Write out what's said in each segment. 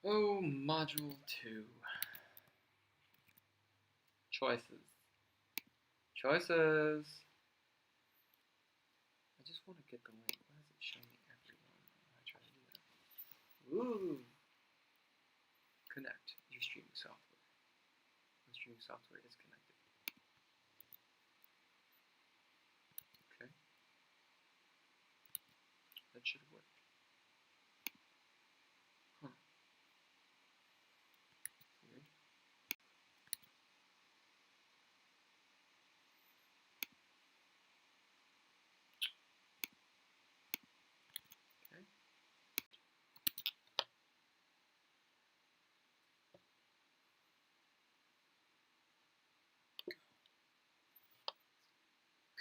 Oh, Module 2. Choices. Choices. I just want to get the link. Why does it show me everyone when I try to do that? Ooh. Connect your streaming software. The streaming software is connected. Okay. That should work. Huh. Weird. Okay.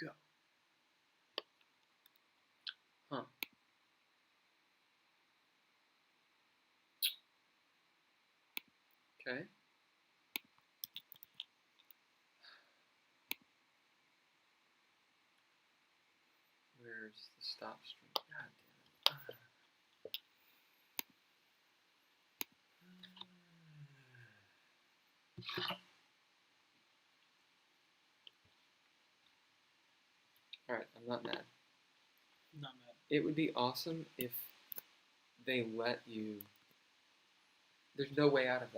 Go. Huh. Okay. Where's the stop stream? God damn it. Alright, I'm not mad. Not mad. It would be awesome if they let you... There's no way out of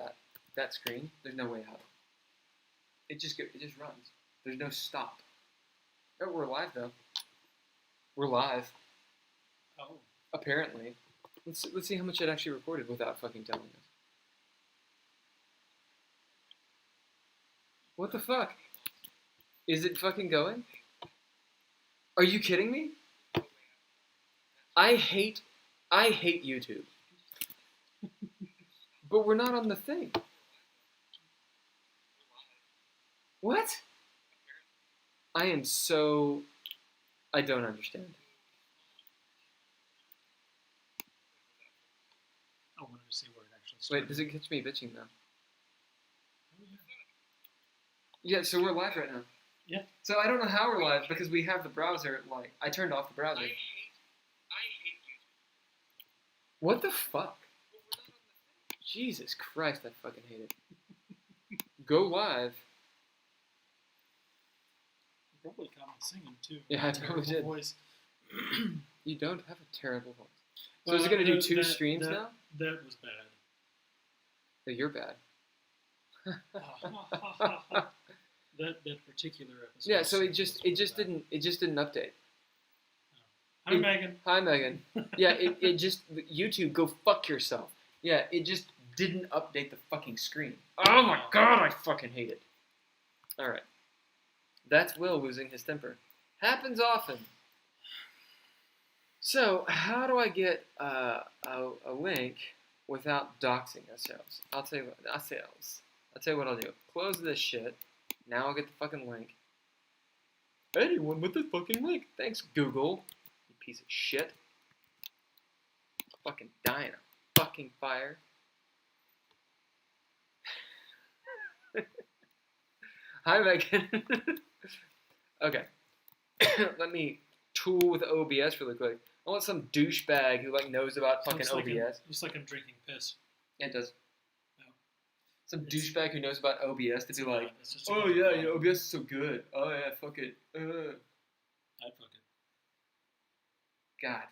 that screen. There's no way out. It just runs. There's no stop. Oh, we're live though. We're live. Oh. Apparently. Let's see how much it actually recorded without fucking telling us. What the fuck? Is it fucking going? Are you kidding me? I hate YouTube. But we're not on the thing. What? I don't understand. I wanted to see where it actually started. Wait, does it catch me bitching though? Yeah, so we're live right now. Yeah. So I don't know how we're live because we have the browser, like, I turned off the browser. I hate YouTube. What the fuck? Jesus Christ, I fucking hate it. Go live. You probably caught me singing too. Yeah, I probably did. Voice. You don't have a terrible voice. So is it going to do two streams now? That was bad. No, you're bad. that particular episode. Yeah, so it just didn't update. Hi, Megan. Hi, Megan. Yeah, it just, YouTube, go fuck yourself. Yeah, it just didn't update the fucking screen. Oh my god, I fucking hate it. Alright. That's Will losing his temper. Happens often. So, how do I get a link without doxing ourselves? I'll tell you what I'll do. Close this shit. Now I'll get the fucking link. Anyone with the fucking link. Thanks, Google. You piece of shit. Fucking dying of fucking fire. Hi, Megan. Okay. Let me tool with OBS really quick. I want some douchebag who knows about fucking OBS. Looks like I'm drinking piss. Yeah, it does. No. Some douchebag who knows about OBS to be like, oh yeah, OBS is so good. Oh yeah, fuck it. I'd fuck it. God,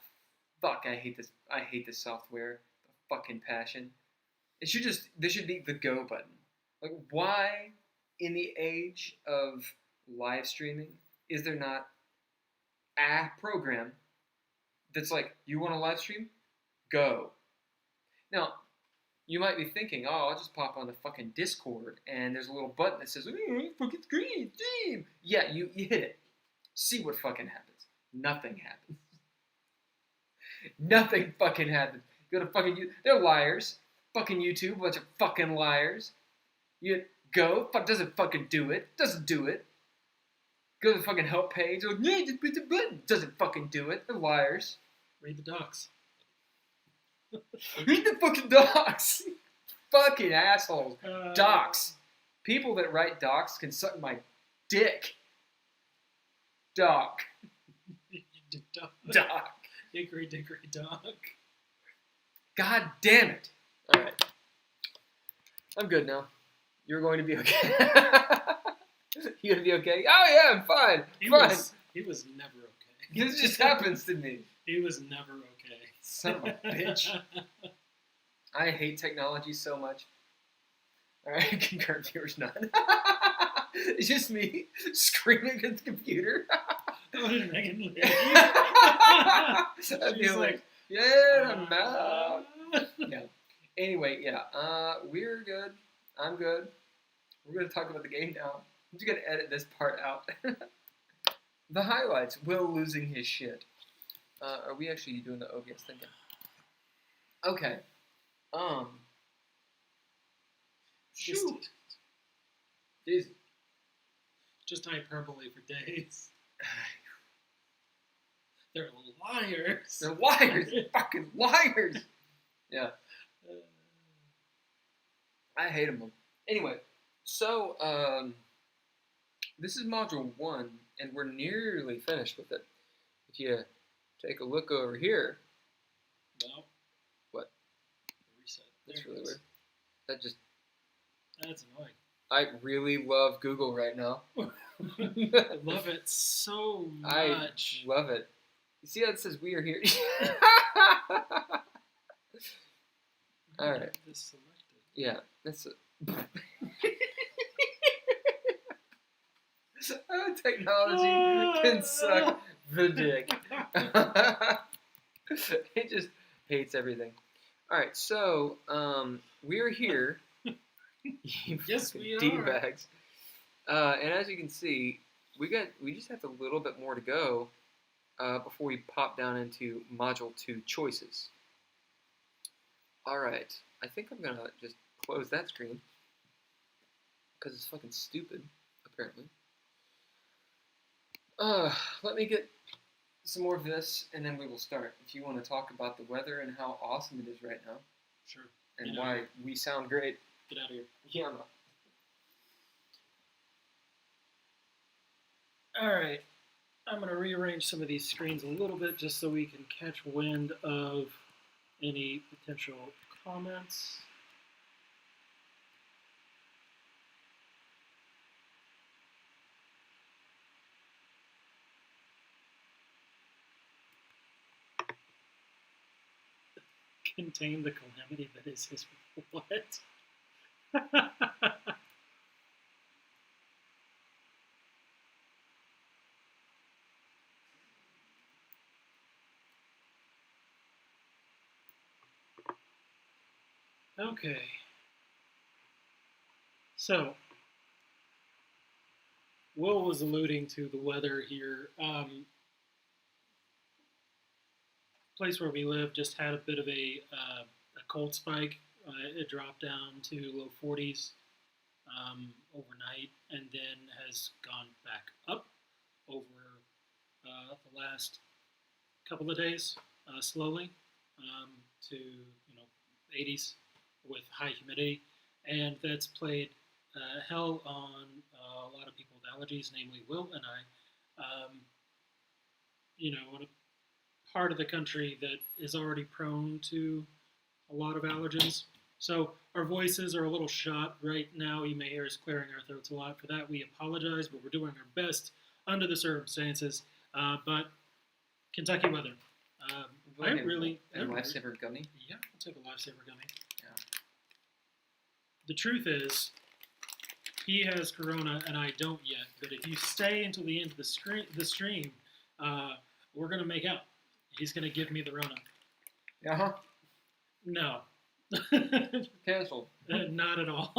fuck, I hate this. I hate this software. The fucking passion. There should be the go button. Like, why, in the age of live streaming, is there not a program that's like, you want to live stream? Go. Now, you might be thinking, oh, I'll just pop on the fucking Discord, and there's a little button that says, fucking screen, stream. Yeah, you hit it. See what fucking happens. Nothing happens. Nothing fucking happens. Go to fucking they're liars. Fucking YouTube, bunch of fucking liars. You go, doesn't fucking do it. Doesn't do it. Go to the fucking help page. Oh, yeah, just push the button. Doesn't fucking do it. They're liars. Read the docs. Read the fucking docs. Fucking assholes. Docs. People that write docs can suck my dick. Doc. Doc. Dickory dickory doc. God damn it. Alright. I'm good now. You're going to be okay. You gonna be okay? Oh yeah, I'm fine. He Fine. was never okay. This just happens to me. He was never okay. Son of a bitch. I hate technology so much. Alright, concurrent viewers none. It's just me screaming at the computer. Oh, did Megan look I'd at be you? She's like, like, yeah, I'm out. Yeah. Anyway, yeah. We're good. I'm good. We're gonna talk about the game now. I'm just gonna edit this part out. The highlights. Will losing his shit. Are we actually doing the obvious thinking? Okay. Shoot. Jeez. Just hyperbole for days. They're liars. They're liars. They're fucking liars. Yeah. I hate them. Anyway, so this is module 1, and we're nearly finished with it. If you take a look over here. No. What? Reset. That's really weird. That just. That's annoying. I really love Google right now. I love it so much. I love it. You see how it says we are here? All right. This selected. Yeah, that's it. Technology can suck the dick. It just hates everything. All right, so we're here. Yes, we are. D-bags. And as you can see, we just have a little bit more to go before we pop down into module 2 choices. All right, I think I'm gonna just close that screen because it's fucking stupid, apparently. Let me get some more of this, and then we will start. If you want to talk about the weather and how awesome it is right now, Sure. and why we sound great. Get out of here. Yeah, I'm not. All right. I'm going to rearrange some of these screens a little bit just so we can catch wind of any potential comments. Contain the calamity that is his what? Okay. So, Will was alluding to the weather here. Place where we live just had a bit of a cold spike. It dropped down to low 40s overnight, and then has gone back up over the last couple of days, slowly to 80s with high humidity, and that's played hell on a lot of people with allergies, namely Will and I. In a part of the country that is already prone to a lot of allergens. So our voices are a little shot right now. You may hear us clearing our throats a lot. For that, we apologize, but we're doing our best under the circumstances. But Kentucky weather. I really... A lifesaver gummy? Yeah, I'll take a lifesaver gummy. Yeah. The truth is, he has corona and I don't yet. But if you stay until the end of the stream, we're going to make out. He's going to give me the Rona. Uh-huh. No. Cancelled. Not at all.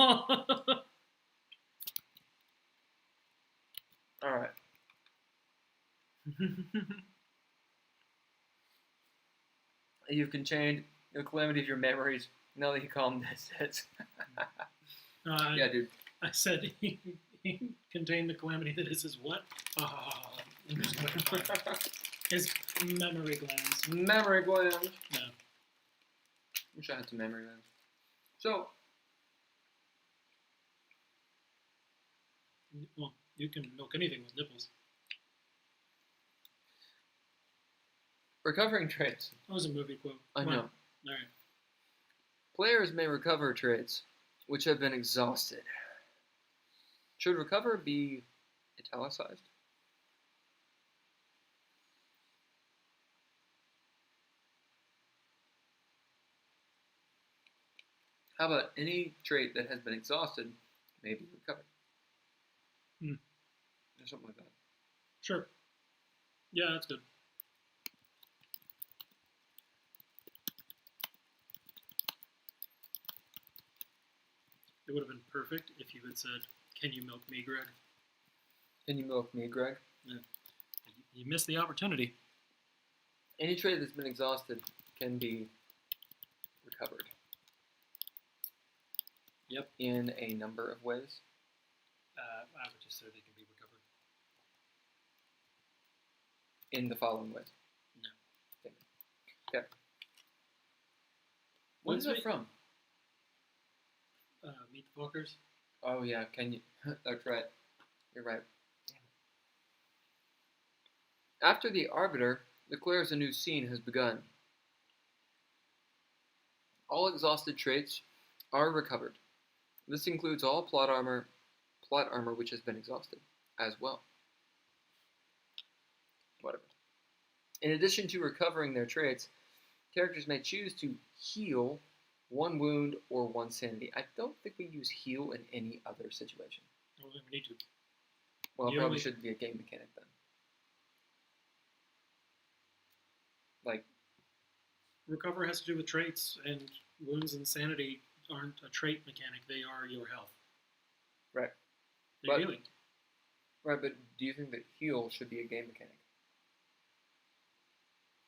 All right. You've contained the calamity of your memories. Now that you call them this. Yeah, dude. I said he contained the calamity that is his what? His memory glands. Memory glands. No. Wish I had some memory glands. So. Well, you can milk anything with nipples. Recovering traits. That was a movie quote. I know. All right. Players may recover traits which have been exhausted. Should recover be italicized? How about any trait that has been exhausted may be recovered? Hmm. Or something like that. Sure. Yeah, that's good. It would have been perfect if you had said, "Can you milk me, Greg?" Can you milk me, Greg? Yeah. You missed the opportunity. Any trait that's been exhausted can be recovered. Yep. In a number of ways. I would just say they can be recovered. In the following ways. No. Okay. What is it from? Meet the Fuckers. Oh yeah, can you? That's right. You're right. After the Arbiter declares a new scene has begun, all exhausted traits are recovered. This includes all plot armor which has been exhausted, as well. Whatever. In addition to recovering their traits, characters may choose to heal one wound or one sanity. I don't think we use heal in any other situation. I don't think we need to. Well, it probably shouldn't be a game mechanic then. Like, recover has to do with traits, and wounds and sanity aren't a trait mechanic. They are your health. Right. They're healing. Right, but do you think that heal should be a game mechanic?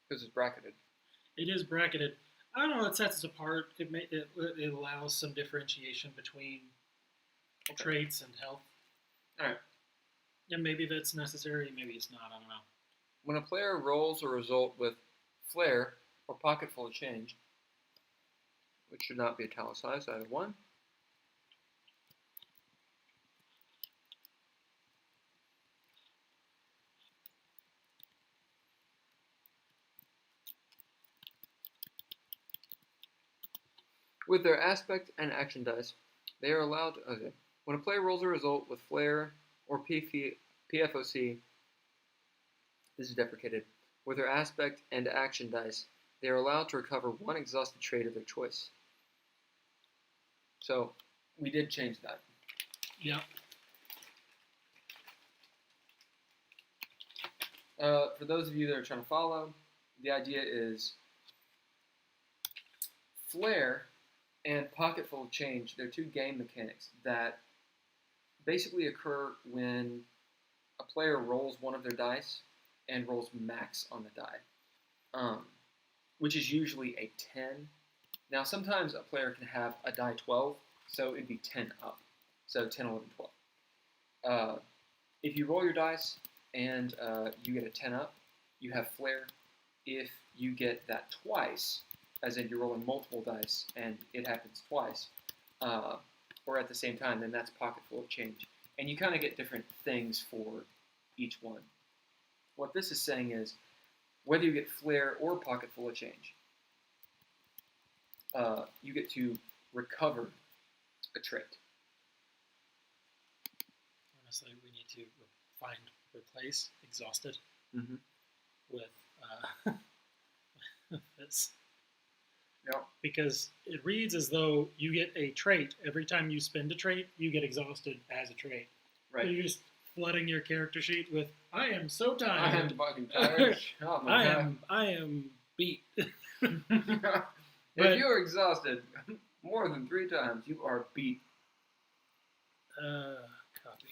Because it's bracketed. It is bracketed. I don't know. It sets us apart. It allows some differentiation between traits and health. All right. And maybe that's necessary. Maybe it's not. I don't know. When a player rolls a result with flair or pocket full of change, which should not be italicized, either one. With their aspect and action dice, they are allowed to, okay. When a player rolls a result with flair or PFOC, this is deprecated. With their aspect and action dice, they are allowed to recover one exhausted trait of their choice. So, we did change that. Yeah. For those of you that are trying to follow, the idea is flair and pocket full of change. They're two game mechanics that basically occur when a player rolls one of their dice and rolls max on the die, which is usually a 10. Now, sometimes a player can have a die 12, so it'd be 10 up. So 10, 11, 12. If you roll your dice and you get a 10 up, you have flair. If you get that twice, as in you're rolling multiple dice and it happens twice, or at the same time, then that's pocket full of change. And you kind of get different things for each one. What this is saying is, whether you get flair or pocket full of change, you get to recover a trait. Honestly, we need to replace exhausted with this. Yeah. Because it reads as though you get a trait. Every time you spend a trait, you get exhausted as a trait. Right. So you're just flooding your character sheet with, I am so tired. I am fucking tired. Oh my God. I am beat. If you are exhausted more than 3 times, you are beat. Copy.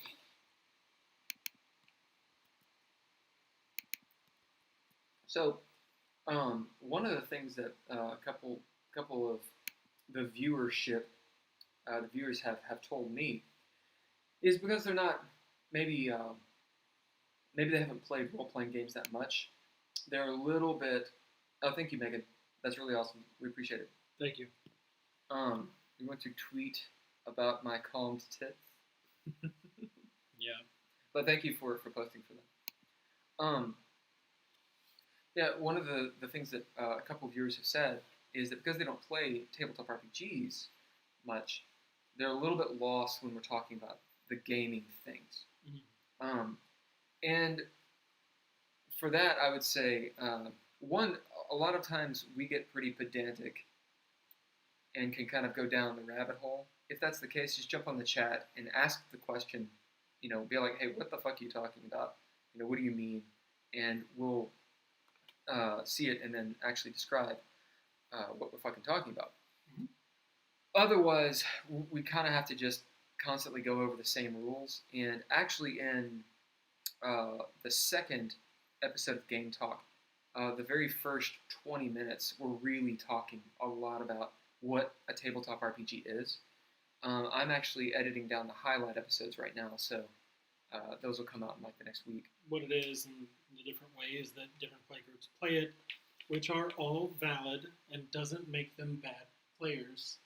So, one of the things that a couple of the viewership, the viewers have told me, is because they're not maybe they haven't played role-playing games that much. They're a little bit. Oh, thank you, Megan. That's really awesome. We appreciate it. Thank you. You want to tweet about my calmed tits? Yeah. But thank you for posting for that. Yeah, one of the things that a couple of viewers have said is that because they don't play tabletop RPGs much, they're a little bit lost when we're talking about the gaming things. And for that, I would say, one, a lot of times we get pretty pedantic and can kind of go down the rabbit hole. If that's the case, just jump on the chat and ask the question. Be like, hey, what the fuck are you talking about? What do you mean? And we'll see it and then actually describe what we're fucking talking about. Mm-hmm. Otherwise, we kind of have to just constantly go over the same rules. And actually, in the second episode of GameTalk, the very first 20 minutes, we're really talking a lot about what a tabletop RPG is. I'm actually editing down the highlight episodes right now, so those will come out in like the next week. What it is and the different ways that different playgroups play it, which are all valid and doesn't make them bad players.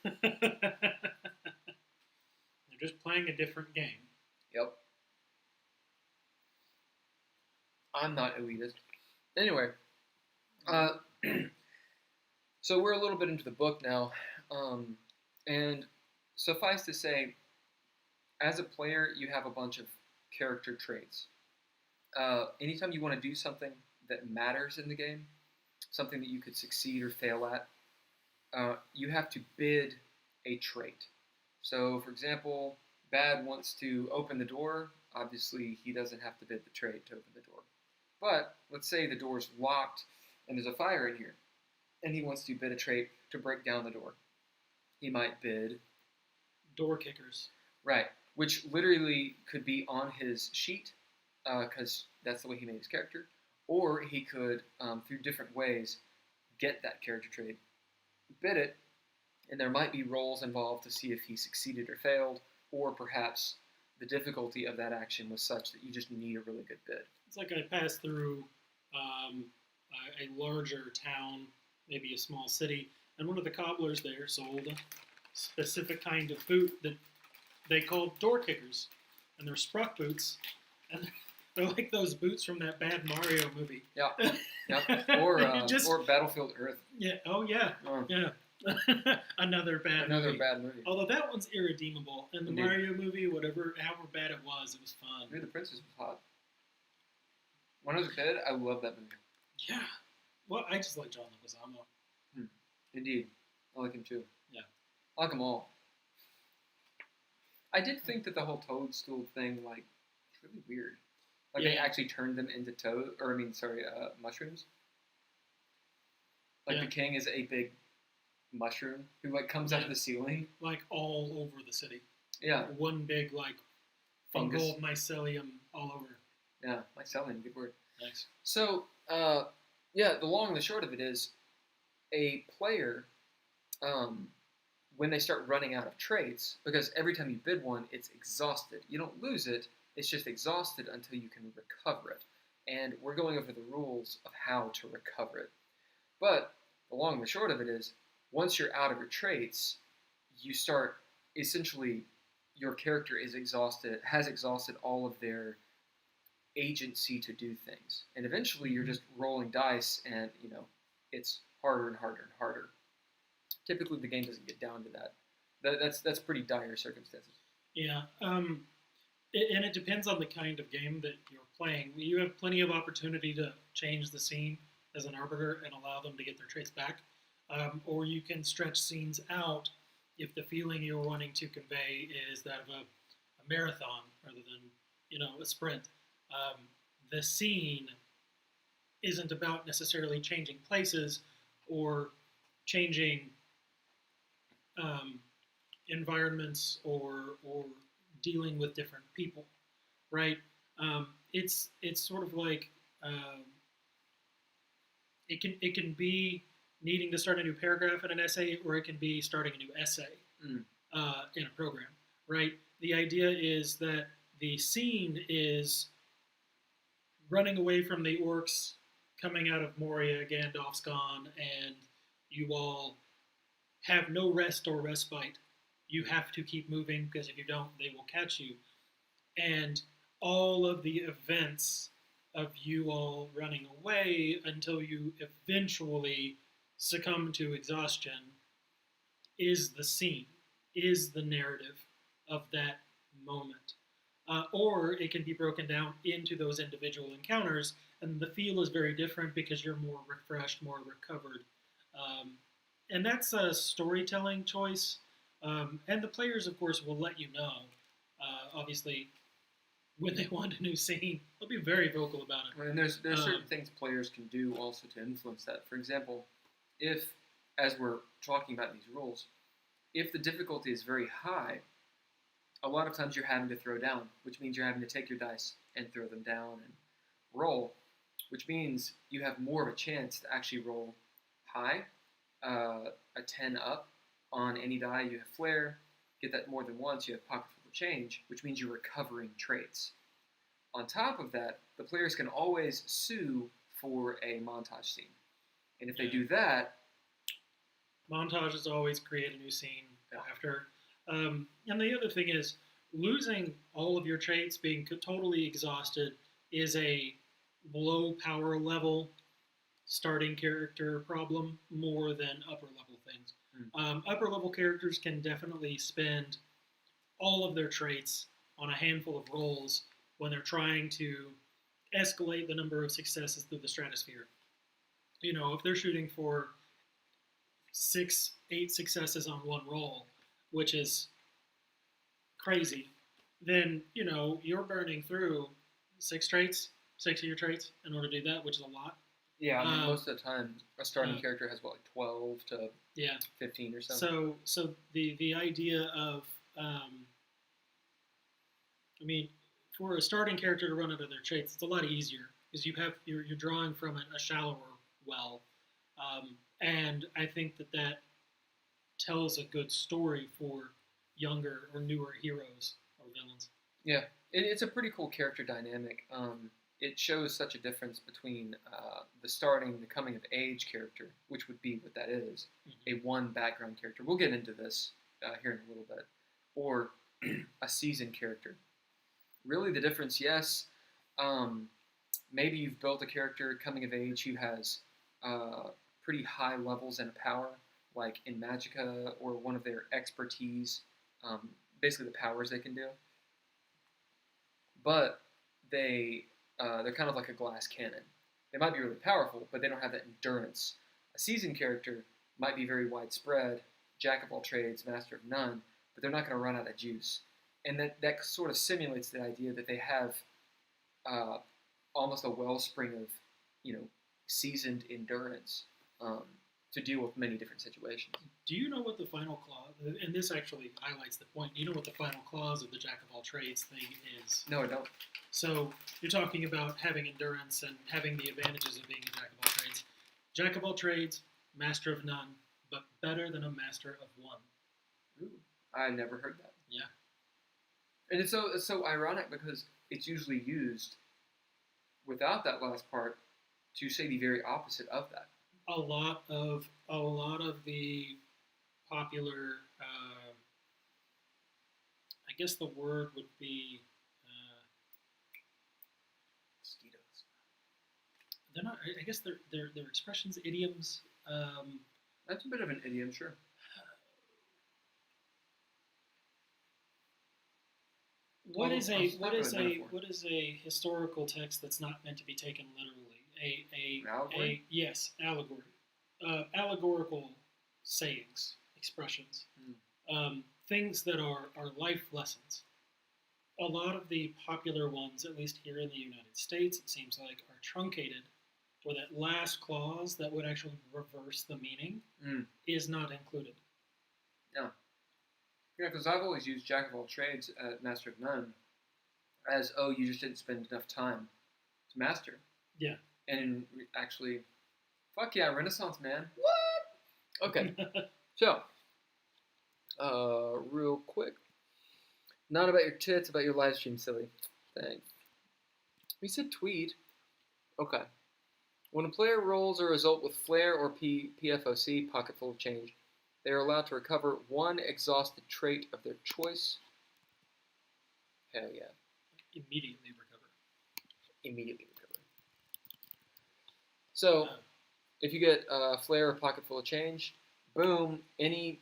They're just playing a different game. Yep. I'm not elitist. Anyway, so we're a little bit into the book now, and suffice to say, as a player, you have a bunch of character traits. Anytime you want to do something that matters in the game, something that you could succeed or fail at, you have to bid a trait. So, for example, Baad wants to open the door. Obviously, he doesn't have to bid the trait to open the door. But let's say the door's locked and there's a fire in here, and he wants to bid a trait to break down the door. He might bid door kickers. Right, which literally could be on his sheet, because that's the way he made his character, or he could, through different ways, get that character trait, bid it, and there might be rolls involved to see if he succeeded or failed, or perhaps the difficulty of that action was such that you just need a really good bid. It's like I passed through a larger town, maybe a small city, and one of the cobblers there sold a specific kind of boot that they called door kickers, and they're sprock boots, and they're like those boots from that bad Mario movie. Yeah, yeah. Or Battlefield Earth. Yeah. Oh yeah. Yeah. Another bad movie. Although that one's irredeemable, and the Indeed. Mario movie, however bad it was fun. Dude, the princess was hot. When I was a kid, I loved that movie. Yeah. Well, I just like John Leguizamo. Indeed. I like him too. Yeah. I like them all. I did think that the whole toadstool thing, like, it's really weird. Like, they actually turned them into mushrooms. Like, the king is a big mushroom who, like, comes out of the ceiling. Like, all over the city. Yeah. One big, like, fungal mycelium all over. Yeah, mycelium, good word. Thanks. So, the long and the short of it is, a player, when they start running out of traits, because every time you bid one, it's exhausted. You don't lose it, it's just exhausted until you can recover it. And we're going over the rules of how to recover it. But the long and the short of it is, once you're out of your traits, you start, essentially, your character has exhausted all of their agency to do things. And eventually you're just rolling dice and, it's harder and harder and harder. Typically the game doesn't get down to that. That's pretty dire circumstances. Yeah. And it depends on the kind of game that you're playing. You have plenty of opportunity to change the scene as an arbiter and allow them to get their traits back. Or you can stretch scenes out if the feeling you're wanting to convey is that of a marathon rather than, a sprint. The scene isn't about necessarily changing places or changing environments or dealing with different people, right? It's sort of like it can be needing to start a new paragraph in an essay, or it can be starting a new essay in a program, right? The idea is that the scene is running away from the orcs, coming out of Moria, Gandalf's gone, and you all have no rest or respite. You have to keep moving, because if you don't, they will catch you. And all of the events of you all running away until you eventually succumb to exhaustion is the scene, is the narrative of that moment. Or it can be broken down into those individual encounters, and the feel is very different because you're more refreshed, more recovered. Um, and that's a storytelling choice. And the players, of course, will let you know. Obviously, when they want a new scene, they'll be very vocal about it. And there's certain things players can do also to influence that. For example, if, as we're talking about these rules, if the difficulty is very high, a lot of times you're having to throw down, which means you're having to take your dice and throw them down and roll, which means you have more of a chance to actually roll high, a 10 up on any die. You have flair, get that more than once, you have pocket full of change, which means you're recovering traits. On top of that, the players can always sue for a montage scene. And if they do that... Montages always create a new scene after. And the other thing is, losing all of your traits, being totally exhausted, is a low power level starting character problem more than upper level things. Upper level characters can definitely spend all of their traits on a handful of rolls when they're trying to escalate the number of successes through the stratosphere. You know, if they're shooting for 6-8 successes on one roll, which is crazy, then, you know, you're burning through 6 of your traits in order to do that, which is a lot. Yeah, I mean, most of the time, a starting character has, what, like 12 to 15 or something? So the idea of, I mean, for a starting character to run out of their traits, it's a lot easier, because you're drawing from a shallower well. And I think that tells a good story for younger or newer heroes or villains. Yeah, it's a pretty cool character dynamic. It shows such a difference between the coming of age character, which would be what that is, a one background character. We'll get into this here in a little bit, or a seasoned character. Really, the difference, yes, maybe you've built a character coming of age who has pretty high levels and power, like in Magicka, or one of their expertise, basically the powers they can do. But they're kind of like a glass cannon. They might be really powerful, but they don't have that endurance. A seasoned character might be very widespread, jack of all trades, master of none, but they're not going to run out of juice. And that sort of simulates the idea that they have almost a wellspring of, seasoned endurance to deal with many different situations. Do you know what the final clause, and this actually highlights the point, do you know what the final clause of the jack of all trades thing is? No, I don't. So you're talking about having endurance and having the advantages of being a jack of all trades. Jack of all trades, master of none, but better than a master of one. Ooh, I never heard that. Yeah. And it's so ironic because it's usually used without that last part to say the very opposite of that. A lot of the popular, I guess the word would be mosquitoes. They're not. I guess they're expressions, idioms. That's a bit of an idiom, sure. What is a historical text that's not meant to be taken literally? Allegory? Yes, allegory. Allegorical sayings, expressions, things that are life lessons. A lot of the popular ones, at least here in the United States, it seems like, are truncated, where that last clause that would actually reverse the meaning is not included. No. Yeah, because I've always used jack of all trades at master of none as, you just didn't spend enough time to master. Yeah. And actually, fuck yeah, Renaissance man. What? Okay. So, real quick. Not about your tits, about your live stream, silly. Thanks. We said tweet. Okay. When a player rolls a result with flair or PFOC, pocket full of change, they are allowed to recover one exhausted trait of their choice. Hell yeah. Immediately recover. So, if you get flair or pocket full of change, boom, any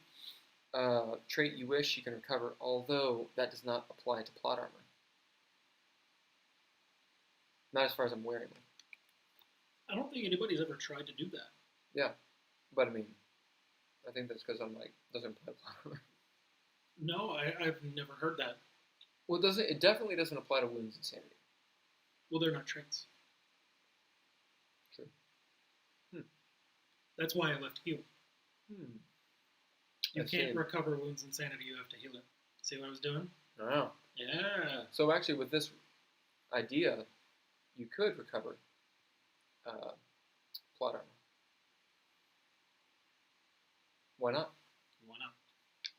trait you wish, you can recover, although that does not apply to plot armor. Not as far as I'm wearing them. I don't think anybody's ever tried to do that. Yeah, but I mean, I think that's because I'm like, doesn't apply to plot armor. No, I've never heard that. Well, it definitely doesn't apply to wounds and sanity. Well, they're not traits. True. That's why I left heal. You I can't see. recover wounds and sanity, you have to heal it. See what I was doing? Oh. Yeah. So actually, with this idea, you could recover plot armor. Why not? Why not?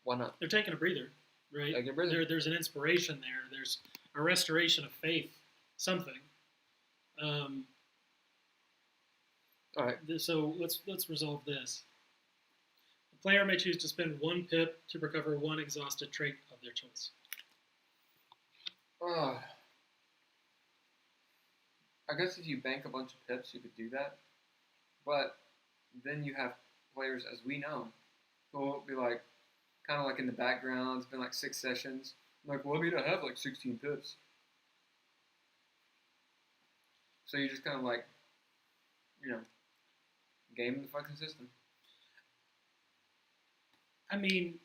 Why not? They're taking a breather, right? Taking a breather. There's an inspiration there. There's a restoration of faith, something. All right. So let's resolve this. The player may choose to spend 1 pip to recover 1 exhausted trait of their choice. I guess if you bank a bunch of pips, you could do that. But then you have players, as we know, who will be like, kind of like in the background. It's been like 6 sessions. I'm like, well, I mean, I have like 16 pips. So you just kind of like, game the fucking system. I mean,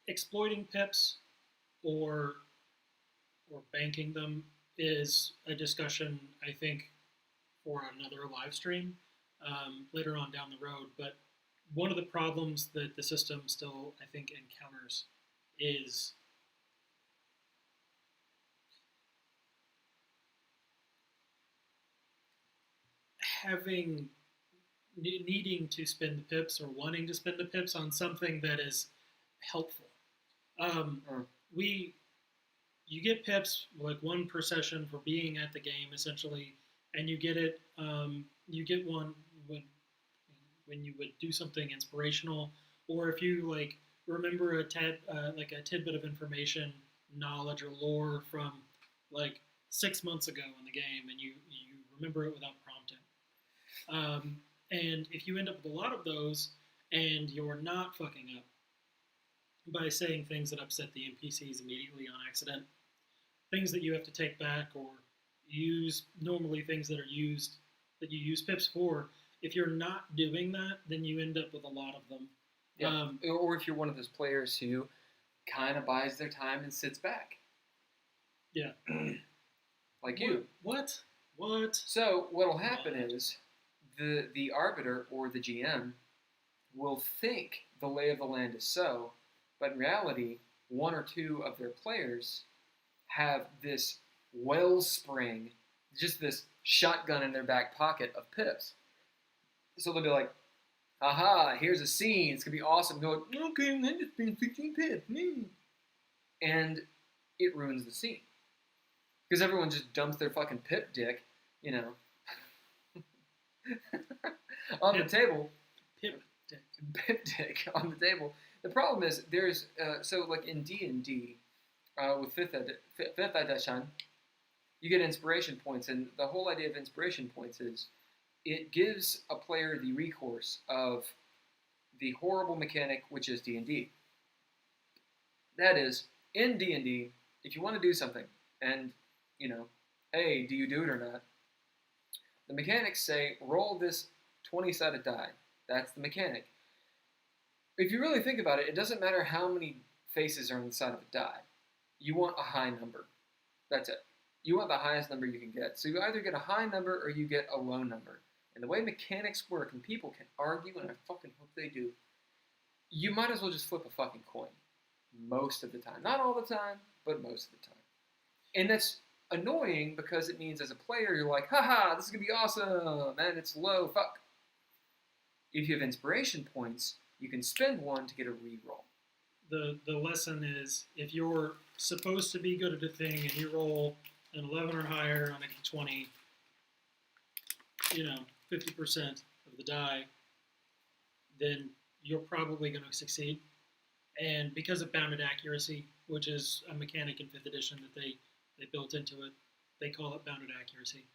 exploiting pips or banking them is a discussion, I think, for another live stream later on down the road. But one of the problems that the system still, I think, encounters is needing to spend the pips or wanting to spend the pips on something that is helpful. You get pips, like 1 per session for being at the game, essentially, and you get it. You get 1 when you would do something inspirational, or if you like remember a tidbit of information, knowledge, or lore from like 6 months ago in the game, and you remember it without prompting. And if you end up with a lot of those, and you're not fucking up by saying things that upset the NPCs immediately on accident, things that you have to take back or use normally, things that you use pips for, if you're not doing that, then you end up with a lot of them. Yeah. Or if you're one of those players who kind of buys their time and sits back. Yeah. Like you. What? So what'll happen is the arbiter or the GM will think the lay of the land is so, but in reality, 1 or 2 of their players have this wellspring, just this shotgun in their back pocket of pips. So they'll be like, aha, here's a scene, it's going to be awesome. Go, okay, I just spent 16 pips. And it ruins the scene. Because everyone just dumps their fucking pip dick, on the table. Pip dick on the table. The problem is there's so like in D&D with fifth edition, you get inspiration points, and the whole idea of inspiration points is it gives a player the recourse of the horrible mechanic which is D&D. That is, in D&D, if you want to do something and hey, do you do it or not? The mechanics say roll this 20-sided die. That's the mechanic. If you really think about it, it doesn't matter how many faces are on the side of a die. You want a high number. That's it. You want the highest number you can get. So you either get a high number or you get a low number. And the way mechanics work, and people can argue, and I fucking hope they do, you might as well just flip a fucking coin. Most of the time. Not all the time, but most of the time. And that's annoying because it means as a player, you're like, haha, this is going to be awesome, and it's low, fuck. If you have inspiration points, you can spend 1 to get a reroll. The lesson is, if you're supposed to be good at a thing and you roll an 11 or higher on a d20, 50% of the die, then you're probably going to succeed. And because of bounded accuracy, which is a mechanic in 5th edition that they built into it, they call it bounded accuracy.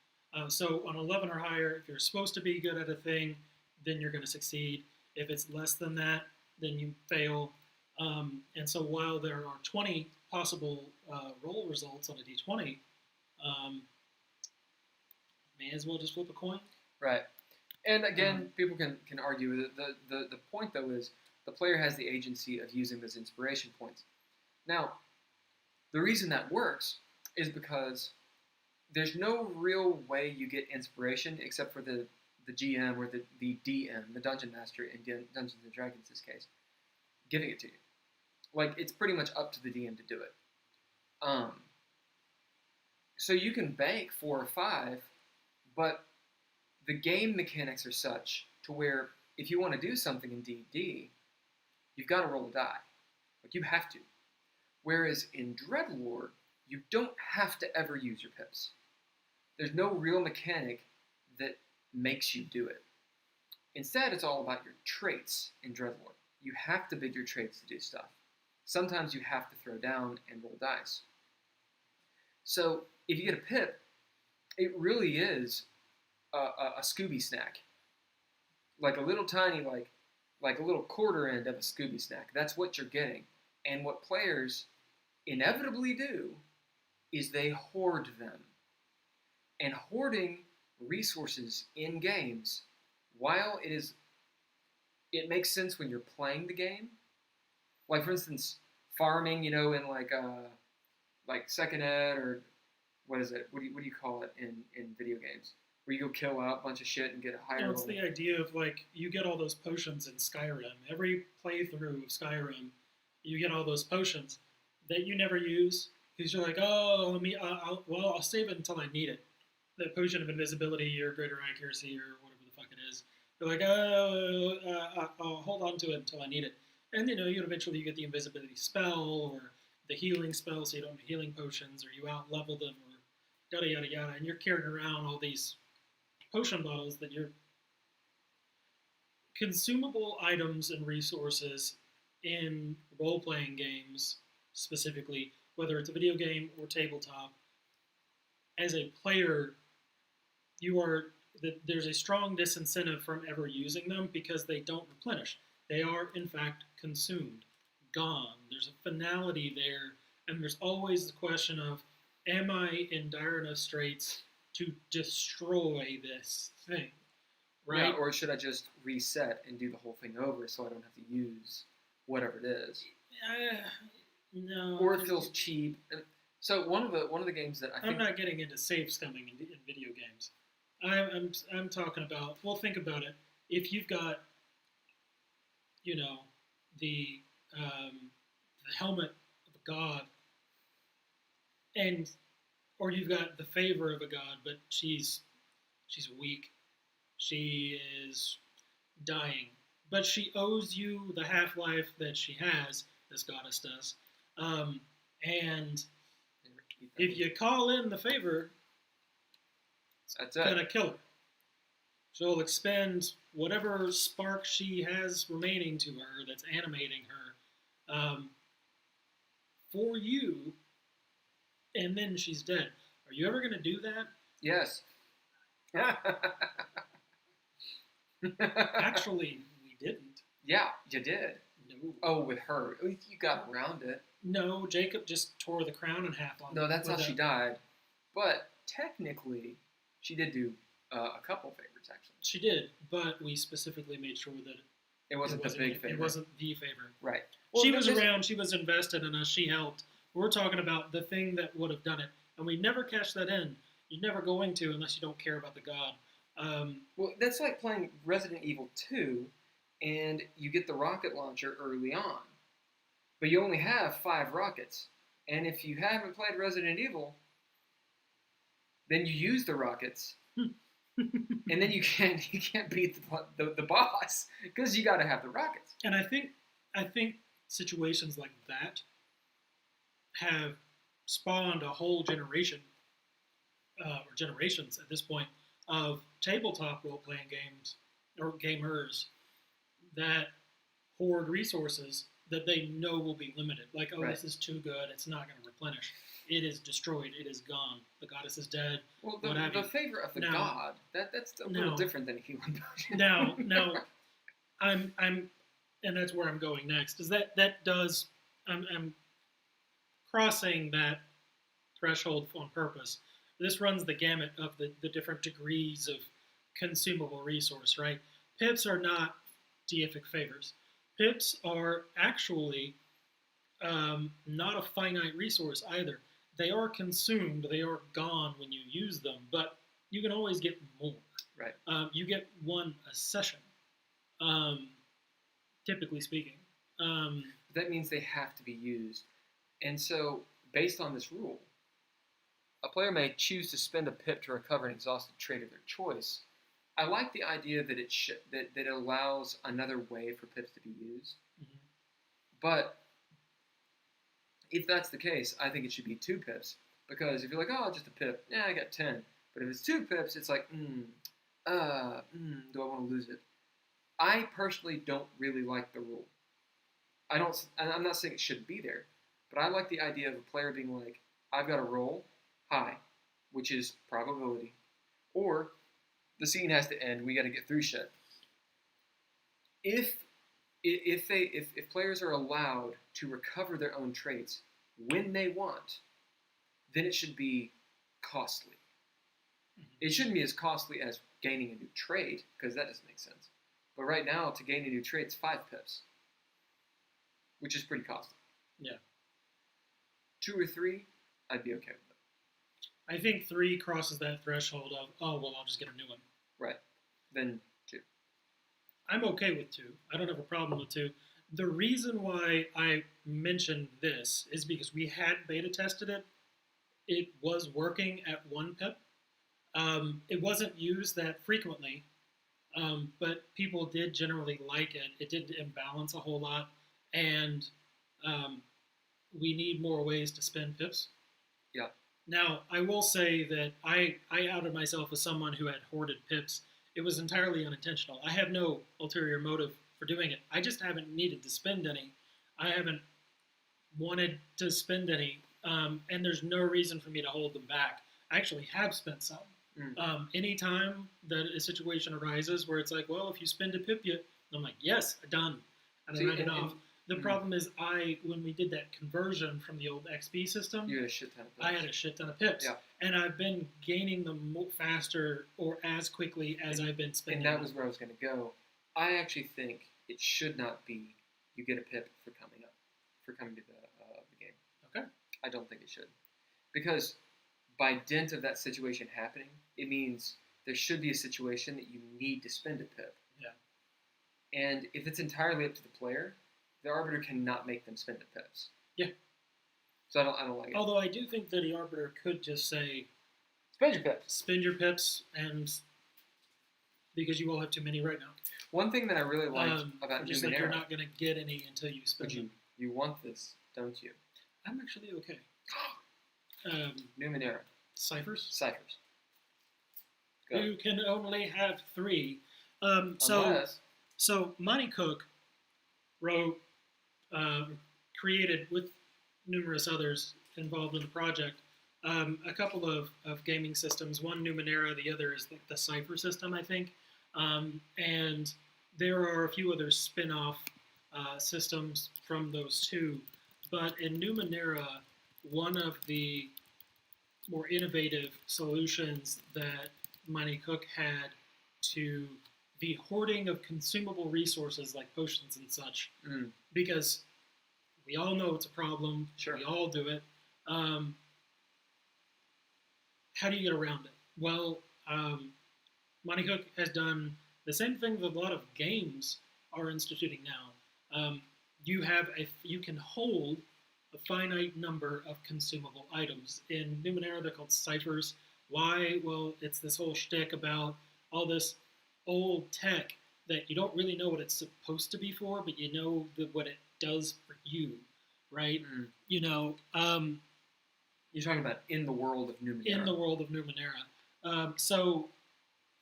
So on 11 or higher, if you're supposed to be good at a thing, then you're going to succeed. If it's less than that, then you fail. And so while there are 20 possible roll results on a d20, may as well just flip a coin. Right. And again, people can argue with it. The point, though, is the player has the agency of using those inspiration points. Now, the reason that works is because there's no real way you get inspiration except for the GM or the DM, the Dungeon Master in Dungeons & Dragons, in this case, giving it to you. Like, it's pretty much up to the DM to do it. So you can bank 4 or 5, but the game mechanics are such to where if you want to do something in D&D, you've got to roll a die. Like, you have to. Whereas in Dreadlord, you don't have to ever use your pips. There's no real mechanic that makes you do it. Instead, it's all about your traits in Dreadlord. You have to bid your traits to do stuff. Sometimes you have to throw down and roll dice. So if you get a pip, it really is a Scooby snack. Like a little tiny, like a little quarter end of a Scooby snack. That's what you're getting. And what players inevitably do is they hoard them. And hoarding resources in games, while it makes sense when you're playing the game. Like, for instance, farming, in like second ed, or what is it? What do you call it in video games? Where you go kill out a bunch of shit and get a higher It's the idea of, like, you get all those potions in Skyrim. Every playthrough of Skyrim, you get all those potions that you never use because you're like, oh, I'll save it until I need it. The potion of invisibility or greater accuracy or whatever the fuck it is. You're like, I'll hold on to it until I need it. And, you eventually you get the invisibility spell or the healing spell, so you don't have healing potions, or you out-level them, or yada, yada, yada. And you're carrying around all these potion bottles that you're consumable items and resources in role-playing games, specifically, whether it's a video game or tabletop. As a player, there's a strong disincentive from ever using them because they don't replenish. They are, in fact, consumed, gone. There's a finality there, and there's always the question of, am I in dire enough straits to destroy this thing, right? Yeah, or should I just reset and do the whole thing over so I don't have to use whatever it is? No. Or it feels cheap. So one of the games that I'm not getting into save scumming in video games. I'm talking about. Well, think about it. If you've got, the helmet of a god, or you've got the favor of a god, but she's weak. She is dying, but she owes you the half-life that she has. This goddess does, and if you call in the favor, it's gonna kill her. She'll expend whatever spark she has remaining to her that's animating her for you, and then she's dead. Are you ever going to do that? Yes. Actually, we didn't. Yeah, you did. No. Oh, with her. You got around it. No, Jacob just tore the crown in half on. No, that's how she died. But technically, she did do a couple favors, actually. She did, but we specifically made sure that it wasn't the big favor. It wasn't the favor. Right. Well, she was around. She was invested in us. She helped. We're talking about the thing that would have done it. And we never cash that in. You're never going to unless you don't care about the god. Well, that's like playing Resident Evil 2, and you get the rocket launcher early on. But you only have 5 rockets. And if you haven't played Resident Evil, then you use the rockets, and then you can't beat the boss, because you got to have the rockets. And I think situations like that have spawned a whole generation, or generations at this point, of tabletop role-playing games, or gamers, that hoard resources that they know will be limited. Like, oh, right. This is too good, it's not going to replenish. it is destroyed. It is gone. The goddess is dead. Well, what have the you. favor of the Now- god, that's a little different than a healing potion. Now, I'm, and that's where I'm going next. Is that does I'm crossing that threshold on purpose. This runs the gamut of the different degrees of consumable resource, right? Pips are not deific favors. Pips are actually not a finite resource either. They are consumed, they are gone when you use them, but you can always get more. Right. You get one a session, typically speaking. That means they have to be used. And so, based on this rule, a player may choose to spend a pip to recover an exhausted trait of their choice. I like the idea that that it allows another way for pips to be used. Mhm. But if that's the case, I think it should be 2 pips. Because if you're like, oh, just a pip, yeah, I got 10. But if it's 2 pips, it's like, do I want to lose it? I personally don't really like the rule. I'm not saying it shouldn't be there, but I like the idea of a player being like, I've got to roll high, which is probability, or the scene has to end. We got to get through shit. If players are allowed to recover their own traits when they want, then it should be costly. Mhm. It shouldn't be as costly as gaining a new trait, because that doesn't make sense. But right now, to gain a new trait, it's 5 pips, which is pretty costly. Yeah. 2 or 3, I'd be okay with it. I think 3 crosses that threshold of, oh, well, I'll just get a new one. Right. Then 2. I'm okay with 2. I don't have a problem with 2. The reason why I mentioned this is because we had beta tested it. It was working at 1 pip. It wasn't used that frequently, but people did generally like it. It didn't imbalance a whole lot, and we need more ways to spend pips. Yeah. Now, I will say that I outed myself as someone who had hoarded pips. It was entirely unintentional. I have no ulterior motive for doing it. I just haven't needed to spend any. I haven't wanted to spend any, and there's no reason for me to hold them back. I actually have spent some. Anytime that a situation arises where it's like, well, if you spend a pip, I'm like, yes, done. And I write it off. The problem is when we did that conversion from the old XP system, you had a shit ton of pips. I had a shit ton of pips. Yeah. And I've been gaining them faster or as quickly as I've been spending And that was where I was going to go. I actually think it should not be you get a pip for coming to the game. Okay. I don't think it should. Because by dint of that situation happening, it means there should be a situation that you need to spend a pip. Yeah. And if it's entirely up to the player, the arbiter cannot make them spend the pips. Yeah. So I don't like it. Although I do think that the arbiter could just say, Spend your pips. Spend your pips, and because you all have too many right now. One thing that I really liked about just Numenera, like you're not going to get any until you spend but them. you want this, don't you? I'm actually okay. Numenera. Ciphers? Ciphers. Go. You can only have 3. Unless, So Monty Cook wrote, created with numerous others involved in the project, a couple of gaming systems. One Numenera, the other is the Cipher system, I think. And there are a few other spin-off systems from those 2. But in Numenera, one of the more innovative solutions that Monty Cook had to the hoarding of consumable resources like potions and such, because we all know it's a problem. Sure. We all do it. How do you get around it? Well, Monty Cook has done the same thing that a lot of games are instituting now. You can hold a finite number of consumable items. In Numenera, they're called ciphers. Why? Well, it's this whole shtick about all this old tech that you don't really know what it's supposed to be for, but you know what it does for you, right? You know, you're talking about in the world of Numenera. In the world of Numenera. So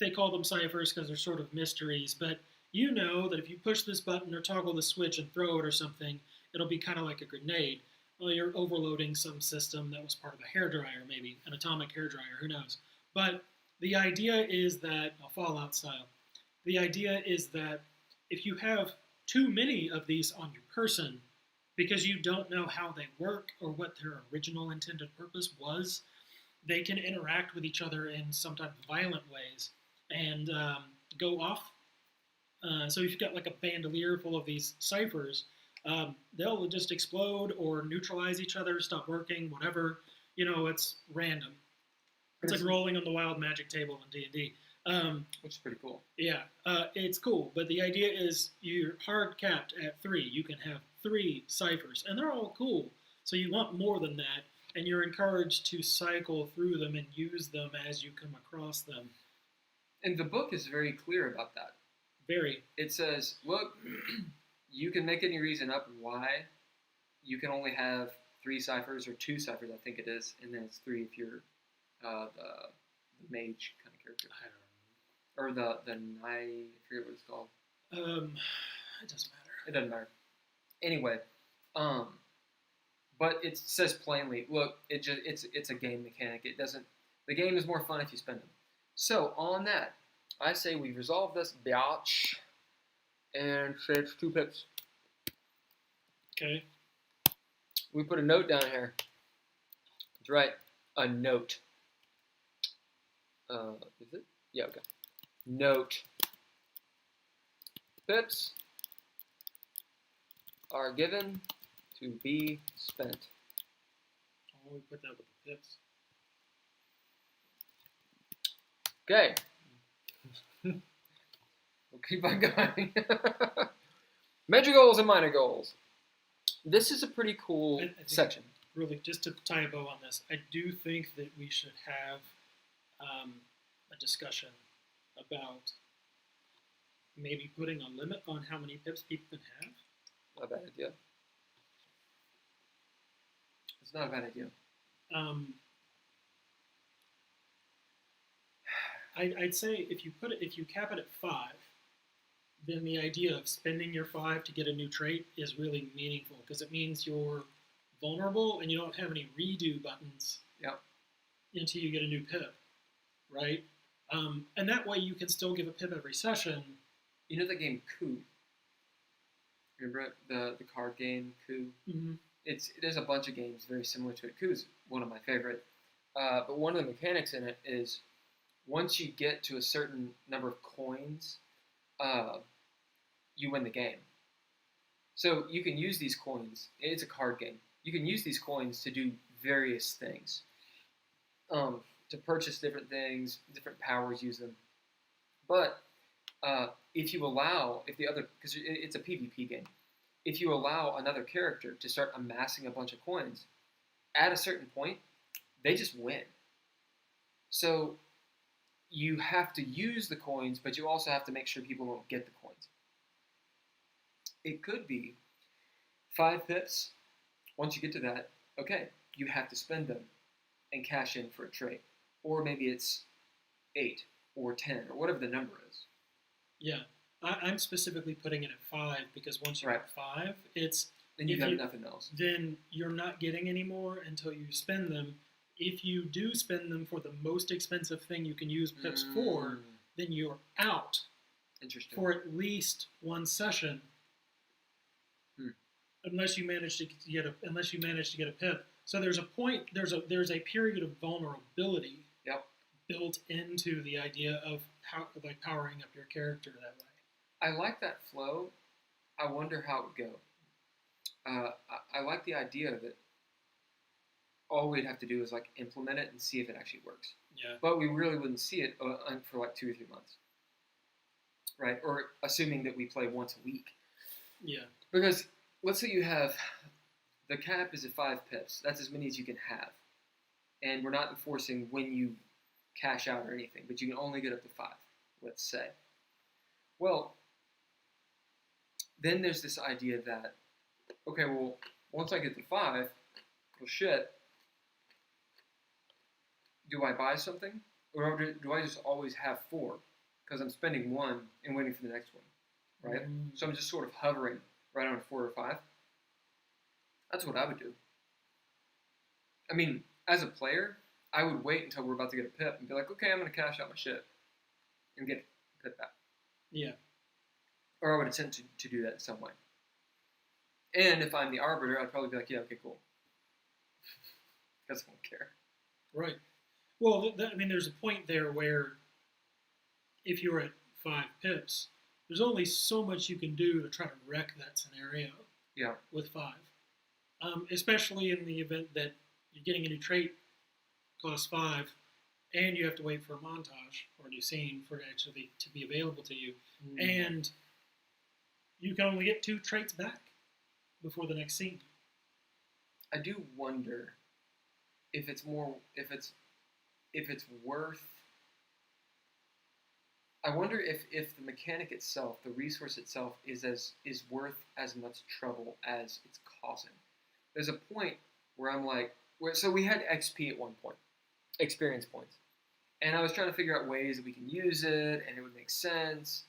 they call them ciphers because they're sort of mysteries, but you know that if you push this button or toggle the switch and throw it or something, it'll be kind of like a grenade. Well, you're overloading some system that was part of a hairdryer, maybe an atomic hairdryer. Who knows? But the idea is that Fallout style. The idea is that if you have too many of these on your person, because you don't know how they work or what their original intended purpose was, they can interact with each other in sometimes violent ways and go off. So if you've got like a bandolier full of these ciphers, they'll just explode or neutralize each other, stop working, whatever. It's random. It's like rolling on the wild magic table in D&D. Which is pretty cool. Yeah, it's cool, but the idea is you're hard capped at 3. You can have 3 ciphers, and they're all cool. So you want more than that, and you're encouraged to cycle through them and use them as you come across them. And the book is very clear about that. Very. It says, look, you can make any reason up why you can only have 3 ciphers, or 2 ciphers, I think it is, and then it's 3 if you're the mage kind of character. I don't know. Or the knight, I forget what it's called. It doesn't matter. It doesn't matter. Anyway, but it says plainly, look, it's a game mechanic. It doesn't. The game is more fun if you spend them. So on that, I say we resolve this biatch, and say it's 2 pips. Okay. We put a note down here. That's right, a note. Is it? Yeah. Okay. Note. Pips are given to be spent. Oh, we put that with the pips. Okay. We'll keep on going. Major goals and minor goals. This is a pretty cool section. Really, just to tie a bow on this, I do think that we should have a discussion about maybe putting a limit on how many pips people can have. Not a bad idea. It's not a bad idea. I'd say if you cap it at 5, then the idea of spending your 5 to get a new trait is really meaningful, because it means you're vulnerable and you don't have any redo buttons. Yep. Until you get a new pip, right? And that way you can still give a pip every session. You know the game Coup? Remember it? The card game Coup? Mm-hmm. There's a bunch of games very similar to it. Coup is one of my favorite. But one of the mechanics in it is once you get to a certain number of coins, you win the game. So you can use these coins. It's a card game. You can use these coins to do various things. To purchase different things, different powers, use them. But if it's a PvP game, if you allow another character to start amassing a bunch of coins, at a certain point, they just win. So you have to use the coins, but you also have to make sure people don't get the coins. It could be 5 pips. Once you get to that, okay, you have to spend them and cash in for a trait. Or maybe it's 8 or 10 or whatever the number is. Yeah, I'm specifically putting it at 5 because once you're at 5, it's then you have nothing else. Then you're not getting any more until you spend them. If you do spend them for the most expensive thing you can use pips for, then you're out. Interesting. For at least 1 session. Unless you manage to get a pip. So there's a point. There's a period of vulnerability. Yep. Built into the idea of how powering up your character that way. I like that flow. I wonder how it would go. I like the idea that all we'd have to do is implement it and see if it actually works. Yeah. But we really wouldn't see it for 2 or 3 months, right? Or assuming that we play once a week. Yeah. Because let's say you have the cap is at 5 pips. That's as many as you can have, and we're not enforcing when you cash out or anything, but you can only get up to 5. Let's say. Well, then there's this idea that, okay, well, once I get to 5, well, shit, do I buy something? Or do I just always have 4? Because I'm spending 1 and waiting for the next one, right? So I'm just sort of hovering right on 4 or 5. That's what I would do. I mean, as a player, I would wait until we're about to get a pip and be like, okay, I'm going to cash out my shit and get a pip back. Yeah. Or I would attempt to do that in some way. And if I'm the arbiter, I'd probably be like, yeah, okay, cool. Because I won't care. Right. Well, I mean, there's a point there where if you're at 5 pips, there's only so much you can do to try to wreck that scenario. Yeah. With 5. Especially in the event that you're getting a new trait cost 5, and you have to wait for a montage or a new scene for it actually to be available to you, and you can only get 2 traits back before the next scene. I do wonder if it's worth. I wonder if the mechanic itself, the resource itself, is worth as much trouble as it's causing. There's a point where I'm like, so we had XP at one point, experience points, and I was trying to figure out ways that we can use it, and it would make sense.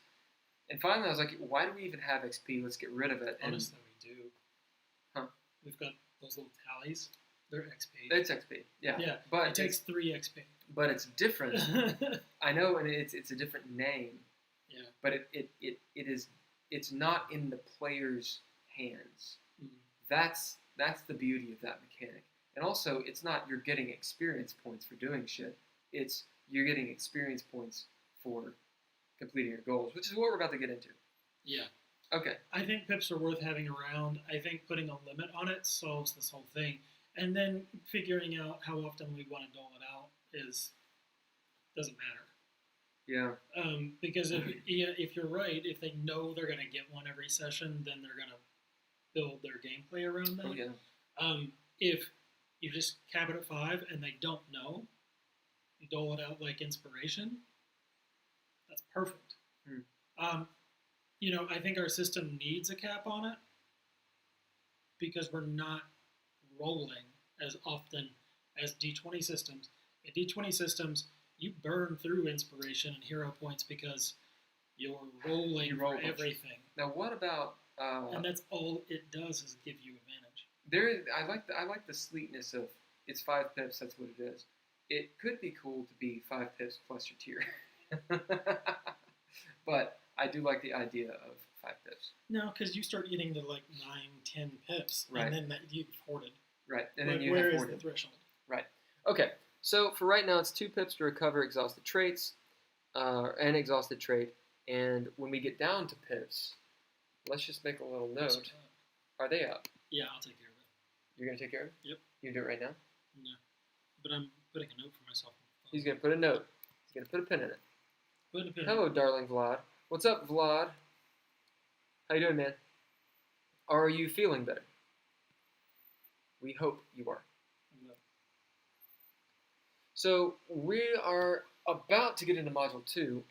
And finally, I was like, why do we even have XP? Let's get rid of it. Honestly, we do. Huh? We've got those little tallies. They're XP. It's XP. Yeah. Yeah. But it takes 3 XP. But it's different. I know, and it's a different name. Yeah. But it's not in the player's hands. Mm-hmm. That's the beauty of that mechanic. And also, it's not you're getting experience points for doing shit. It's you're getting experience points for completing your goals, which is what we're about to get into. Yeah. Okay. I think pips are worth having around. I think putting a limit on it solves this whole thing. And then figuring out how often we want to dole it out doesn't matter. Yeah. Because if you're right, if they know they're going to get one every session, then they're going to build their gameplay around that. Oh, yeah. If you just cap it at 5 and they don't know, you dole it out like inspiration, that's perfect. I think our system needs a cap on it because we're not rolling as often as D20 systems. In D20 systems, you burn through inspiration and hero points because you're rolling for everything. Now, what about? And that's all it does is give you advantage. I like the sleekness of it's 5 pips. That's what it is. It could be cool to be 5 pips plus your tier, but I do like the idea of 5 pips. No, because you start getting to like 9, 10 pips, right. And then you've hoarded. Right, and then you where have is hoarded. The threshold? Right. Okay. So for right now, it's 2 pips to recover exhausted traits, an exhausted trait, and when we get down to pips, let's just make a little note. Are they up? Yeah, I'll take care of it. You're gonna take care of it? Yep. You do it right now? No, but I'm putting a note for myself. He's gonna put a note. He's gonna put a pin in it. Put a pin. Hello, darling Vlad. What's up, Vlad? How you doing, man? Are you feeling better? We hope you are. No. So we are about to get into Module 2.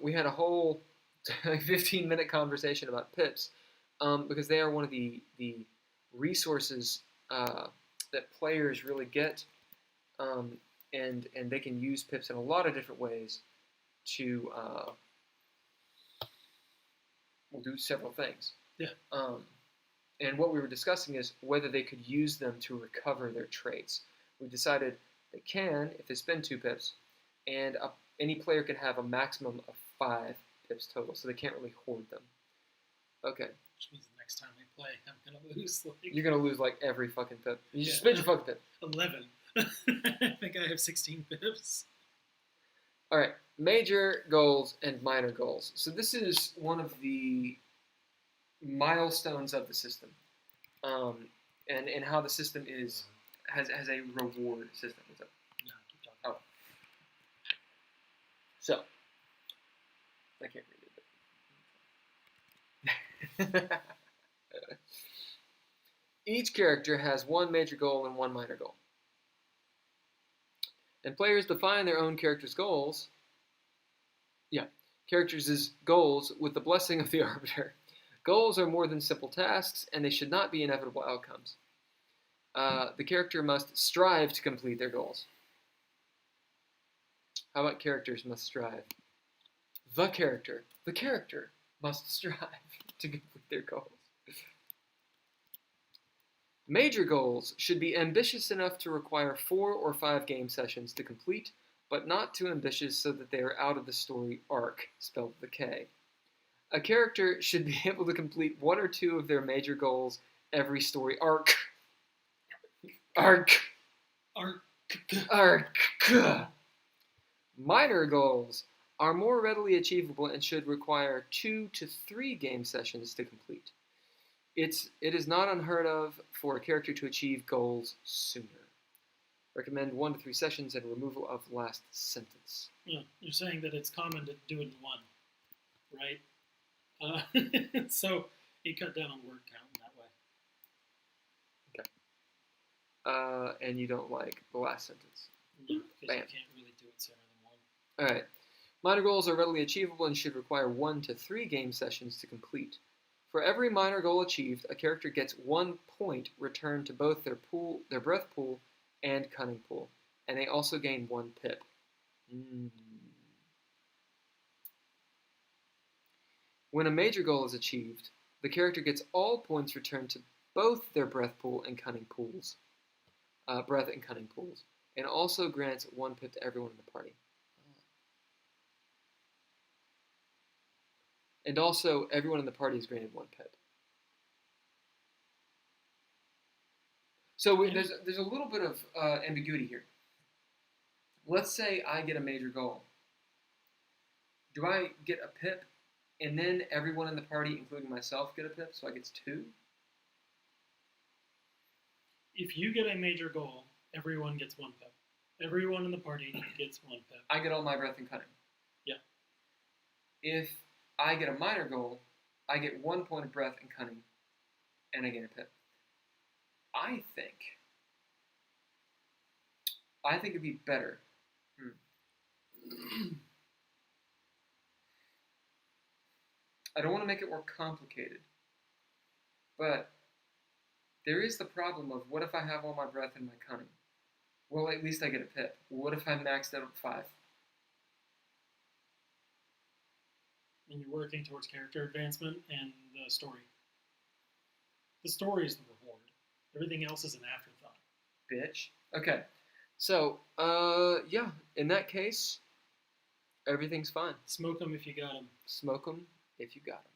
We had a whole 15-minute conversation about pips because they are one of the resources that players really get, and they can use pips in a lot of different ways to do several things. Yeah. And what we were discussing is whether they could use them to recover their traits. We decided they can if they spend 2 pips, and any player can have a maximum of 5 pips total, so they can't really hoard them. Okay. Which means the next time we play, I'm going to lose. You're going to lose like every fucking pip. You just spend your fucking pip. 11. I think I have 16 pips. Alright. Major goals and minor goals. So this is one of the milestones of the system, and how the system has a reward system. What's up? No, keep talking. Oh, so I can't read it. But each character has 1 major goal and 1 minor goal, and players define their own character's goals. Characters' goals with the blessing of the arbiter. Goals are more than simple tasks, and they should not be inevitable outcomes. The character must strive to complete their goals. How about characters must strive? The character must strive to complete their goals. Major goals should be ambitious enough to require 4 or 5 game sessions to complete, but not too ambitious so that they are out of the story arc, spelled with a K. A character should be able to complete 1 or 2 of their major goals every story arc. Arc. Minor goals are more readily achievable and should require 2 to 3 game sessions to complete. It is not unheard of for a character to achieve goals sooner. Recommend 1 to 3 sessions and removal of last sentence. Yeah, you're saying that it's common to do it in one, right? So you cut down on word count in that way. Okay. And you don't like the last sentence. No, because you can't really do it sooner than one. All right. Minor goals are readily achievable and should require 1 to 3 game sessions to complete. For every minor goal achieved, a character gets 1 point returned to both their breath pool, and cunning pool, and they also gain 1 pip. When a major goal is achieved, the character gets all points returned to both their breath pool and cunning pools, and also grants 1 pip to everyone in the party. And also, everyone in the party is granted 1 pip. So there's a little bit of ambiguity here. Let's say I get a major goal. Do I get a pip, and then everyone in the party, including myself, get a pip, so I get 2? If you get a major goal, everyone gets 1 pip. Everyone in the party gets 1 pip. I get all my breath and cunning. Yeah. If I get a minor goal, I get 1 point of breath and cunning, and I gain a pip. I think it'd be better. I don't want to make it more complicated, but there is the problem of, what if I have all my breath and my cunning? Well, at least I get a pip. What if I maxed out at 5? And you're working towards character advancement and the story. The story is the reward. Everything else is an afterthought. Bitch. Okay. So, yeah, in that case, everything's fine. Smoke them if you got them. Smoke them if you got them.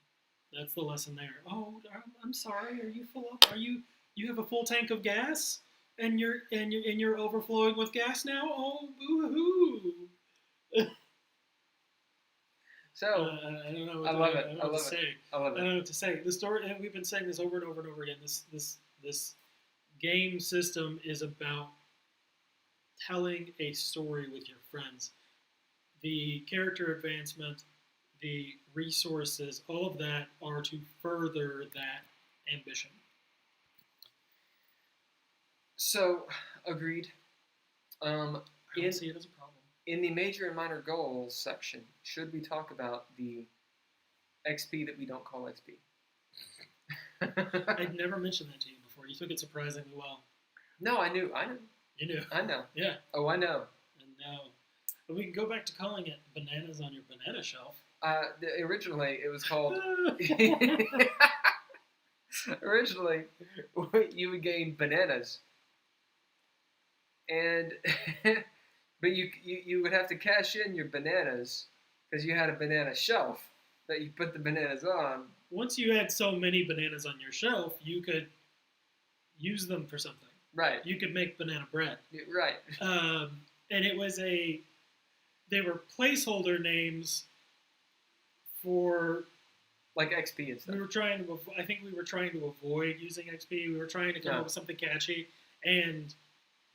That's the lesson there. Oh, I'm sorry. Are you full up? You have a full tank of gas, and you're overflowing with gas now? Oh, boo-hoo. So, I don't know what I love it. I love it. I don't know what to say. The story, and we've been saying this over and over and over again. This game system is about telling a story with your friends. The character advancement, the resources, all of that are to further that ambition. So, agreed. I don't see it as a problem. In the major and minor goals section, should we talk about the XP that we don't call XP? I'd never mentioned that to you before. You took it surprisingly well. No, I knew. You knew. I know. Yeah. Oh, I know. And now, but we can go back to calling it bananas on your banana shelf. Originally, it was called... Originally, you would gain bananas. And... But you would have to cash in your bananas because you had a banana shelf that you put the bananas on. Once you had so many bananas on your shelf, you could use them for something. Right. You could make banana bread. Right. And it was they were placeholder names for... Like XP and stuff. I think we were trying to avoid using XP. We were trying to come up with something catchy. And...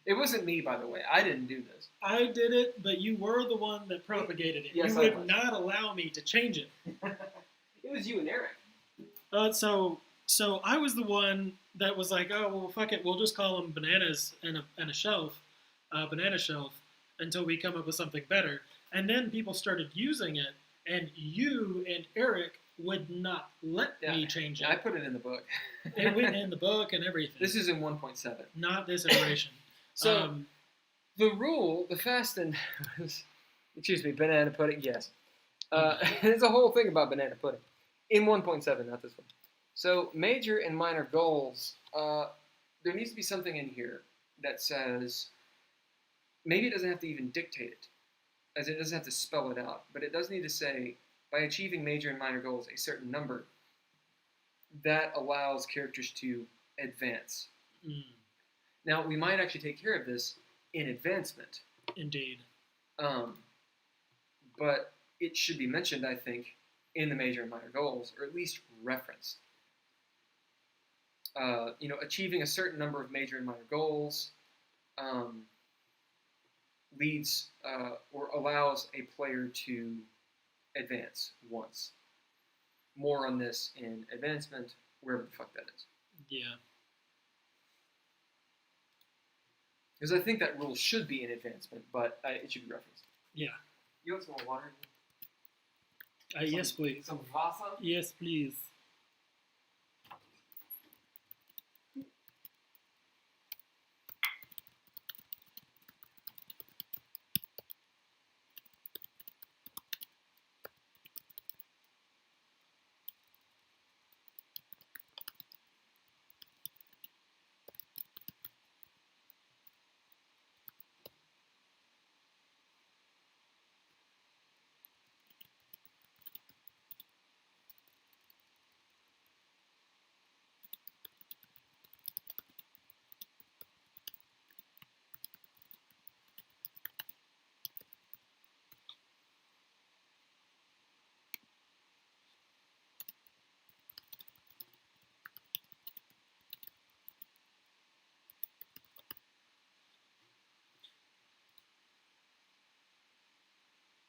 It wasn't me, by the way. I didn't do this. I did it, but you were the one that propagated it. Yes, you would not allow me to change it. It was you and Erin. So I was the one that was like, oh, well, fuck it. We'll just call them bananas and a shelf, banana shelf, until we come up with something better. And then people started using it, and you and Eric would not let me change it. I put it in the book. It went in the book and everything. This is in 1.7. Not this iteration. So, the fast and, banana pudding, yes. There's a whole thing about banana pudding. In 1.7, not this one. So, major and minor goals, there needs to be something in here that says, maybe it doesn't have to even dictate it, as it doesn't have to spell it out, but it does need to say, by achieving major and minor goals, a certain number, that allows characters to advance. Mm. Now, we might actually take care of this in advancement. Indeed. But it should be mentioned, I think, in the major and minor goals, or at least referenced. Achieving a certain number of major and minor goals leads or allows a player to advance once. More on this in advancement, wherever the fuck that is. Yeah. Because I think that rule should be in advancement, but it should be referenced. Yeah. You want some water? Yes, please. Some Vasa? Yes, please.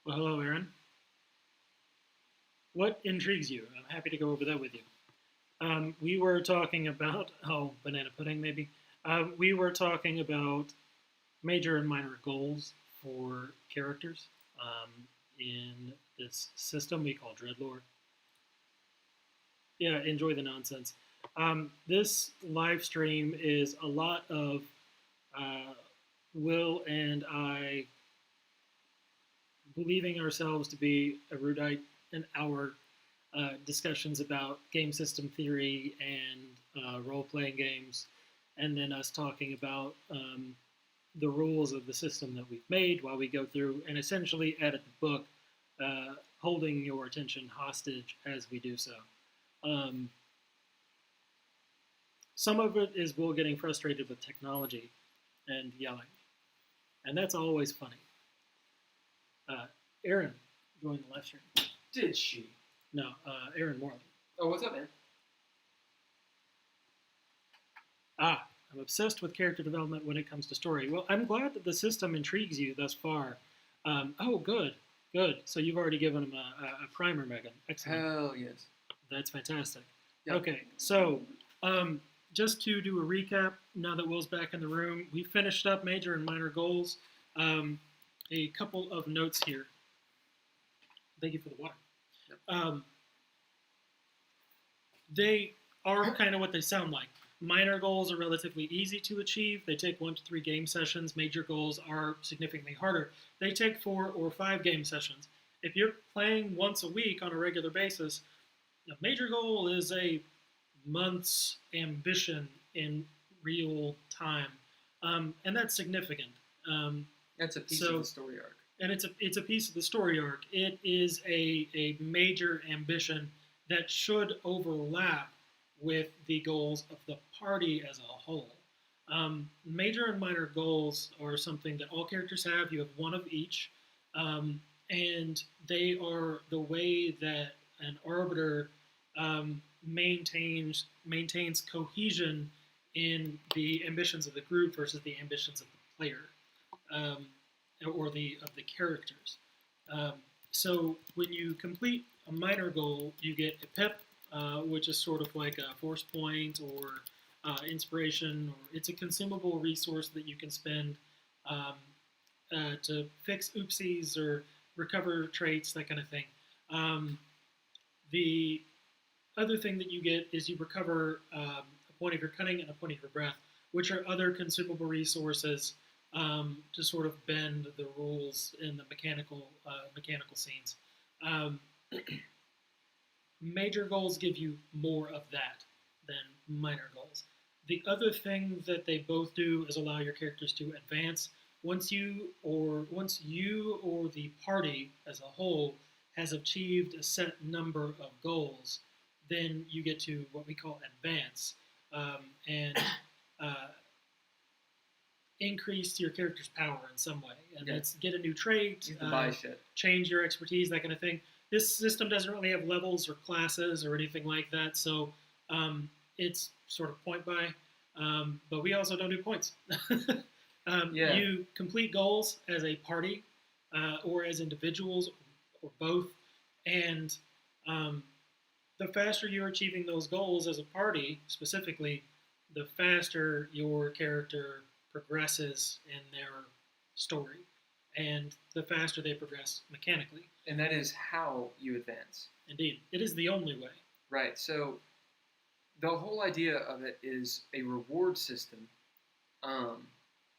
Well, hello, Erin. What intrigues you? I'm happy to go over that with you. We were talking about, banana pudding maybe. We were talking about major and minor goals for characters in this system we call Dreadlore. Yeah, enjoy the nonsense. This live stream is a lot of Will and I believing ourselves to be erudite in our discussions about game system theory and role-playing games, and then us talking about the rules of the system that we've made while we go through and essentially edit the book, holding your attention hostage as we do so. Some of it is Will getting frustrated with technology and yelling, and that's always funny. Erin joined the live stream. Did she? No, Erin Morley. Oh, what's up, man? I'm obsessed with character development when it comes to story. Well, I'm glad that the system intrigues you thus far. Good. So you've already given him a primer, Megan. Excellent. Hell yes. That's fantastic. Yep. Okay, so just to do a recap, now that Will's back in the room, we finished up major and minor goals. A couple of notes here. Thank you for the water. Yep. They are kind of what they sound like. Minor goals are relatively easy to achieve. They take 1 to 3 game sessions. Major goals are significantly harder. They take 4 or 5 game sessions. If you're playing once a week on a regular basis, a major goal is a month's ambition in real time. And that's significant. That's a piece of the story arc. And it's a piece of the story arc. It is a major ambition that should overlap with the goals of the party as a whole. Major and minor goals are something that all characters have. You have one of each. And they are the way that an arbiter maintains cohesion in the ambitions of the group versus the ambitions of the player. Or of the characters. So when you complete a minor goal, you get a pip, which is sort of like a force point or inspiration, or it's a consumable resource that you can spend to fix oopsies or recover traits, that kind of thing. The other thing that you get is you recover a point of your cunning and a point of your breath, which are other consumable resources to sort of bend the rules in the mechanical scenes. Major goals give you more of that than minor goals. The other thing that they both do is allow your characters to advance. Once you or the party as a whole has achieved a set number of goals, then you get to what we call advance, and uh, increase your character's power in some way. And Yeah. that's get a new trait, You have to buy shit. change your expertise, that kind of thing. This system doesn't really have levels or classes or anything like that, so it's sort of point by. But we also don't do points. Yeah. You complete goals as a party or as individuals or both, and the faster you're achieving those goals as a party, specifically, the faster your character progresses in their story, and the faster they progress mechanically. And that is how you advance. Indeed, it is the only way. Right. So the whole idea of it is a reward system.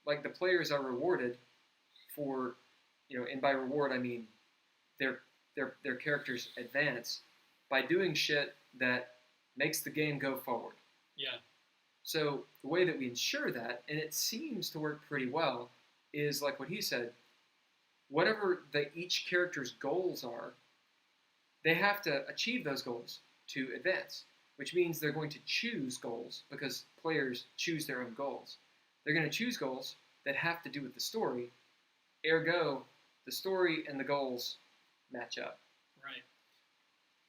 Like the players are rewarded for, and by reward I mean their characters advance by doing shit that makes the game go forward. Yeah. So the way that we ensure that, and it seems to work pretty well, is like what he said. Whatever each character's goals are, they have to achieve those goals to advance, which means they're going to choose goals because players choose their own goals. They're going to choose goals that have to do with the story. Ergo, the story and the goals match up. Right.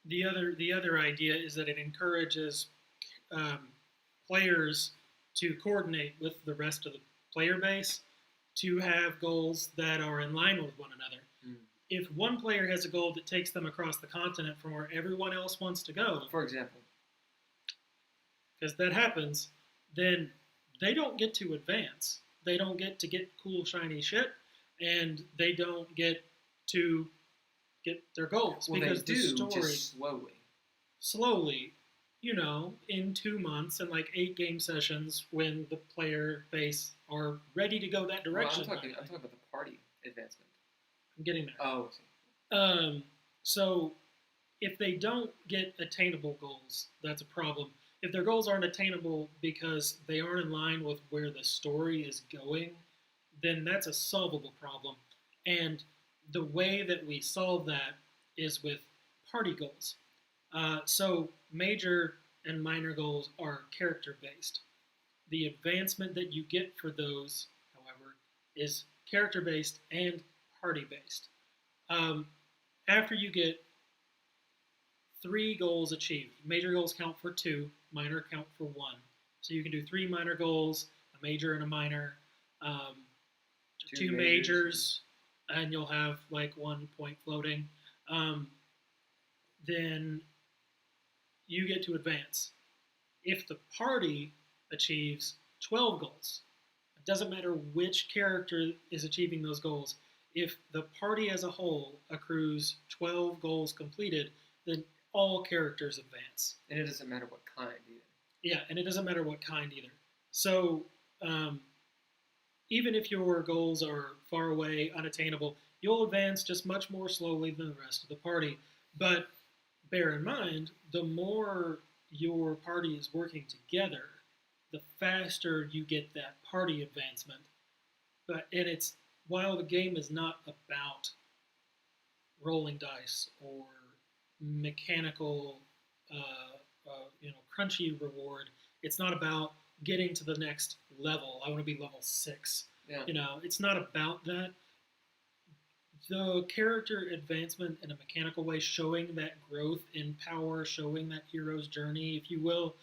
The other idea is that it encourages players to coordinate with the rest of the player base to have goals that are in line with one another. If one player has a goal that takes them across the continent from where everyone else wants to go, For example. because that happens, then they don't get to advance. They don't get to get cool, shiny shit, and they don't get to get their goals. Well, because they do, the story, just slowly, in 2 months and like 8 game sessions when the player base are ready to go that direction. Well, I'm talking about the party advancement. I'm getting there. Oh. So if they don't get attainable goals, that's a problem. If their goals aren't attainable because they aren't in line with where the story is going, then that's a solvable problem. And the way that we solve that is with party goals. So major and minor goals are character-based. The advancement that you get for those, however, is character-based and party-based. After you get 3 goals achieved, major goals count for 2, minor count for 1. So you can do 3 minor goals, a major and a minor, 2 majors, and you'll have like 1 point floating. Then you get to advance. If the party achieves 12 goals, it doesn't matter which character is achieving those goals. If the party as a whole accrues 12 goals completed, then all characters advance. And it doesn't matter what kind either. Yeah, and it doesn't matter what kind either. So even if your goals are far away, unattainable, you'll advance just much more slowly than the rest of the party. But bear in mind, the more your party is working together, the faster you get that party advancement. While the game is not about rolling dice or mechanical, crunchy reward, it's not about getting to the next level. I want to be level 6. Yeah. It's not about that. The character advancement in a mechanical way, showing that growth in power, showing that hero's journey, if you will,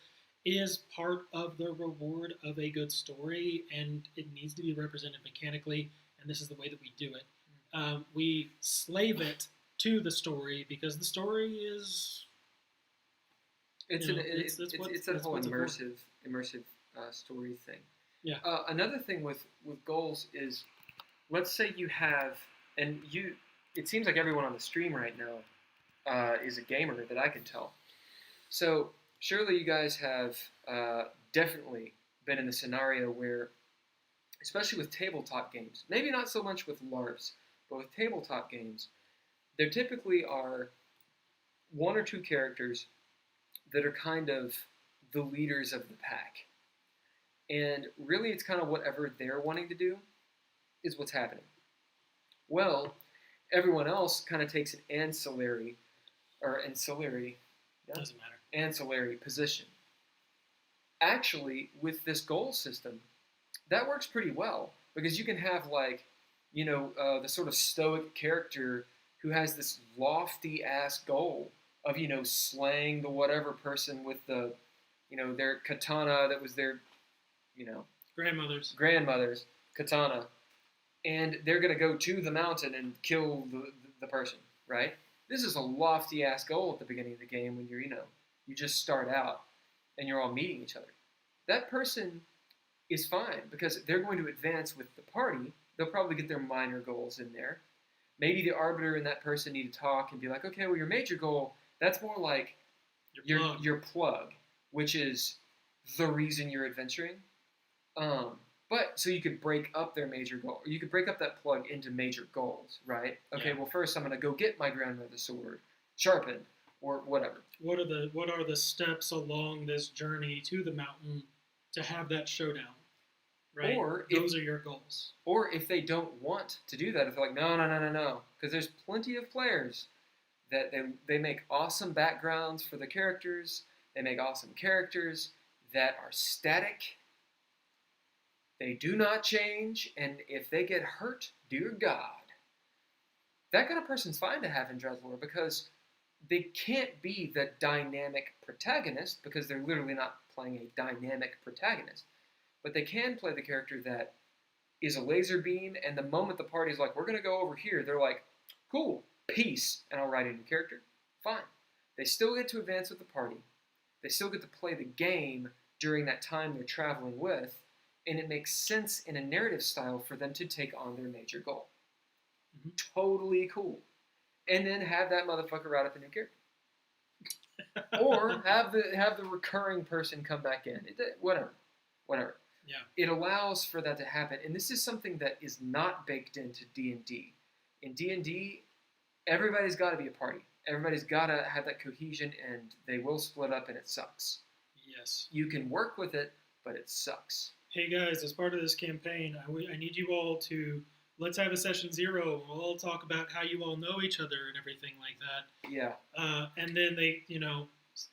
is part of the reward of a good story, and it needs to be represented mechanically, and this is the way that we do it. We slave it to the story because the story is... It's that whole immersive story thing. Yeah. Another thing with goals is, let's say you have, and it seems like everyone on the stream right now is a gamer that I can tell. So surely you guys have definitely been in the scenario where, especially with tabletop games, maybe not so much with LARPs, but with tabletop games, there typically are 1 or 2 characters that are kind of the leaders of the pack. And really, it's kind of whatever they're wanting to do is what's happening. Well, everyone else kind of takes an ancillary, yeah, Doesn't matter. ancillary position. Actually, with this goal system, that works pretty well because you can have the sort of stoic character who has this lofty ass goal of slaying the whatever person with their katana that was their grandmother's katana, and they're gonna go to the mountain and kill the person, right? This is a lofty ass goal at the beginning of the game when you just start out and you're all meeting each other. That person is fine because they're going to advance with the party. They'll probably get their minor goals in there. Maybe the arbiter and that person need to talk and be like, okay, well, your major goal, that's more like your plug, which is the reason you're adventuring. But so you could break up their major goal, or you could break up that plug into major goals, right? Okay, Yeah. well, first I'm going to go get my grandmother's sword sharpened, or whatever. What are the steps along this journey to the mountain to have that showdown? Right. Or those are your goals. Or if they don't want to do that, if they're like, no, because there's plenty of players that they make awesome backgrounds for the characters. They make awesome characters that are static. They do not change, and if they get hurt, dear God, that kind of person's fine to have in Dreadlore because they can't be the dynamic protagonist because they're literally not playing a dynamic protagonist. But they can play the character that is a laser beam, and the moment the party's like, we're going to go over here, they're like, cool, peace, and I'll write in your character. Fine. They still get to advance with the party. They still get to play the game during that time they're traveling with, and it makes sense in a narrative style for them to take on their major goal. Mm-hmm. Totally cool. And then have that motherfucker write up a new character. Or have the recurring person come back in. Whatever. Yeah. It allows for that to happen, and this is something that is not baked into D&D. In D&D, everybody's got to be a party. Everybody's got to have that cohesion, and they will split up, and it sucks. Yes. You can work with it, but it sucks. Hey guys, as part of this campaign, I need you all to let's have a session 0. We'll all talk about how you all know each other and everything like that. Yeah. And then they,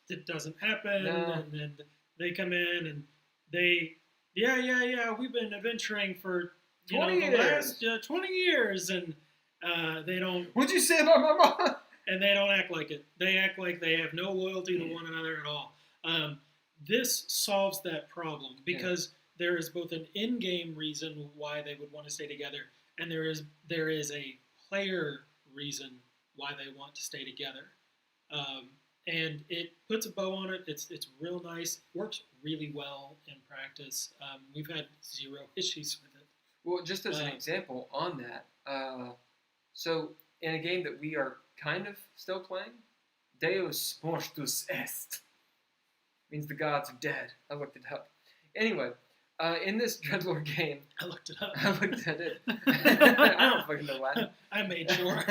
it doesn't happen, No. and then they come in and they. Yeah. We've been adventuring for the last 20 years, and they don't. What'd you say about my mom? And they don't act like it. They act like they have no loyalty to one another at all. This solves that problem because there is both an in-game reason why they would want to stay together, and there is a player reason why they want to stay together. And it puts a bow on it. It's real nice. Works really well in practice. We've had 0 issues with it. Well, just as an example on that, so in a game that we are kind of still playing, Deus mortus est means the gods are dead. I looked it up. Anyway, in this Dreadlore game, I looked it up. I looked at it. I don't fucking know Latin. I made sure.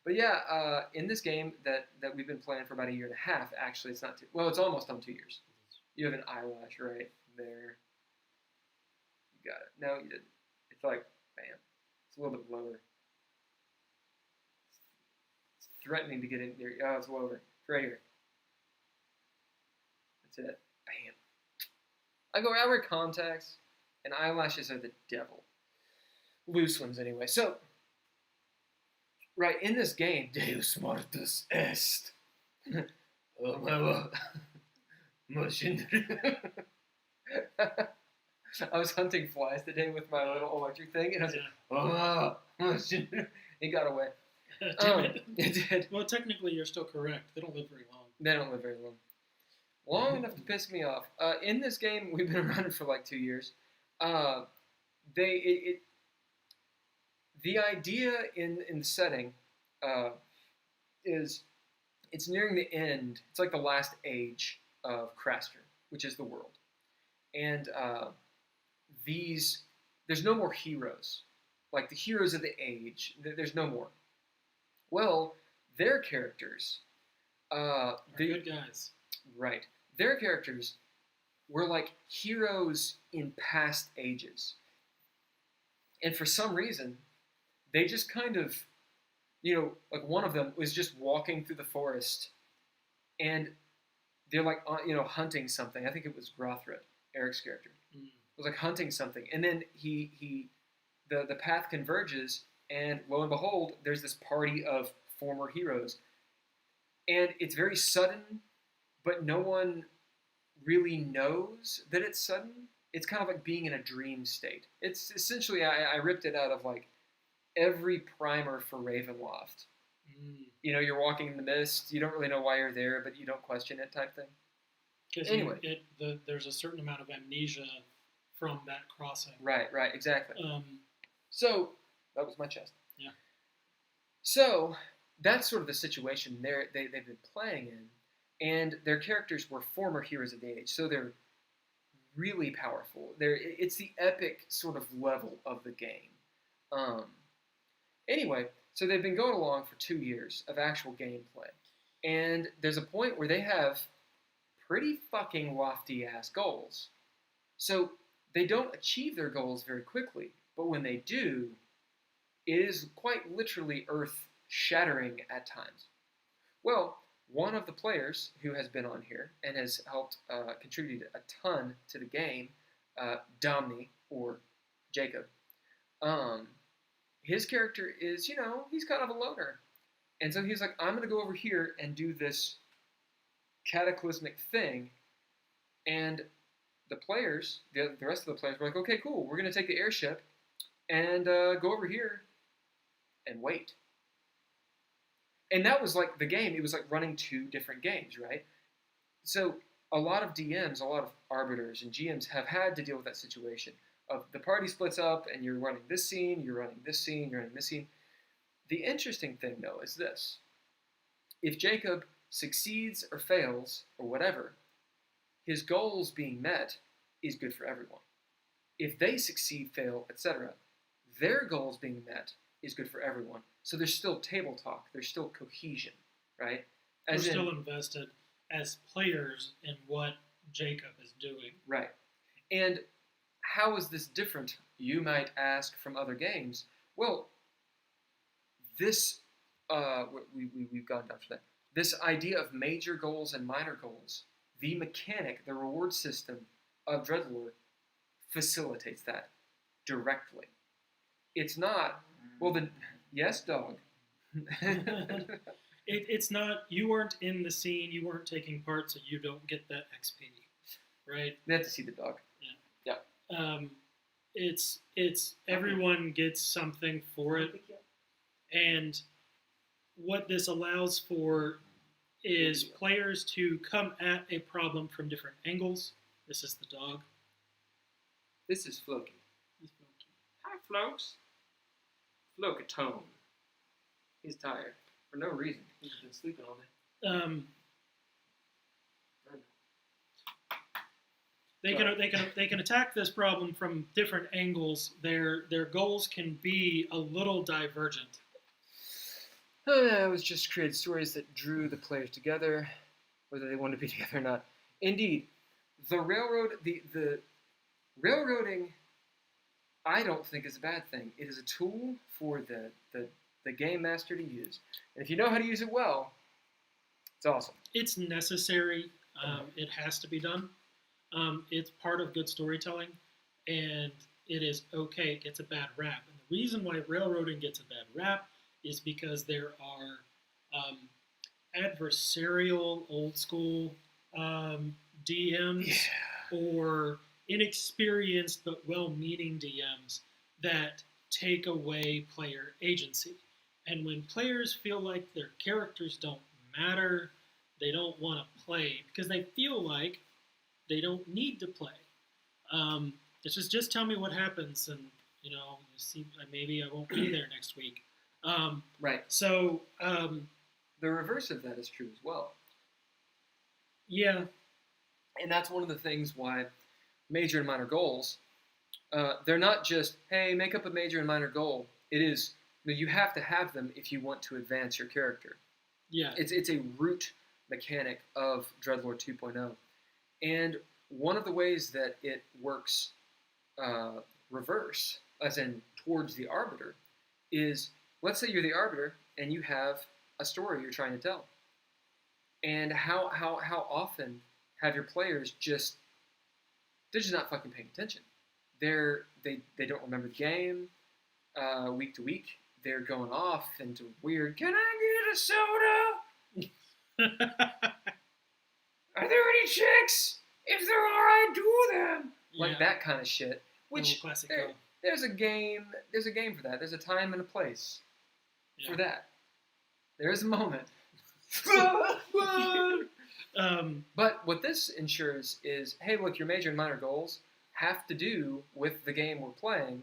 But yeah, in this game that we've been playing for about a year and a half, actually, it's not too. Well, it's almost on 2 years. You have an eyelash right there. You got it. No, you didn't. It's like, bam. It's a little bit lower. It's threatening to get in there. Oh, it's lower. It's right here. That's it. Bam. I wear contacts, and eyelashes are the devil. Loose ones, anyway. So, right, in this game, Deus mortus est. Oh, my I was hunting flies today with my little electric thing, and I was like, oh, it got away. Damn it. It did. Well, technically, you're still correct. They don't live very long. They don't live very long. Long enough to piss me off. In this game, we've been around it for like 2 years. The idea in the setting is it's nearing the end. It's like the last age of Craster, which is the world. And there's no more heroes. Like the heroes of the age, there's no more. Well, their characters... Are good guys. Right. Their characters were like heroes in past ages. And for some reason, they just kind of, like one of them was just walking through the forest, and they're like, hunting something. I think it was Grothred, Eric's character. Was like hunting something, and then the path converges, and lo and behold, there's this party of former heroes, and it's very sudden, but no one really knows that it's sudden. It's kind of like being in a dream state. It's essentially, I ripped it out of like every primer for Ravenloft. You're walking in the mist, you don't really know why you're there, but you don't question it type thing. Anyway, there's a certain amount of amnesia from that crossing. Right, exactly. So, that was my chest. Yeah. So, that's sort of the situation they've been playing in, and their characters were former heroes of the age, so they're really powerful. It's the epic sort of level of the game. Anyway, so they've been going along for 2 years of actual gameplay, and there's a point where they have pretty fucking lofty-ass goals. So, they don't achieve their goals very quickly, but when they do, it is quite literally earth-shattering at times. Well, one of the players who has been on here and has helped contribute a ton to the game, Domni, or Jacob, his character is, he's kind of a loner. And so he's like, I'm going to go over here and do this cataclysmic thing, and the players, the rest of the players were like, okay, cool, we're going to take the airship and go over here and wait. And that was like the game. It was like running 2 different games, right? So a lot of DMs, a lot of arbiters and GMs have had to deal with that situation of the party splits up and you're running this scene, you're running this scene, you're running this scene. The interesting thing, though, is this. If Jacob succeeds or fails or whatever, his goals being met is good for everyone. If they succeed, fail, etc., their goals being met is good for everyone. So there's still table talk. There's still cohesion, right? We're still invested as players in what Jacob is doing. Right. And how is this different, you might ask, from other games? Well, this, we've gone down to that. This idea of major goals and minor goals, the mechanic, the reward system of Dreadlord facilitates that directly. It's not, yes, dog. It's not, you weren't in the scene, you weren't taking part, so you don't get that XP, right? They have to see the dog. Yeah. It's everyone gets something for it, and what this allows for is players to come at a problem from different angles. This is the dog. This is Floki. Hi, Flokes. Flokatone. He's tired for no reason. He's been sleeping all day. They can attack this problem from different angles. Their goals can be a little divergent. It was just created stories that drew the players together, whether they wanted to be together or not. Indeed, the railroading, I don't think is a bad thing. It is a tool for the game master to use, and if you know how to use it well, it's awesome. It's necessary. It has to be done. It's part of good storytelling, and it is okay. It gets a bad rap, and the reason why railroading gets a bad rap is because there are adversarial, old school DMs or inexperienced but well-meaning DMs that take away player agency. And when players feel like their characters don't matter, they don't want to play because they feel like they don't need to play. It's just tell me what happens, and you see, maybe I won't be there next week. Right. So the reverse of that is true as well. Yeah. And that's one of the things why major and minor goals, they're not just, hey, make up a major and minor goal. It is, you have to have them if you want to advance your character. Yeah. It's a root mechanic of Dreadlord 2.0. And one of the ways that it works reverse, as in towards the arbiter, is let's say you're the arbiter and you have a story you're trying to tell. And how often have your players they're just not fucking paying attention. They don't remember the game week to week. They're going off into weird, can I get a soda? Are there any chicks? If there are, I do them. Like that kind of shit. Which classic there's a game for that. There's a time and a place for that. There's a moment. But what this ensures is, hey, look, your major and minor goals have to do with the game we're playing,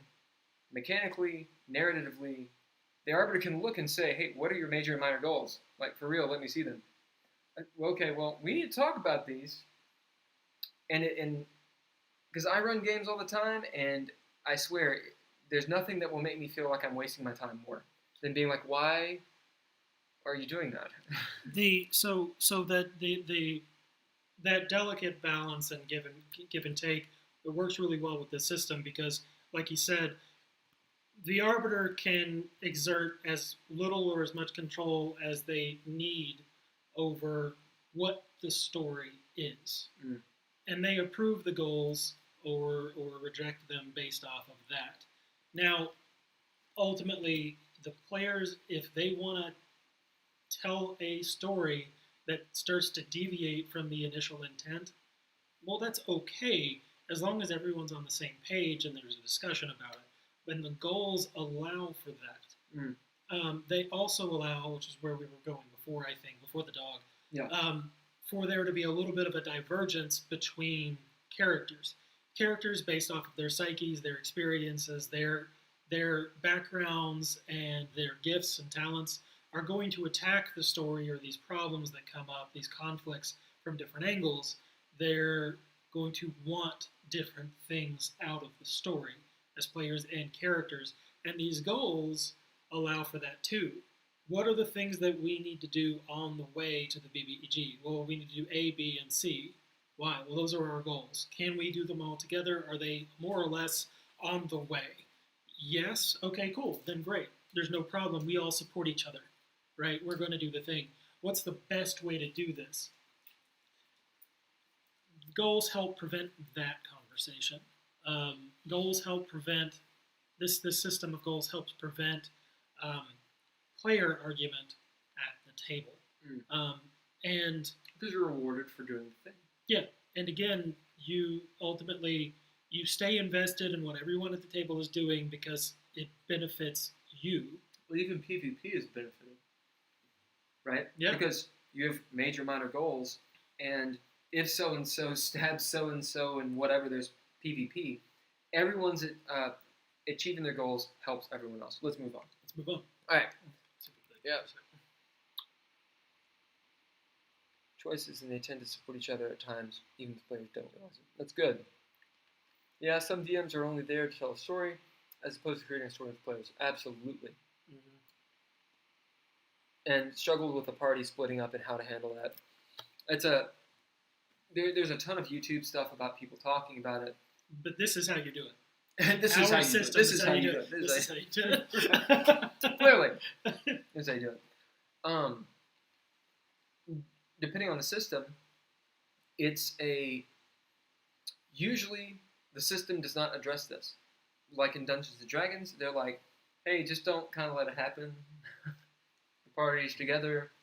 mechanically, narratively. The arbiter can look and say, hey, what are your major and minor goals? Like, for real, let me see them. Okay, well, we need to talk about these. And because I run games all the time, and I swear, there's nothing that will make me feel like I'm wasting my time more than being like, why are you doing that? That delicate balance and give and take, it works really well with this system because, like you said, the arbiter can exert as little or as much control as they need over what the story is. And they approve the goals or reject them based off of that. Now, ultimately, the players, if they want to tell a story that starts to deviate from the initial intent, well, that's okay as long as everyone's on the same page and there's a discussion about it. When the goals allow for that, they also allow, which is where we were going before, I think, before the dog, for there to be a little bit of a divergence between characters. Characters based off of their psyches, their experiences, their backgrounds, and their gifts and talents are going to attack the story or these problems that come up, these conflicts from different angles. They're going to want different things out of the story as players and characters. And these goals allow for that too. What are the things that we need to do on the way to the BBEG? Well, we need to do A, B, and C. Why? Well, those are our goals. Can we do them all together? Are they more or less on the way? Yes? Okay, cool. Then great. There's no problem. We all support each other, right? We're going to do the thing. What's the best way to do this? Goals help prevent that conversation. Goals help prevent, this system of goals helps prevent player argument at the table. And because you're rewarded for doing the thing. Yeah, and again, you ultimately, you stay invested in what everyone at the table is doing because it benefits you. Well, even PvP is benefited, right? Yeah. Because you have major, minor goals, and if so-and-so stabs so-and-so and whatever, there's PvP, everyone's achieving their goals helps everyone else. Let's move on. All right. Yeah. Choices, and they tend to support each other at times, even if players don't realize it. That's good. Yeah, some DMs are only there to tell a story, as opposed to creating a story with players. Absolutely. And struggled with a party splitting up and how to handle that. There's a ton of YouTube stuff about people talking about it. But this is how you do it. This is how you do it. This is how you do it. This is how you do it. Clearly. This is how you do it. Depending on the system, usually the system does not address this. Like in Dungeons & Dragons, they're like, hey, just don't kind of let it happen. The party's together.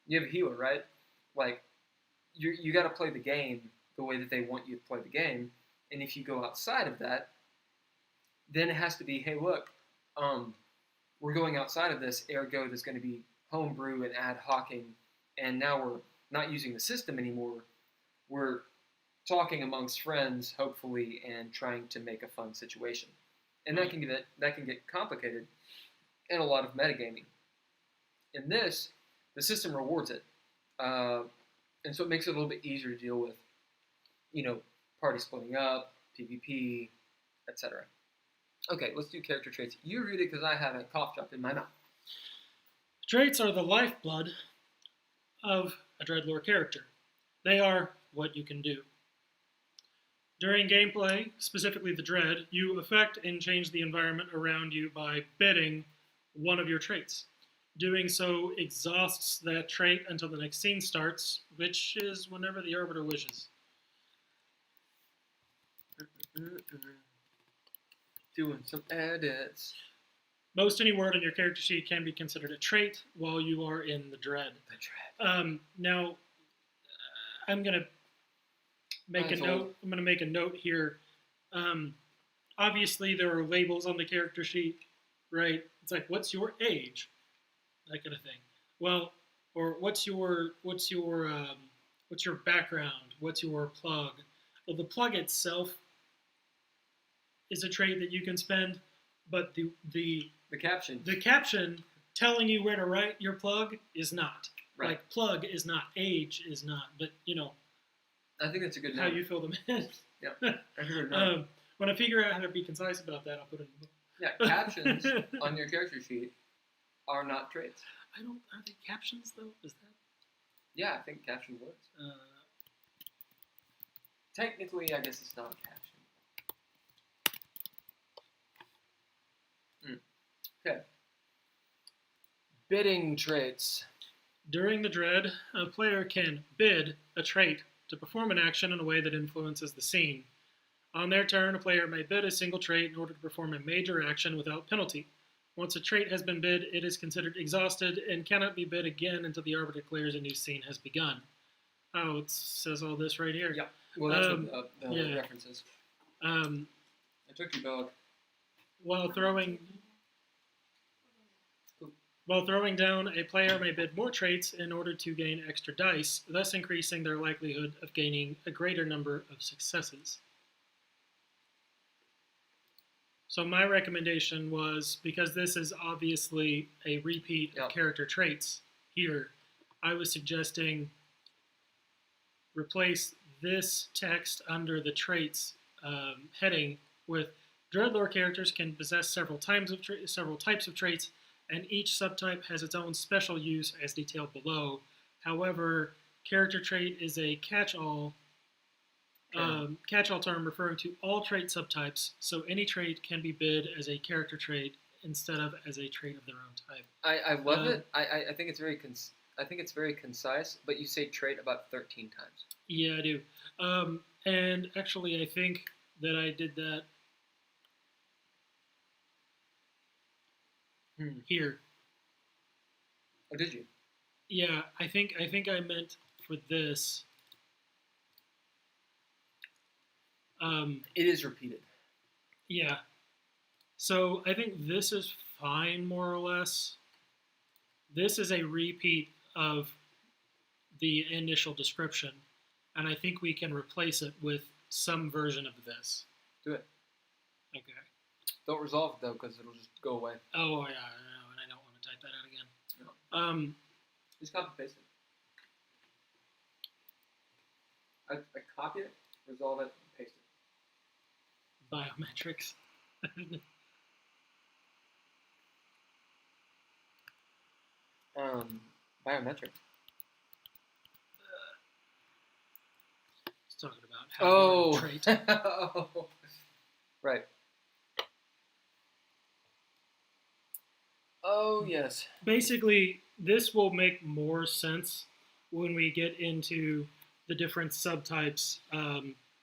You have a healer, right? Like, you got to play the game the way that they want you to play the game. And if you go outside of that, then it has to be, hey, look, we're going outside of this, ergo there's going to be homebrew and ad hocing, and now we're not using the system anymore. We're talking amongst friends, hopefully, and trying to make a fun situation. And that can get complicated in a lot of metagaming. In this, the system rewards it. And so it makes it a little bit easier to deal with, party splitting up, PvP, etc. Okay, let's do character traits. You read it because I have a cough drop in my mouth. Traits are the lifeblood of a Dreadlore character. They are what you can do. During gameplay, specifically the Dread, you affect and change the environment around you by bidding one of your traits. Doing so exhausts that trait until the next scene starts, which is whenever the Arbiter wishes. Doing some edits. Most any word on your character sheet can be considered a trait while you are in the Dread. The Dread. Now, I'm gonna make a note. I'm gonna make a note here. Obviously, there are labels on the character sheet, right? It's like, what's your age, that kind of thing. Well, or what's your background? What's your plug? Well, the plug itself is a trait that you can spend, but the caption telling you where to write your plug is not. Right. Like, plug is not, age is not, but I think that's a good how note. you fill them in. Yeah, I heard note. When I figure out how to be concise about that, I'll put it in the book. Yeah, captions on your character sheet are not traits. Are they captions though? Is that? Yeah, I think caption works. Technically, I guess it's not a caption. Okay. Bidding traits. During the Dread, a player can bid a trait to perform an action in a way that influences the scene. On their turn, a player may bid a single trait in order to perform a major action without penalty. Once a trait has been bid, it is considered exhausted and cannot be bid again until the Arbiter declares a new scene has begun. Oh, it says all this right here. Yeah. Well, that's what the reference is. I took your dog. While throwing down, a player may bid more traits in order to gain extra dice, thus increasing their likelihood of gaining a greater number of successes. So my recommendation was, because this is obviously a repeat of character traits here, I was suggesting replace this text under the traits heading with Dreadlore characters can possess several types of traits, and each subtype has its own special use as detailed below. However, character trait is a catch-all term referring to all trait subtypes, so any trait can be bid as a character trait instead of as a trait of their own type. I love it. I think it's very concise, but you say trait about 13 times. Yeah, I do. And actually, I think that I did that here. Oh, did you? Yeah, I think I meant for this. It is repeated. Yeah. So I think this is fine, more or less. This is a repeat of the initial description, and I think we can replace it with some version of this. Do it. Okay. Don't resolve it, though, because it'll just go away. Oh, yeah, I know, and I don't want to type that out again. No. Just copy paste it. I copy it, resolve it, and paste it. Biometrics. Biometrics. It's talking about how trait. Oh. Right. Oh, yes. Basically, this will make more sense when we get into the different subtypes,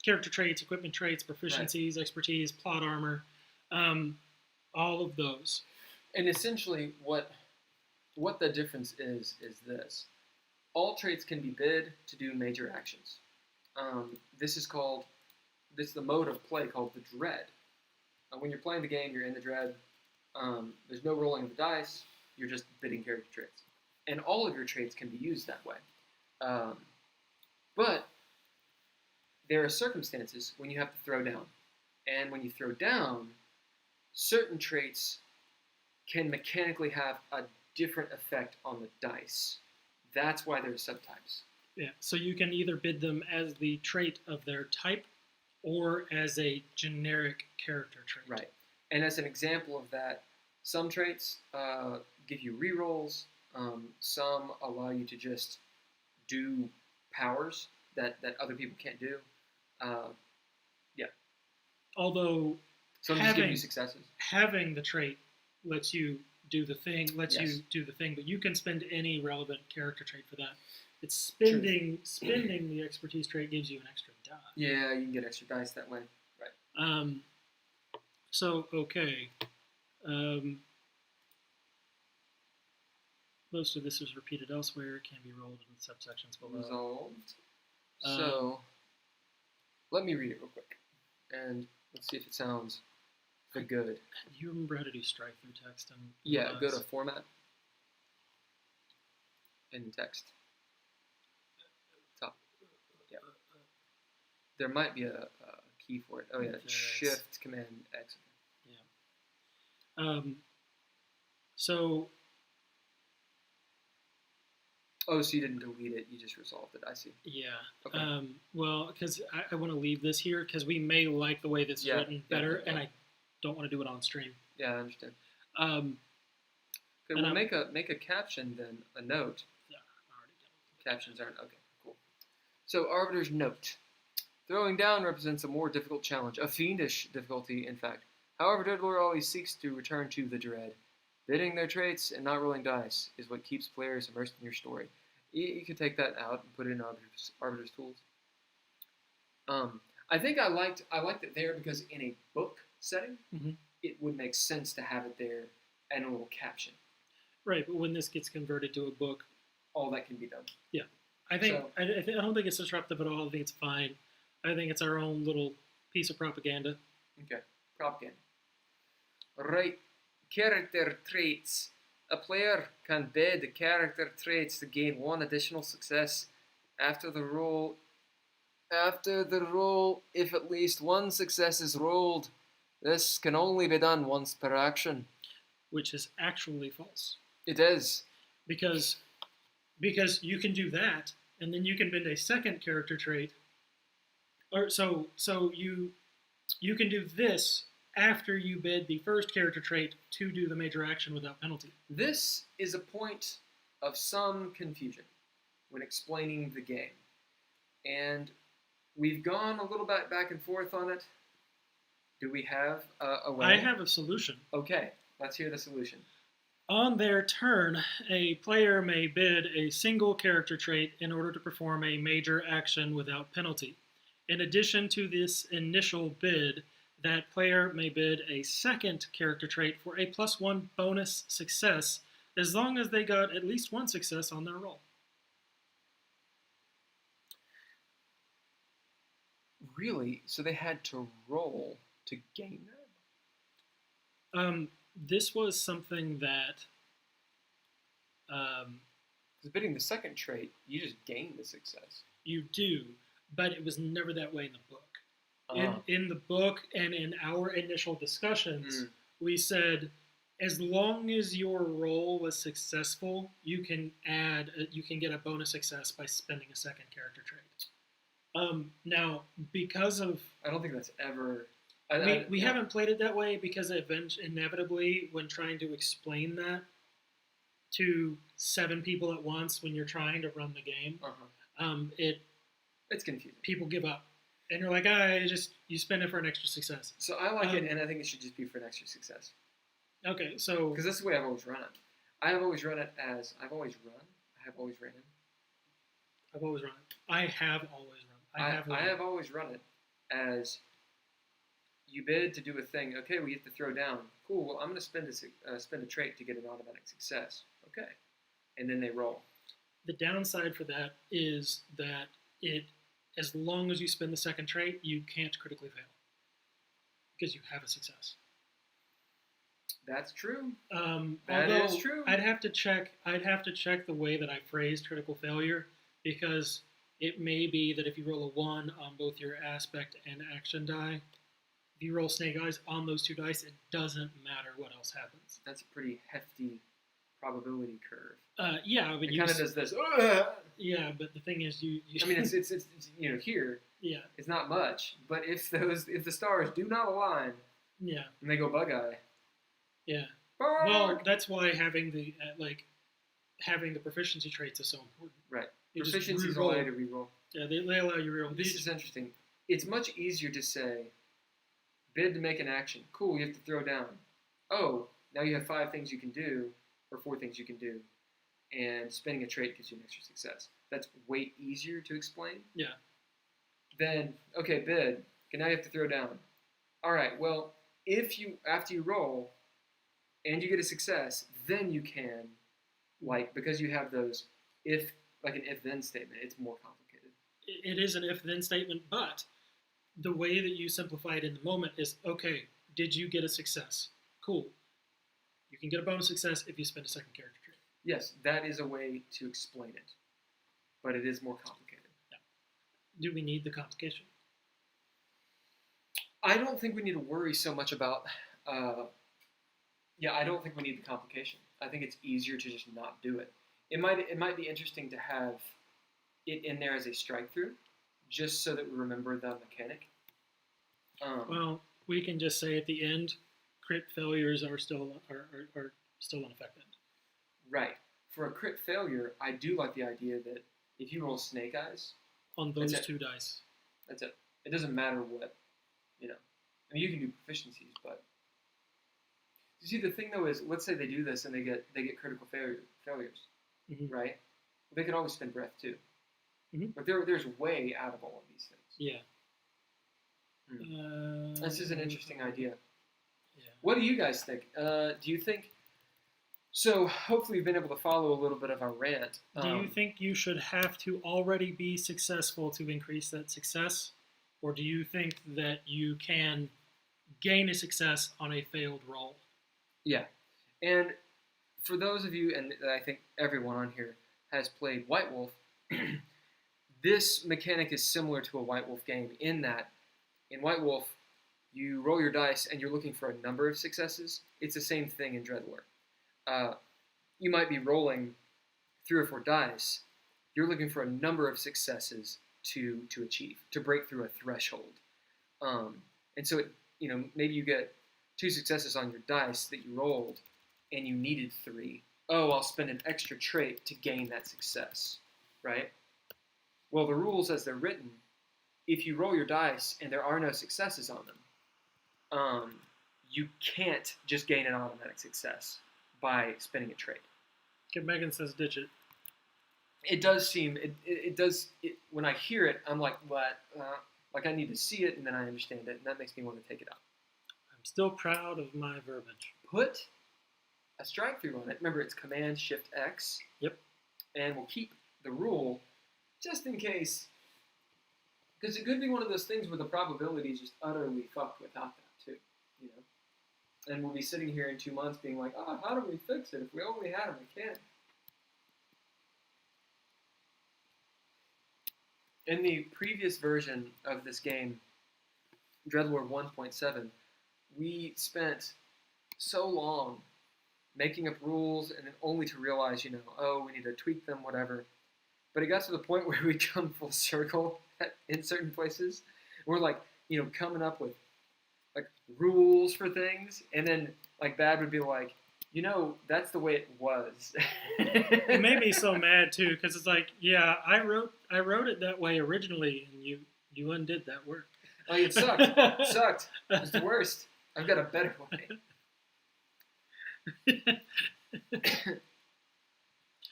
character traits, equipment traits, proficiencies, expertise, plot armor, all of those. And essentially, what the difference is this. All traits can be bid to do major actions. This is the mode of play called the Dread. When you're playing the game, you're in the Dread. There's no rolling of the dice. You're just bidding character traits. And all of your traits can be used that way. But there are circumstances when you have to throw down. And when you throw down, certain traits can mechanically have a different effect on the dice. That's why they're subtypes. Yeah, so you can either bid them as the trait of their type or as a generic character trait. Right. And as an example of that, some traits give you rerolls. Some allow you to just do powers that other people can't do. although Some just give you successes. having the trait lets you do the thing, Yes. but you can spend any relevant character trait for that. It's spending the expertise trait gives you an extra die. Yeah, you can get extra dice that way. Right. So, okay. Most of this is repeated elsewhere. It can be rolled in the subsections below. Resolved. So, let me read it real quick. And let's see if it sounds the good. Do you remember how to do strike through text? And Yeah, go to Format. And Text. Top. Yeah. There might be a key for it. Oh, yeah. Shift, Command, X. Yeah. So... Oh, so you didn't delete it, you just resolved it. I see. Yeah. Okay. Well, because I want to leave this here because we may like the way this is written better, and I don't want to do it on stream. Yeah, I understand. Okay, we'll make a caption then, a note. Yeah, I already did. Captions aren't, okay, cool. So, Arbiter's note. Throwing down represents a more difficult challenge, a fiendish difficulty, in fact. However, Dreadlord always seeks to return to the dread. Bidding their traits and not rolling dice is what keeps players immersed in your story. You could take that out and put it in Arbiter's tools. I think I liked it there because in a book setting, it would make sense to have it there and a little caption. Right, but when this gets converted to a book, all that can be done. Yeah, I don't think it's disruptive at all. I think it's fine. I think it's our own little piece of propaganda. Okay, propaganda. Right. Character traits. A player can bid character traits to gain one additional success after the roll. If at least one success is rolled, this can only be done once per action. Which is actually false. It is. Because you can do that, and then you can bid a second character trait. Or so you can do this after you bid the first character trait to do the major action without penalty. This is a point of some confusion when explaining the game. And we've gone a little bit back and forth on it. Do we have a way? I have a solution. Okay, let's hear the solution. On their turn, a player may bid a single character trait in order to perform a major action without penalty. In addition to this initial bid, that player may bid a second character trait for a +1 bonus success, as long as they got at least one success on their roll. Really? So they had to roll to gain that? This was something that... Because bidding the second trait, you just gain the success. You do, but it was never that way in the book. In the book and in our initial discussions, we said, as long as your roll was successful, you can get a bonus success by spending a second character trait. Now, because of... I don't think that's ever... We haven't played it that way because inevitably, when trying to explain that to 7 people at once when you're trying to run the game, it's confusing. People give up. And you're like, you spend it for an extra success. So I like it, and I think it should just be for an extra success. Okay, so... Because this is the way I've always run it. I have always run it. I have always run it. I have always run it as you bid to do a thing. Okay, we have to throw down. Cool. Well, I'm going to spend a trait to get an automatic success. Okay, and then they roll. The downside for that is that as long as you spend the second trait, you can't critically fail because you have a success. That's true. That is true. I'd have to check the way that I phrased critical failure, because it may be that if you roll a 1 on both your aspect and action die, if you roll snake eyes on those 2 dice, it doesn't matter what else happens. That's a pretty hefty probability curve. Yeah, but it kind of does this. Yeah, but the thing is, you I mean, it's here. Yeah. It's not much, but if the stars do not align. Yeah. And they go bug eye. Yeah. Well, that's why having the proficiency traits is so important. Right. Proficiencies allow you to reroll. Yeah, they allow you to reroll. This is interesting. It's much easier to say Bid to make an action. Cool, you have to throw down. Oh, now you have 5 things you can do, or 4 things you can do, and spending a trait gives you an extra success. That's way easier to explain. Yeah. Then, okay, bid. Okay, now you have to throw down. All right, well, after you roll, and you get a success, then you can, because you have those an if-then statement, it's more complicated. It is an if-then statement, but the way that you simplify it in the moment is, okay, did you get a success? Cool. You can get a bonus success if you spend a second character trait. Yes, that is a way to explain it, but it is more complicated. Yeah. Do we need the complication? I don't think we need to worry so much about. I don't think we need the complication. I think it's easier to just not do it. It might be interesting to have it in there as a strike through, just so that we remember the mechanic. Well, we can just say at the end, crit failures are still unaffected. Right. For a crit failure, I do like the idea that if you roll snake eyes on those 2 dice, that's it. It doesn't matter what, I mean, you can do proficiencies, but you see, the thing though is, let's say they do this and they get critical failures, mm-hmm. right? They could always spend breath too. Mm-hmm. But there's way out of all of these things. Yeah. This is an interesting idea. Yeah. What do you guys think? Do you think? So hopefully you've been able to follow a little bit of our rant. Do you think you should have to already be successful to increase that success? Or do you think that you can gain a success on a failed roll? Yeah. And for those of you, and I think everyone on here has played White Wolf, this mechanic is similar to a White Wolf game in that in White Wolf, you roll your dice and you're looking for a number of successes. It's the same thing in Dreadlord. You might be rolling 3 or 4 dice. You're looking for a number of successes to achieve, to break through a threshold. And so, maybe you get 2 successes on your dice that you rolled, and you needed 3. Oh, I'll spend an extra trait to gain that success, right? Well, the rules as they're written, if you roll your dice and there are no successes on them, you can't just gain an automatic success by spending a trait. Okay, Megan says ditch it. It does seem, when I hear it, I'm like, what? Like I need to see it and then I understand it, and that makes me want to take it out. I'm still proud of my verbiage. Put a strike through on it. Remember, it's Command-Shift-X. Yep. And we'll keep the rule just in case, because it could be one of those things where the probability is just utterly fucked without that too, And we'll be sitting here in 2 months being like, how do we fix it? If we only had a mechanic. In the previous version of this game, Dreadlord 1.7, we spent so long making up rules and then only to realize, we need to tweak them, whatever. But it got to the point where we come full circle in certain places. We're like, coming up with like rules for things, and then like Baad would be like, that's the way it was. It made me so mad too, because it's like, yeah, I wrote it that way originally, and you undid that work. Like it sucked. It sucked. It was the worst. I've got a better way.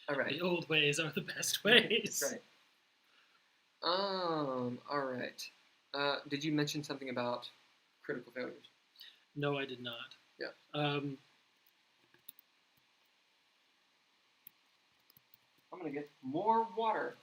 All right. The old ways are the best ways. That's right. All right. Did you mention something about critical failures? No, I did not. Yeah. I'm going to get more water.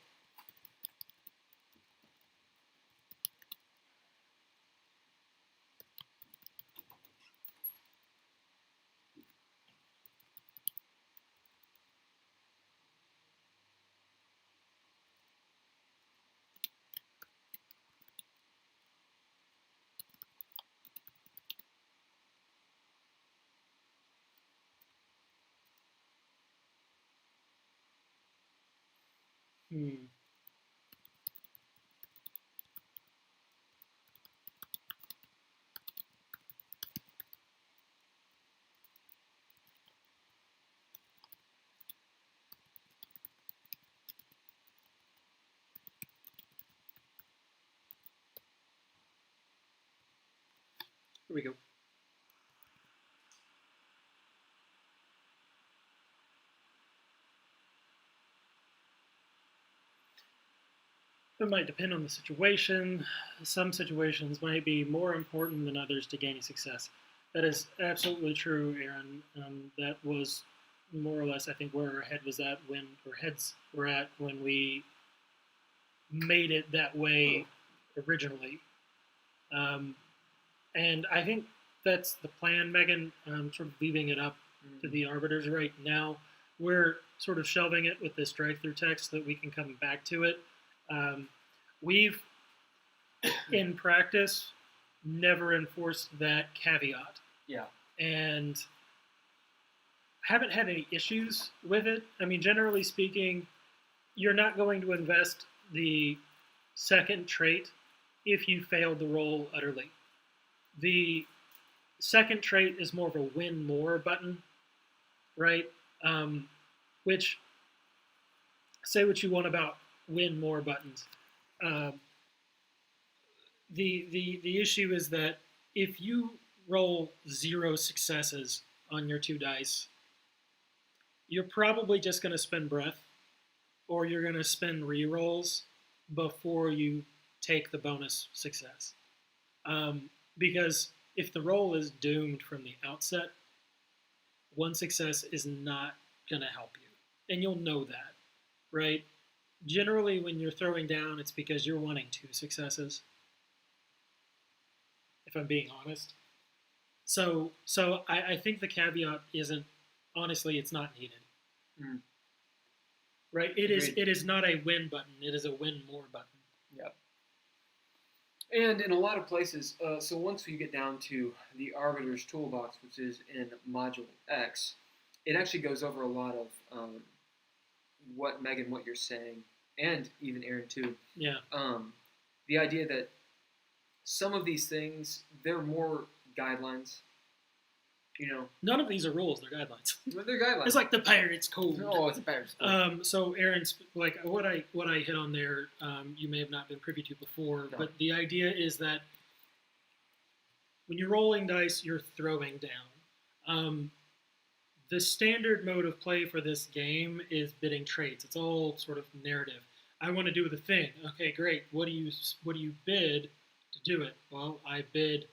Here we go. It might depend on the situation. Some situations might be more important than others to gaining success. That is absolutely true, Erin. That was more or less, I think, where our heads were at when we made it that way originally. And I think that's the plan, Megan. Sort of leaving it up to the arbiters right now. We're sort of shelving it with this drive-through text so that we can come back to it. We've, in practice, never enforced that caveat. Yeah. And haven't had any issues with it. I mean, generally speaking, you're not going to invest the second trait if you failed the roll utterly. The second trait is more of a win more button, right? Which, say what you want about win more buttons. The issue is that if you roll 0 successes on your 2 dice, you're probably just going to spend breath, or you're going to spend re-rolls before you take the bonus success. Because if the roll is doomed from the outset, 1 success is not going to help you. And you'll know that, right? Generally, when you're throwing down, it's because you're wanting 2 successes, if I'm being honest. So I think the caveat isn't, honestly, it's not needed. Mm. Right? It is not a win button. It is a win more button. Yep. And in a lot of places, so once we get down to the Arbiter's Toolbox, which is in Module X, it actually goes over a lot of what, Megan, what you're saying, and even Erin too. Yeah. The idea that some of these things, they're more guidelines. You know, none of these are rules; they're guidelines. They're guidelines. It's like the Pirates Code. Oh, it's a Pirates Code. So Erin's like what I hit on there. You may have not been privy to before, No. but the idea is that when you're rolling dice, you're throwing down. The standard mode of play for this game is bidding traits. It's all sort of narrative. I want to do the thing. Okay, great. What do you bid to do it? Well, I bid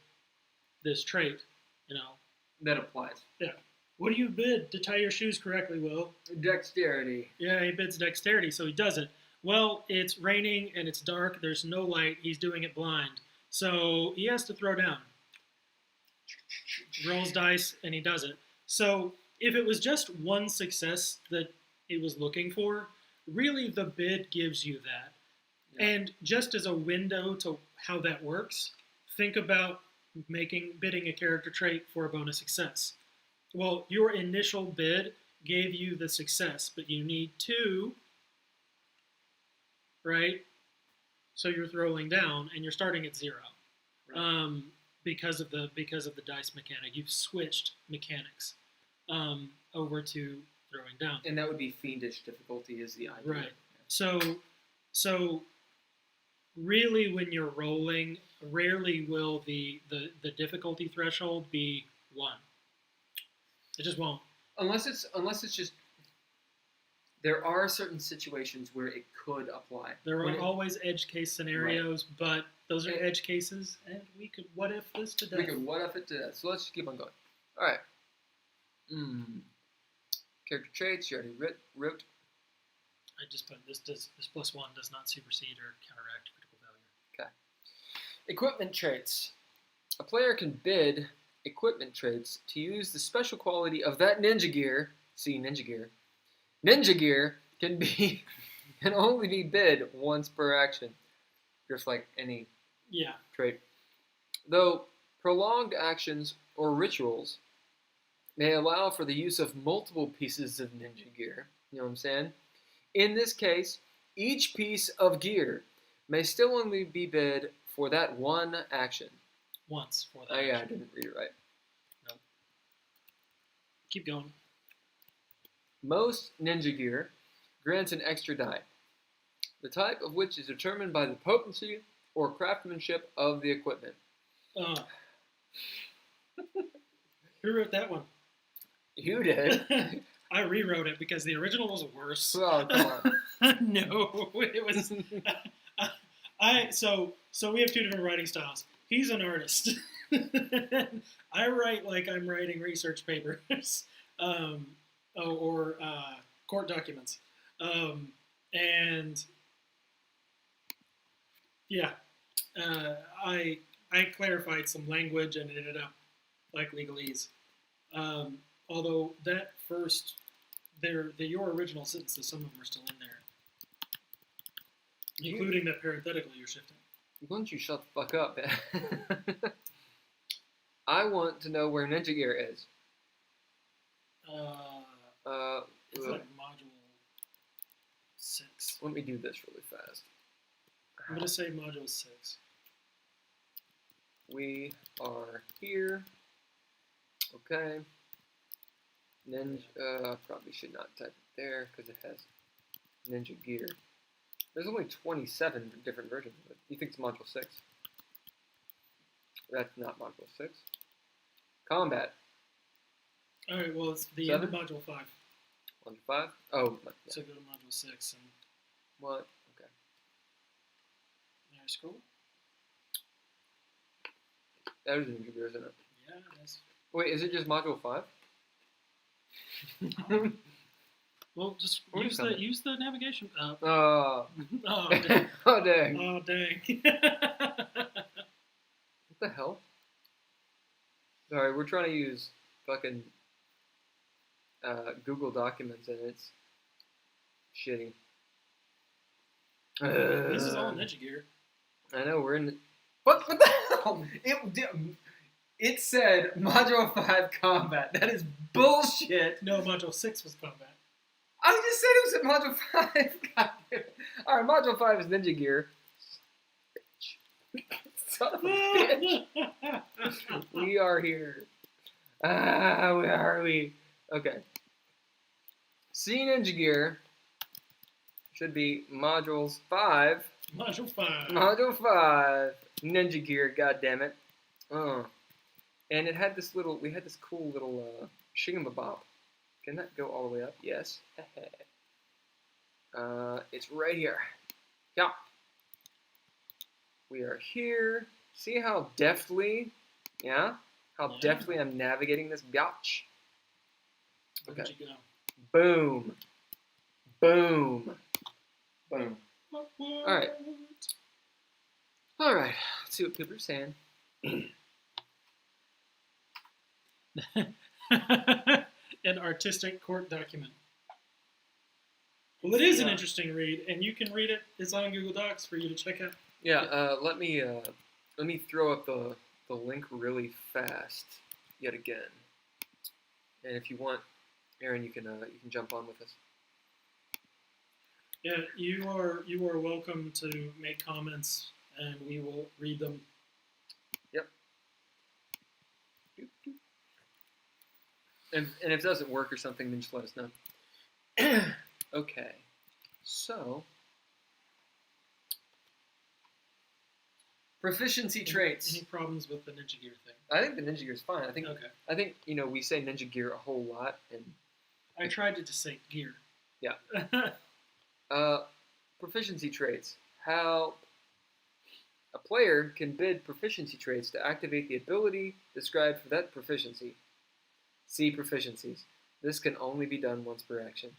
this trait. You know. That applies. Yeah. What do you bid to tie your shoes correctly, Will? Dexterity. Yeah, he bids dexterity, so he does it. Well, it's raining and it's dark. There's no light. He's doing it blind. So he has to throw down. Rolls dice, and he does it. So if it was just 1 success that it was looking for, really the bid gives you that. Yeah. And just as a window to how that works, think about bidding a character trait for a bonus success. Well, your initial bid gave you the success, but you need 2, right? So you're throwing down, and you're starting at 0, right. Because of the dice mechanic. You've switched mechanics over to throwing down, and that would be fiendish difficulty, is the idea, right? Yeah. So. Really, when you're rolling, rarely will the difficulty threshold be 1. It just won't. Unless it's just, there are certain situations where it could apply. There are always edge case scenarios, right. But those are edge cases, and we could what if this to death. We could what if it to death. So let's just keep on going. All right. Character traits, you already wrote. I just put this +1 does not supersede or counteract critical failure. Okay. Equipment traits. A player can bid equipment traits to use the special quality of that ninja gear. See, ninja gear. Ninja gear can only be bid once per action, just like any trait. Though prolonged actions or rituals may allow for the use of multiple pieces of ninja gear. You know what I'm saying? In this case, each piece of gear may still only be bid for that 1 action. Once for that action. Yeah, I action. didn't read it right. No. Keep going. Most ninja gear grants an extra die, the type of which is determined by the potency or craftsmanship of the equipment. Who wrote that one? You did. I rewrote it because the original was worse. Oh, come on. No, it was. So we have two different writing styles. He's an artist. I write like I'm writing research papers, or court documents, and yeah, I clarified some language and it ended up like legalese. Although that first, your original sentences, some of them are still in there, including that parenthetical you're shifting. Why don't you shut the fuck up, man? I want to know where Ninja Gear is. It's like module 6. Let me do this really fast. I'm gonna say module 6. We are here. Okay. Ninja, probably should not type it there because it has Ninja Gear. There's only 27 different versions of it. You think it's module 6? That's not module 6. Combat. Alright, well, it's the 7? end of module 5. Module 5? Oh, yeah. So go to module 6 and What? Okay. there, scroll. That is Ninja Gear, isn't it? Yeah, that's. Wait, is it just module 5? Well, just Where use the navigation. Oh. Oh, dang. Oh, dang. Oh, dang. What the hell? Sorry, we're trying to use fucking Google Documents and it's shitty. This is all Ninja Gear. I know, we're in... What the hell? It said Module 5 Combat. That is bullshit. No, module 6 was combat. I just said it was at Module 5. God damn it. Alright, Module 5 is Ninja Gear. Son of a bitch. We are here. Where are we? Okay. C Ninja Gear should be Modules 5. Module 5. Module 5. Ninja Gear, goddammit. And it had this little, we had this cool little shingamabob. Can that go all the way up? Yes. It's right here. Yeah. We are here. See how deftly, yeah? How deftly I'm navigating this biatch. Where'd Okay. you go? Boom. Boom. Boom. Alright. Alright. Let's see what people are saying. An artistic court document. Well, it is an interesting read, and you can read it. It's on Google Docs for you to check out. Yeah, let me throw up the link really fast yet again. And if you want, Erin, you can jump on with us. Yeah, you are welcome to make comments, and we will read them. Yep. And if it doesn't work or something, then just let us know. Okay, so proficiency traits. Any problems with the Ninja Gear thing? I think the Ninja Gear is fine. I think Okay. we say Ninja Gear a whole lot, and I tried to just say gear. yeah. Proficiency traits. How a player can bid proficiency traits to activate the ability described for that proficiency. See proficiencies. This can only be done once per action.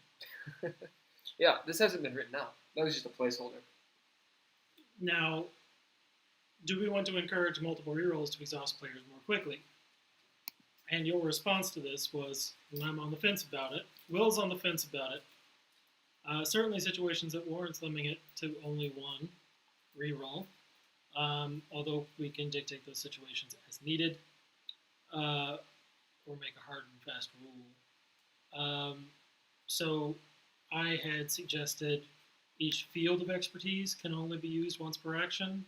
Yeah, this hasn't been written out. That was just a placeholder. Now, do we want to encourage multiple rerolls to exhaust players more quickly? And your response to this was, well, I'm on the fence about it. Will's on the fence about it. Certainly situations that warrants limiting it to only one reroll, although we can dictate those situations as needed, or make a hard and fast rule. So I had suggested each field of expertise can only be used once per action,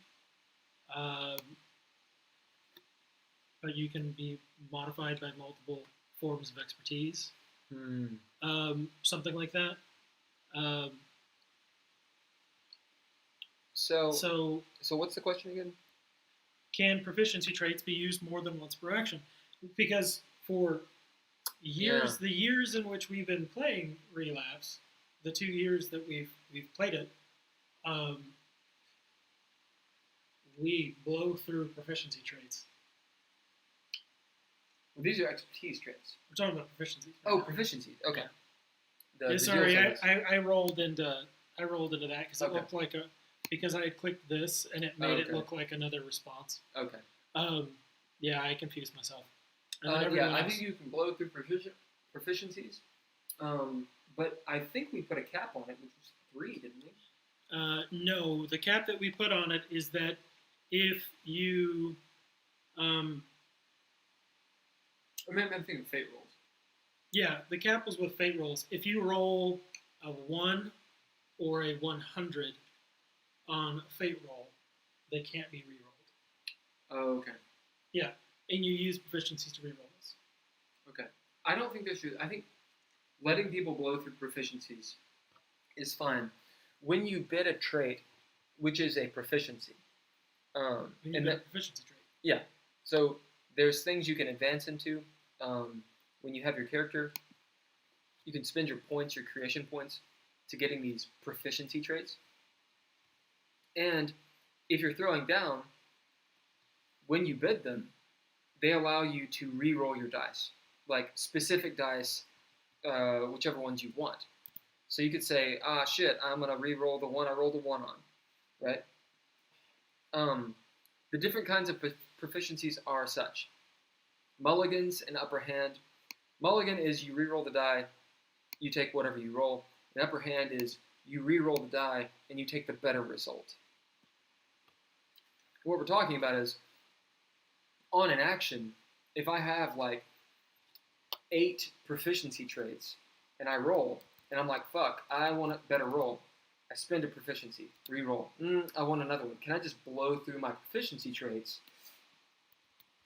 but you can be modified by multiple forms of expertise. Something like that. So what's the question again? Can proficiency traits be used more than once per action? Because for years, Yeah. the years in which we've been playing Relapse, the 2 years that we've played it, um, we blow through proficiency traits. Well, these are expertise traits. We're talking about proficiencies. Oh, proficiencies. Okay. Yeah. The Sorry, deal totals. I rolled into that because it Okay. looked like because I had clicked this and it made it look like another response. Okay. Yeah, I confused myself. Yeah, I think you can blow through proficiencies. But I think we put a cap on it, which was 3, didn't we? No, the cap that we put on it is that if you, I'm thinking fate rolls. Yeah, the cap was with fate rolls. If you roll a 1 or a 100 on a fate roll, they can't be rerolled. Oh, okay. Yeah, and you use proficiencies to reroll this. Okay. I don't think I think letting people blow through proficiencies is fine. When you bid a trait, which is a proficiency, and that proficiency trait. Yeah. So there's things you can advance into. When you have your character, you can spend your points, your creation points, to getting these proficiency traits. And if you're throwing down, when you bid them, they allow you to re-roll your dice, like specific dice, whichever ones you want. So you could say, shit, I'm going to re-roll the one I rolled a 1 on, right? The different kinds of proficiencies are such. Mulligans and upper hand. Mulligan is you re-roll the die, you take whatever you roll. And upper hand is you re-roll the die and you take the better result. What we're talking about is, on an action, if I have like 8 proficiency traits and I roll, and I'm like, fuck, I want a better roll. I spend a proficiency, re-roll. I want another one. Can I just blow through my proficiency traits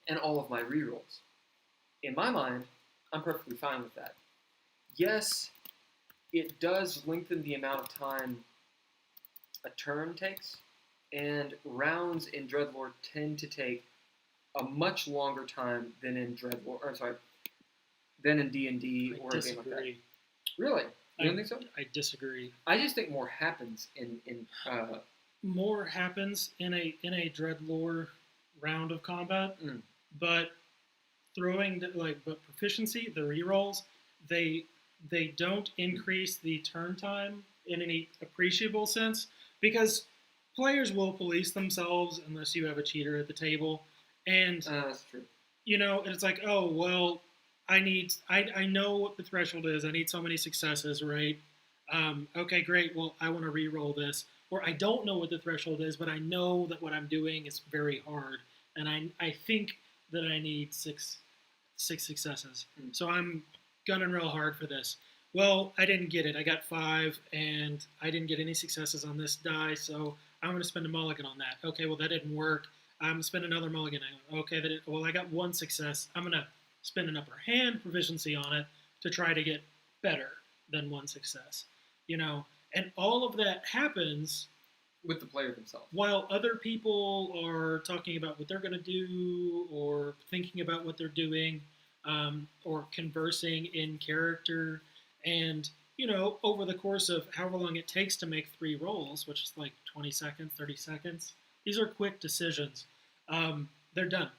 and all of my re-rolls? In my mind, I'm perfectly fine with that. Yes, it does lengthen the amount of time a turn takes, and rounds in Dreadlore tend to take a much longer time than in than in D&D or a game like that. Really? You don't think so? I disagree. I just think more happens in more happens in a Dreadlore round of combat, but but proficiency, the rerolls, they don't increase the turn time in any appreciable sense, because players will police themselves unless you have a cheater at the table, and that's true. It's like, oh well, I know what the threshold is. I need so many successes, right? Okay, great. Well, I want to re-roll this, or I don't know what the threshold is, but I know that what I'm doing is very hard, and I think that I need six successes. So I'm gunning real hard for this. Well, I didn't get it. I got 5, and I didn't get any successes on this die, so I'm going to spend a mulligan on that. Okay, well, that didn't work. I'm going to spend another mulligan. Okay, I got 1 success. I'm going to spend an upper hand proficiency on it to try to get better than 1 success. And all of that happens with the player themselves, while other people are talking about what they're going to do, or thinking about what they're doing, or conversing in character. And over the course of however long it takes to make 3 rolls, which is like 20 seconds, 30 seconds, these are quick decisions. They're done.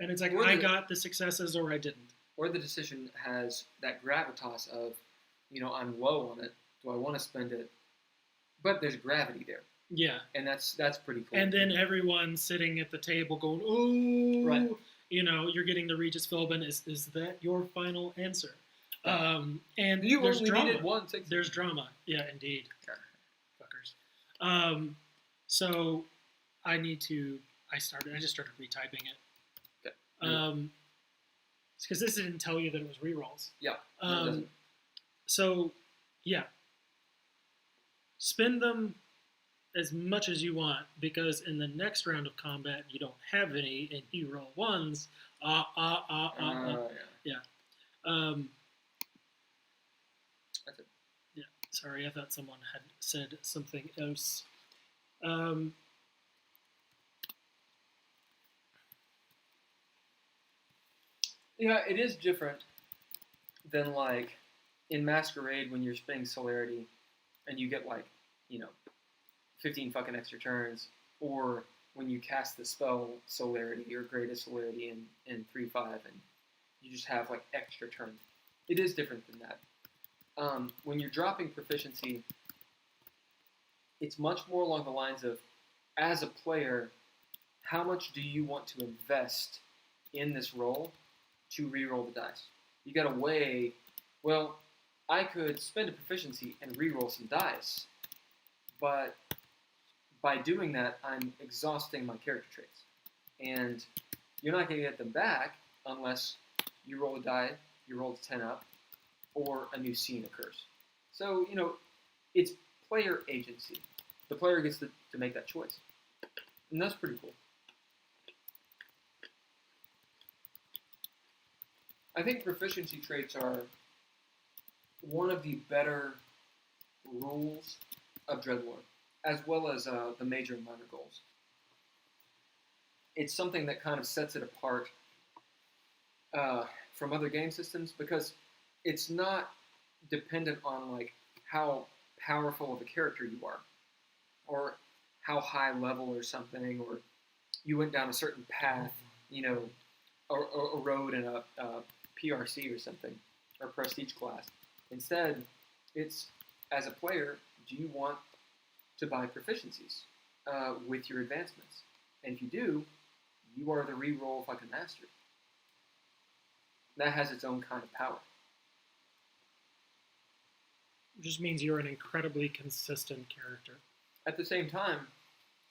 And it's like, I got the successes or I didn't. Or the decision has that gravitas of, I'm low on it. Do I want to spend it? But there's gravity there. Yeah. And that's pretty cool. And then everyone sitting at the table going, oh, right. You're getting the Regis Philbin. Is that your final answer? And you there's only drama. Needed 1 success. There's drama. Yeah, indeed. Fuckers. So I just started retyping it. Okay. Because this didn't tell you that it was rerolls. Yeah. So, yeah. Spend them as much as you want, because in the next round of combat you don't have any, and you roll 1s. Yeah. That's it. Yeah. Sorry, I thought someone had said something else. Yeah, it is different than like in Masquerade when you're spending celerity and you get like, you know, 15 fucking extra turns, or when you cast the spell celerity or greatest celerity in 3-5 and you just have like extra turns. It is different than that. When you're dropping proficiency, it's much more along the lines of, as a player, how much do you want to invest in this roll to re-roll the dice? You gotta weigh, well, I could spend a proficiency and re-roll some dice, but by doing that, I'm exhausting my character traits. And you're not gonna get them back unless you roll a die, you roll a 10 up, or a new scene occurs. So, it's player agency. The player gets to make that choice. And that's pretty cool. I think proficiency traits are one of the better rules of Dreadlord, as well as the major and minor goals. It's something that kind of sets it apart from other game systems because it's not dependent on like how powerful of a character you are, or how high level or something, or you went down a certain path, or a road in a PRC or something, or prestige class. Instead, it's, as a player, do you want to buy proficiencies with your advancements? And if you do, you are the reroll fucking master. That has its own kind of power. It just means you're an incredibly consistent character. At the same time,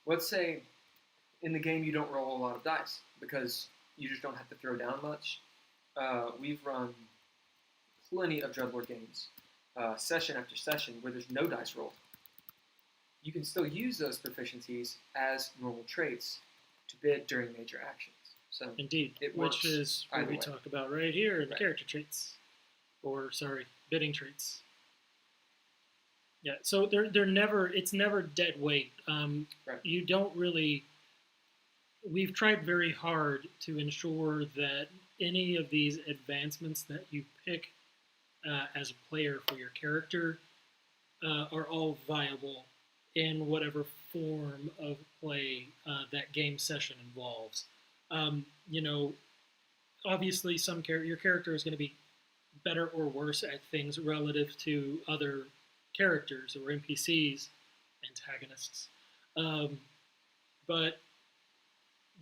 let's say in the game you don't roll a lot of dice because you just don't have to throw down much. We've run plenty of Dreadlord games, session after session, where there's no dice rolled. You can still use those proficiencies as normal traits to bid during major actions. So indeed, which is what we talk about right here in character traits, bidding traits. Yeah, so it's never dead weight. You don't really. We've tried very hard to ensure that any of these advancements that you pick as a player for your character are all viable in whatever form of play that game session involves. Obviously, your character is going to be better or worse at things relative to other characters or NPCs, antagonists. But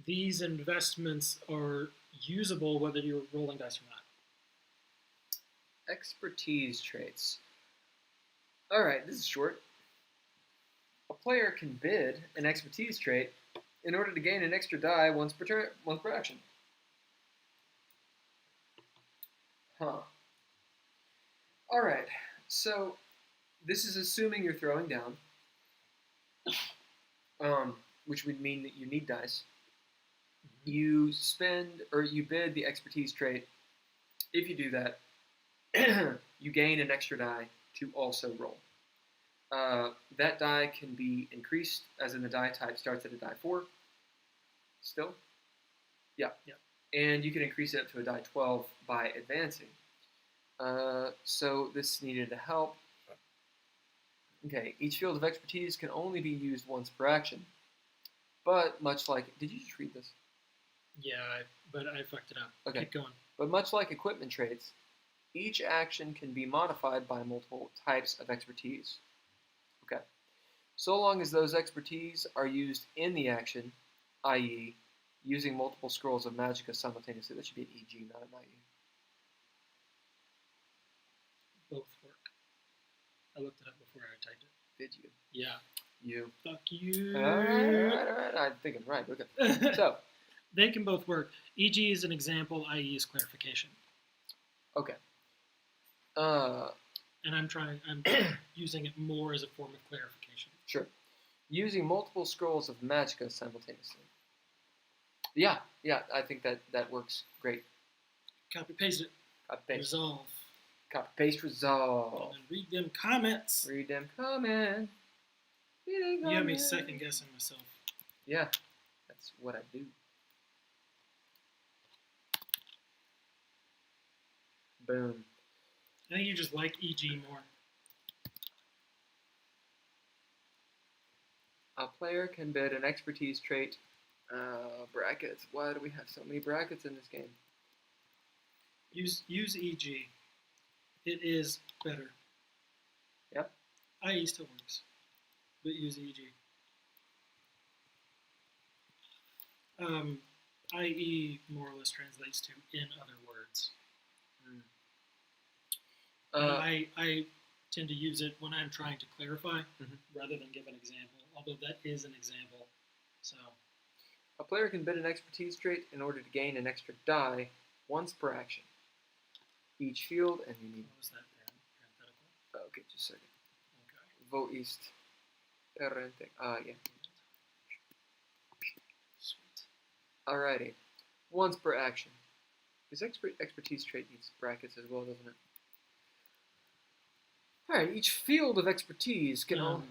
these investments are usable whether you're rolling dice or not. Expertise traits. Alright, this is short. A player can bid an expertise trait in order to gain an extra die once per action. Alright, so this is assuming you're throwing down, which would mean that you need dice. You bid the expertise trait. If you do that, you gain an extra die to also roll. That die can be increased, as in the die type starts at a die 4. Still? Yeah. And you can increase it up to a die 12 by advancing. So this needed to help. Okay, each field of expertise can only be used once per action. But much like... Did you just read this? Yeah, but I fucked it up. Okay. Keep going. But much like equipment traits, each action can be modified by multiple types of expertise. Okay. So long as those expertise are used in the action, i.e., using multiple scrolls of magicka simultaneously. That should be an EG, not an IE. Both work. I looked it up before I typed it. Did you? Yeah. You. Fuck you. All right. I think I'm right. Okay. So. They can both work. EG is an example, IE is clarification. Okay. And I'm using it more as a form of clarification. Sure. Using multiple scrolls of magicka simultaneously. Yeah, I think that works great. Copy paste it. Copy paste. Resolve. Copy paste resolve. And read them comments. Read them comments. You have me second guessing myself. Yeah, that's what I do. Boom. I think you just like EG more. A player can bid an expertise trait. Brackets. Why do we have so many brackets in this game? Use EG. It is better. Yep. IE still works, but use EG. IE more or less translates to in other words. I tend to use it when I'm trying to clarify rather than give an example, although that is an example. So, a player can bid an expertise trait in order to gain an extra die once per action. Each field, and you need... what was that parenthetical? Okay, just a second. Okay. Vote East. Yeah. Sweet. Alrighty. Once per action. This expertise trait needs brackets as well, doesn't it? Alright, each field of expertise can only...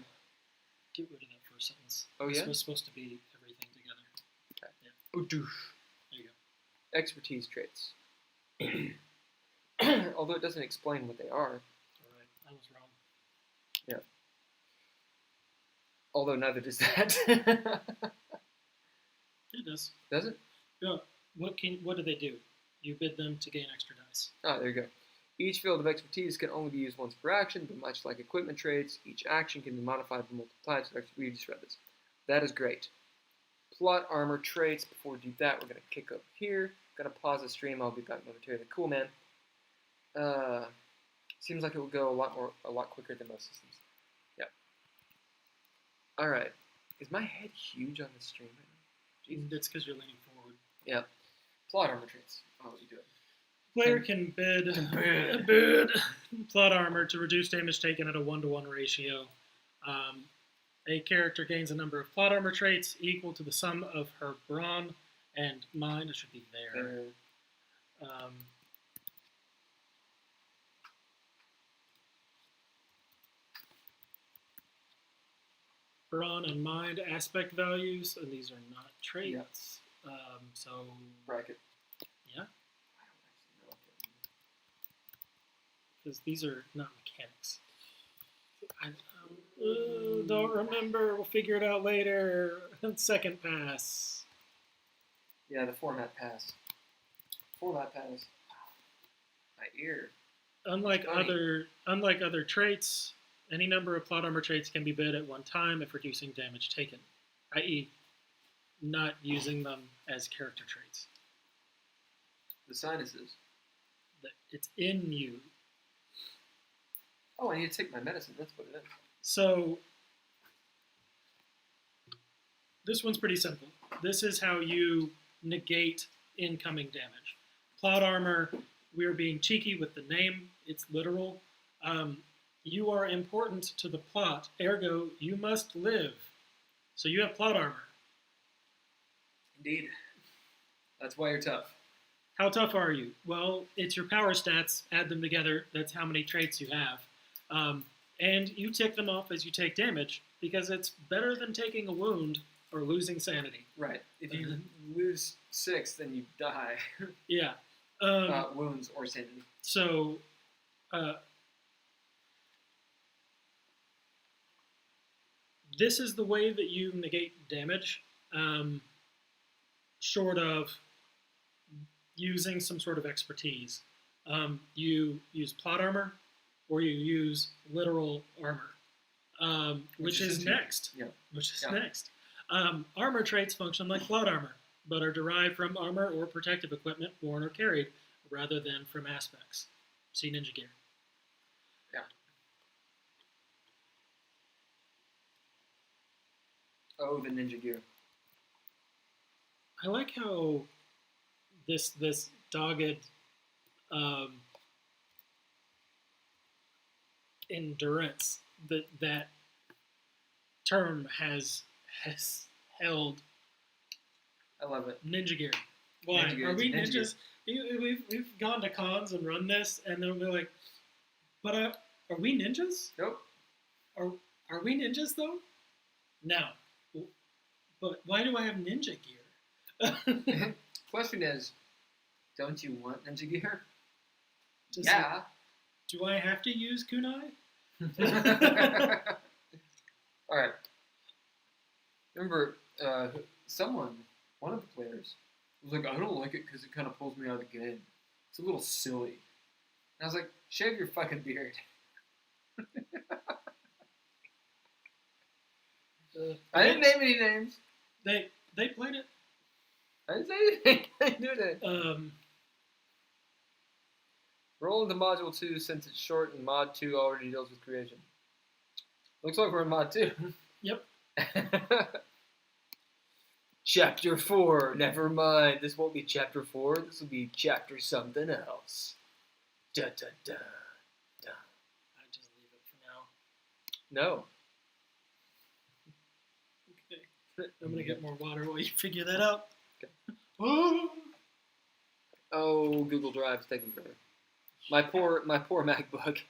Get rid of that first sentence. Oh, This yeah? was supposed to be everything together. Okay. Yeah. Oodoosh. There you go. Expertise traits. Although it doesn't explain what they are. Alright, I was wrong. Yeah. Although neither does that. It does. Does it? Yeah. What do they do? You bid them to gain extra dice. Ah, there you go. Each field of expertise can only be used once per action, but much like equipment traits, each action can be modified by multiple types of expertise. We just read this. That is great. Plot armor traits. Before we do that, we're going to kick over here. Going to pause the stream. I'll be back momentarily. Cool, man. Seems like it will go a lot quicker than most systems. Yep. All right. Is my head huge on the stream right now? That's because you're leaning forward. Yep. Plot armor traits. Oh, what are you doing? Player can bid plot armor to reduce damage taken at a 1-to-1 ratio. A character gains a number of plot armor traits equal to the sum of her brawn and mind. It should be there. Brawn and mind aspect values, and these are not traits. Yeah. So bracket. Yeah. Because these are not mechanics. I don't remember. We'll figure it out later. Second pass. Yeah, the format pass. Format pass. My ear. Unlike other traits, any number of plot armor traits can be bid at one time if reducing damage taken, i.e., not using them as character traits. The sinuses. It's in you. Oh, I need to take my medicine. That's what it is. So, this one's pretty simple. This is how you negate incoming damage. Plot armor, we're being cheeky with the name. It's literal. You are important to the plot. Ergo, you must live. So you have plot armor. Indeed. That's why you're tough. How tough are you? Well, it's your power stats. Add them together. That's how many traits you have. And you tick them off as you take damage, because it's better than taking a wound or losing sanity. Right. If you lose 6, then you die. Yeah. Wounds or sanity. So, this is the way that you negate damage, short of using some sort of expertise. You use plot armor, or you use literal armor, which is next. Yeah. Which is next. Armor traits function like plot armor, but are derived from armor or protective equipment worn or carried, rather than from aspects. See Ninja Gear. Yeah. Oh, the Ninja Gear. I like how this dogged endurance that term has held. I love it. Ninja Gear. Why? Ninja Gear, Are we Ninja ninjas? We've gone to cons and run this, and then we're like, but are we ninjas? Nope. Are we ninjas though? No. But why do I have Ninja Gear? Question is, don't you want Ninja Gear? Yeah. Do I have to use kunai? All right. Remember, one of the players was like, I don't like it because it kind of pulls me out of the game. It's a little silly. And I was like, shave your fucking beard. I didn't name any names. They played it. I didn't say anything. I knew that. Roll into Module 2 since it's short and Mod 2 already deals with creation. Looks like we're in Mod 2. Yep. Chapter 4. Never mind. This won't be Chapter 4. This will be Chapter something else. Da da da da. I just leave it for now. No. Okay. I'm gonna get more water while you figure that out. Okay. Oh, Google Drive's taking forever. My poor MacBook.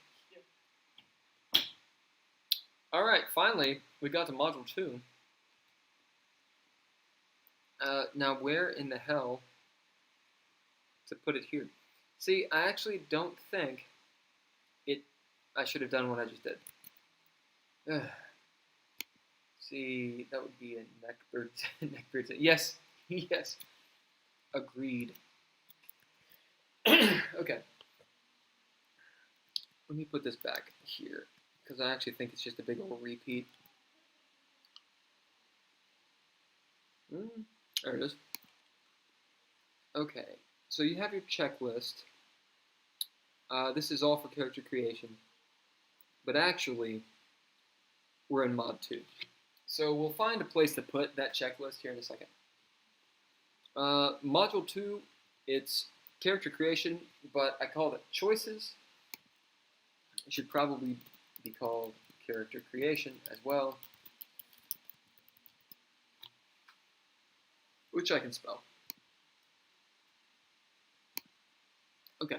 All right, finally we got to Module 2. Now where in the hell to put it here? See, I actually don't think I should have done what I just did. See, that would be a neckbeard. Yes, yes, agreed. Okay. Let me put this back here, because I actually think it's just a big old repeat. There it is. Okay, so you have your checklist. This is all for character creation. But actually, we're in Mod 2. So we'll find a place to put that checklist here in a second. Module 2, it's character creation, but I called it choices. It should probably be called character creation as well, which I can spell. Okay.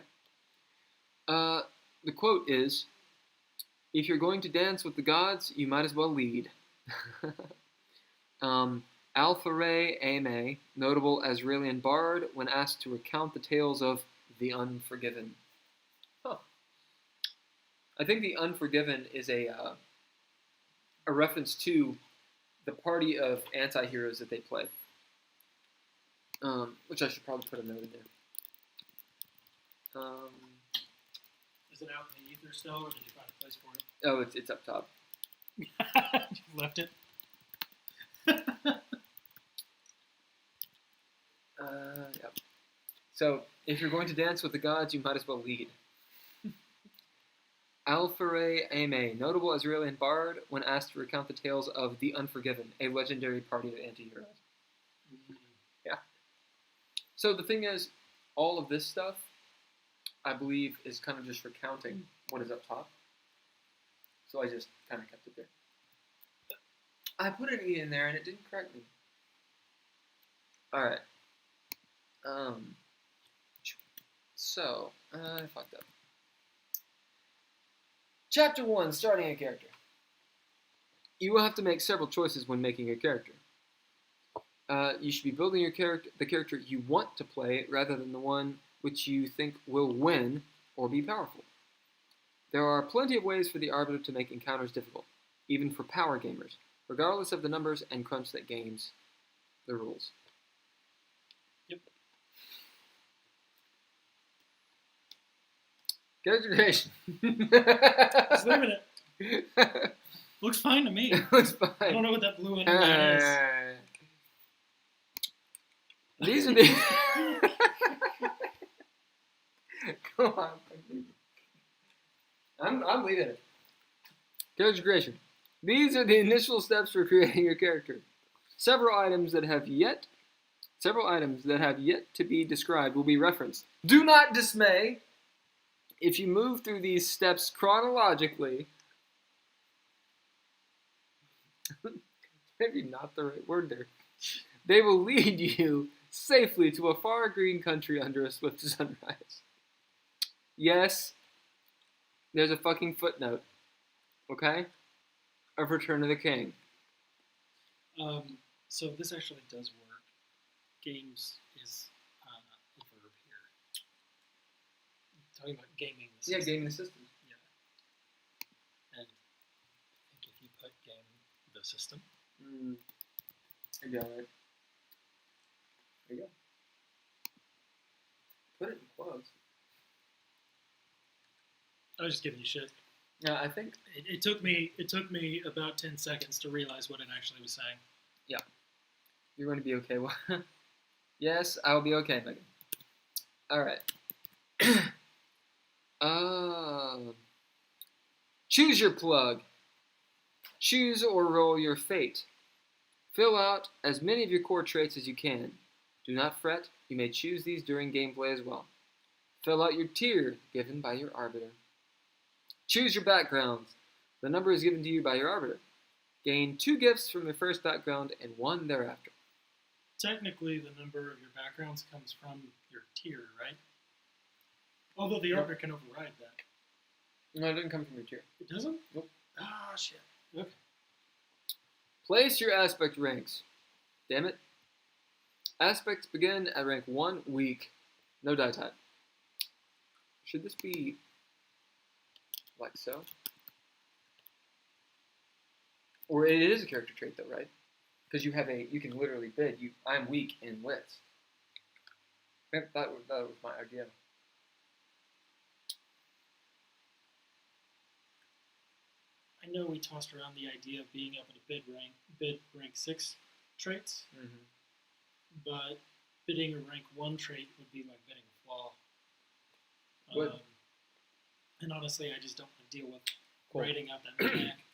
The quote is, if you're going to dance with the gods, you might as well lead. Alpha Ame, notable Azraelian bard, when asked to recount the tales of the Unforgiven. Huh. I think the Unforgiven is a reference to the party of anti-heroes that they play. Which I should probably put a note in there. Is it out in the ether still, or did you find a place for it? Oh, it's up top. You left it? Yep. So, if you're going to dance with the gods, you might as well lead. Alpha Ame, notable Azraelian bard, when asked to recount the tales of the Unforgiven, a legendary party of anti-heroes. Yeah. So the thing is, all of this stuff, I believe, is kind of just recounting what is up top. So I just kind of kept it there. I put an E in there and it didn't correct me. Alright. So, I fucked up. Chapter 1, starting a character. You will have to make several choices when making a character. You should be building your the character you want to play, rather than the one which you think will win or be powerful. There are plenty of ways for the arbiter to make encounters difficult, even for power gamers, regardless of the numbers and crunch that games the rules. Yep. Character creation. Just leaving it. Looks fine to me. Looks fine. I don't know what that blue underline is. These are the... Come on. I'm leaving it. Character creation. These are the initial steps for creating your character. Several items that have yet to be described will be referenced. Do not dismay. If you move through these steps chronologically, maybe not the right word there, they will lead you safely to a far green country under a swift sunrise. Yes, there's a fucking footnote, okay, of Return of the King. So this actually does work. Games is a verb here. talking about gaming the Yeah, system. gaming the systems. Yeah. And I think if you put game the system, Maybe all right. There you go. Put it in quotes. I was just giving you shit. Yeah, I think. It took me about 10 seconds to realize what it actually was saying. Yeah. You're going to be okay. Yes, I will be okay, Megan. All right. Choose your plug. Choose or roll your fate. Fill out as many of your core traits as you can. Do not fret, you may choose these during gameplay as well. Fill out your tier given by your arbiter. Choose your backgrounds. The number is given to you by your arbiter. Gain 2 gifts from your first background and 1 thereafter. Technically, the number of your backgrounds comes from your tier, right? Although the arbiter can override that. No, it doesn't come from your tier. It doesn't? Nope. Ah, shit. Okay. Place your aspect ranks. Damn it. Aspects begin at rank 1, weak. No die type. Should this be like so? Or it is a character trait though, right? Because you can literally bid. I'm weak in wits. That was my idea. I know we tossed around the idea of being able to bid rank 6 traits, but bidding a rank 1 trait would be like bidding a flaw. And honestly, I just don't want to deal with writing out that mechanic.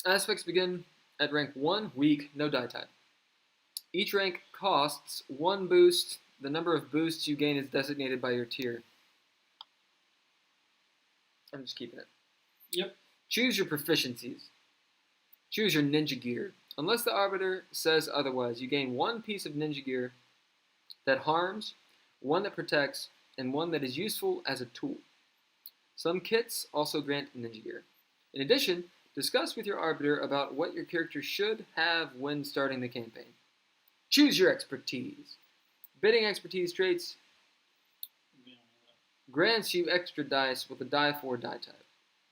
Aspects begin at rank 1, weak, no die type. Each rank costs 1 boost. The number of boosts you gain is designated by your tier. I'm just keeping it. Yep. Choose your proficiencies. Choose your ninja gear. Unless the arbiter says otherwise, you gain 1 piece of ninja gear that harms, 1 that protects, and 1 that is useful as a tool. Some kits also grant ninja gear. In addition, discuss with your arbiter about what your character should have when starting the campaign. Choose your expertise. Bidding expertise traits grants you extra dice with a die 4 die type.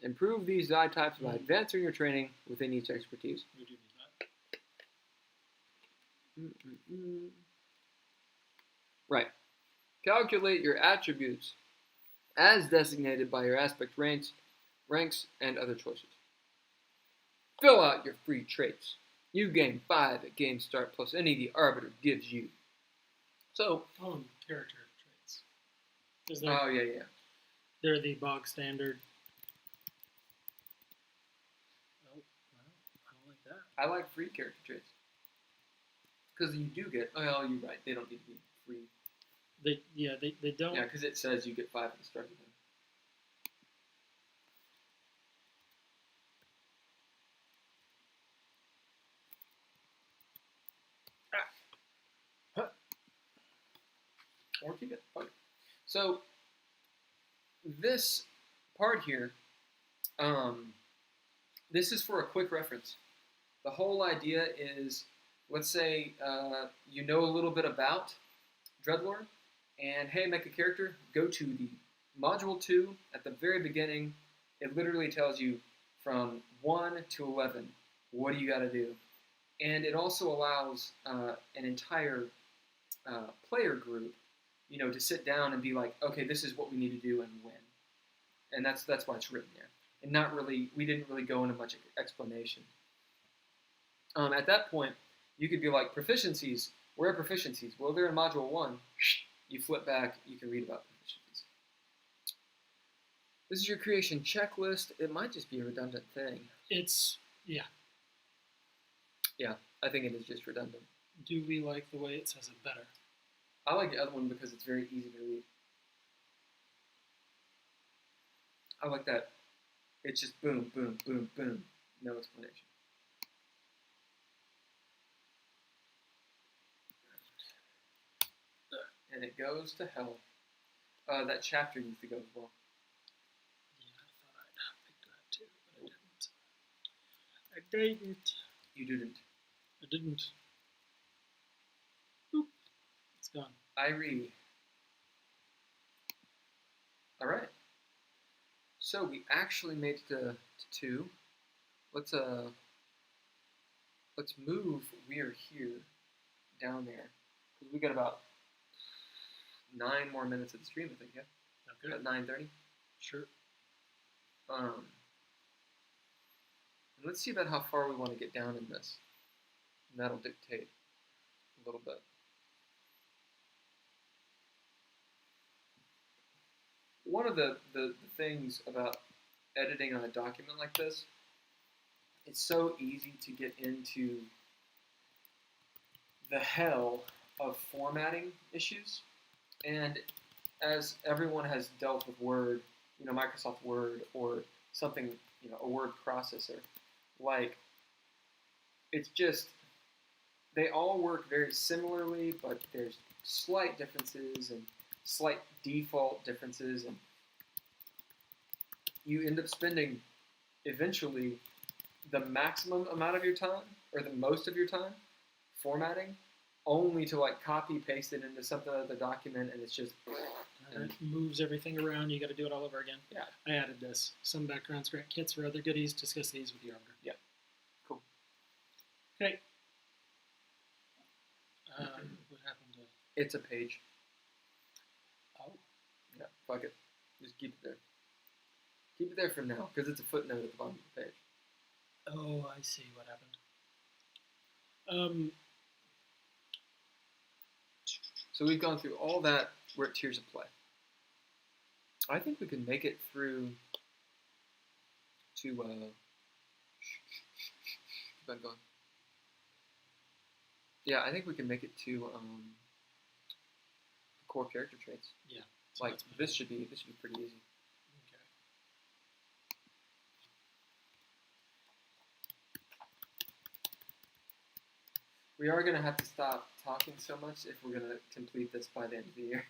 Improve these die types by advancing your training within each expertise. We do need that. Right. Calculate your attributes as designated by your aspect ranks, and other choices. Fill out your free traits. You gain 5 at game start plus any the arbiter gives you. So, character traits. Yeah. They're the bog standard. Oh, well, I don't like that. I like free character traits. Because you do get, you're right, they don't need to be free. They don't. Yeah, because it says you get 5 at the start of the game. Or keep it. Okay. So, this part here, this is for a quick reference. The whole idea is, let's say you know a little bit about Dreadlord, and hey, make a character, go to the Module 2 at the very beginning. It literally tells you from 1 to 11, what do you got to do? And it also allows an entire player group, to sit down and be like, okay, this is what we need to do and when. And that's why it's written there. And we didn't really go into much explanation. At that point, you could be like, proficiencies, where are proficiencies? Well, they're in Module 1. You flip back, you can read about proficiencies. This is your creation checklist. It might just be a redundant thing. Yeah, I think it is just redundant. Do we like the way it says it better? I like the other one because it's very easy to read. I like that. It's just boom, boom, boom, boom. No explanation. And it goes to hell. That chapter needs to go as well. Yeah, I thought I'd pick that too, but I didn't. You didn't. I didn't. Oop. It's gone. I read. All right. So we actually made it to 2. Let's move Weir here down there because we got about 9 more minutes of the stream. I think, yeah. Okay. At 9:30. Sure. And let's see about how far we want to get down in this. And that'll dictate a little bit. One of the things about editing on a document like this, it's so easy to get into the hell of formatting issues. And as everyone has dealt with Word, Microsoft Word or something, a word processor, like, it's just, they all work very similarly, but there's slight differences and slight default differences, and you end up spending, eventually, the maximum amount of your time, or the most of your time, formatting, only to, like, copy-paste it into something other document, and it's just... It moves everything around. You got to do it all over again. Yeah. I added this. Some background scrap kits for other goodies. Discuss these with the arbiter. Yeah. Cool. Okay. What happened to... It's a page. Oh. Yeah, fuck it. Just keep it there. Keep it there for now, because it's a footnote at the bottom of the page. Oh, I see what happened. So we've gone through all that. We're at Tears of Play. I think we can make it through to, keep on going. Yeah, I think we can make it to core character traits. Yeah. Like, this should be pretty easy. Okay. We are going to have to stop talking so much if we're going to complete this by the end of the year.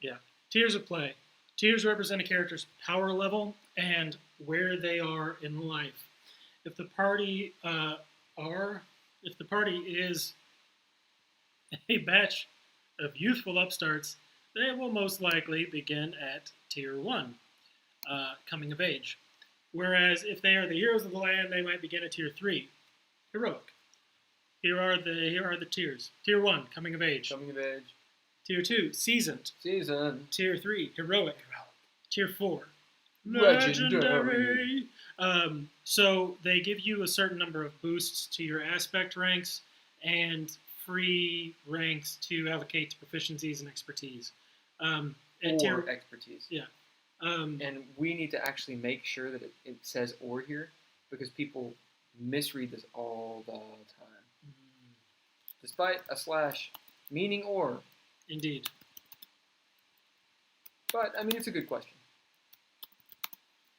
Yeah. Tiers of play. Tiers represent a character's power level and where they are in life. If the party is a batch of youthful upstarts, they will most likely begin at Tier 1, coming of age. Whereas if they are the heroes of the land, they might begin at Tier 3, heroic. Here are the tiers. Tier 1, coming of age. Coming of age. Tier 2, seasoned. Season. Tier 3, heroic. Tier 4, Legendary. So they give you a certain number of boosts to your aspect ranks and free ranks to allocate to proficiencies and expertise. Expertise. Yeah. And we need to actually make sure that it says or here, because people misread this all the time. Despite a slash meaning or. Indeed. But, I mean, it's a good question.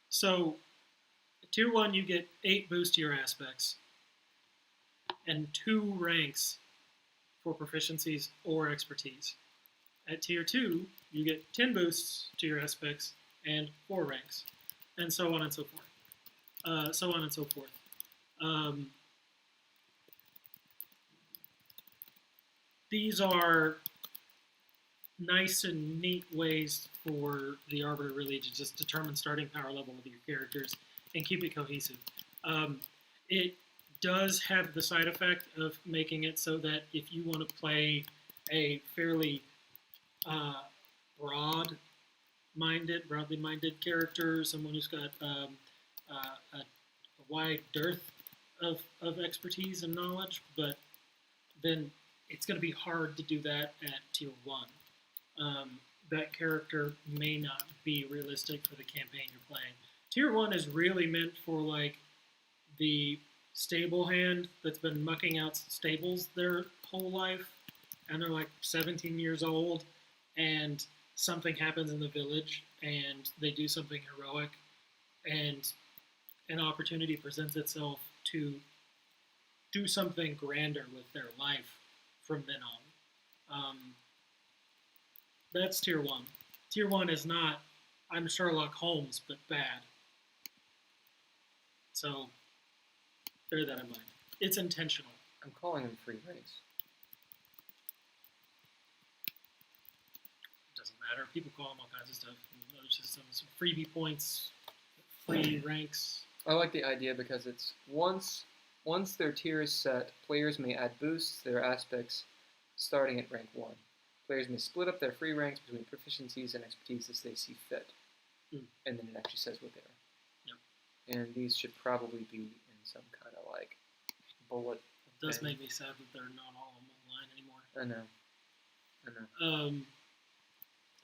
So, Tier 1, you get 8 boosts to your aspects, and 2 ranks for proficiencies or expertise. At Tier 2, you get 10 boosts to your aspects and 4 ranks, and so on and so forth. These are nice and neat ways for the Arbiter really to just determine starting power level of your characters and keep it cohesive. It does have the side effect of making it so that if you want to play a fairly broadly minded character, someone who's got a wide dearth of expertise and knowledge, but then it's going to be hard to do that at Tier 1. That character may not be realistic for the campaign you're playing. Tier 1 is really meant for, like, the stable hand that's been mucking out stables their whole life, and they're, like, 17 years old, and something happens in the village, and they do something heroic, and an opportunity presents itself to do something grander with their life from then on. That's Tier 1. Tier 1 is not, I'm Sherlock Holmes, but bad. So, bear that in mind. It's intentional. I'm calling them free ranks. Doesn't matter. People call them all kinds of stuff. In other systems, freebie points, free ranks. I like the idea because it's once their tier is set, players may add boosts to their aspects starting at rank 1. Players may split up their free ranks between proficiencies and expertise as they see fit. And then it actually says what they are. Yep. And these should probably be in some kind of like bullet. It does make me sad that they're not all on one line anymore. I know.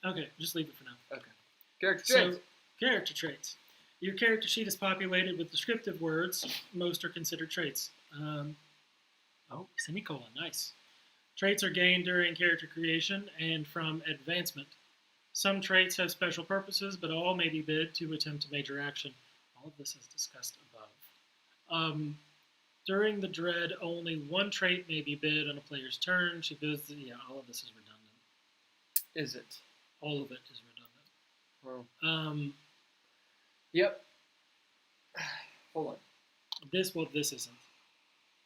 Okay, just leave it for now. Okay. Character traits. So, character traits. Your character sheet is populated with descriptive words. Most are considered traits. Semicolon, nice. Traits are gained during character creation and from advancement. Some traits have special purposes, but all may be bid to attempt a major action. All of this is discussed above. During the dread, only one trait may be bid on a player's turn. She bids. All of this is redundant. Is it? All of it is redundant. Well. Yep. Hold on. This isn't.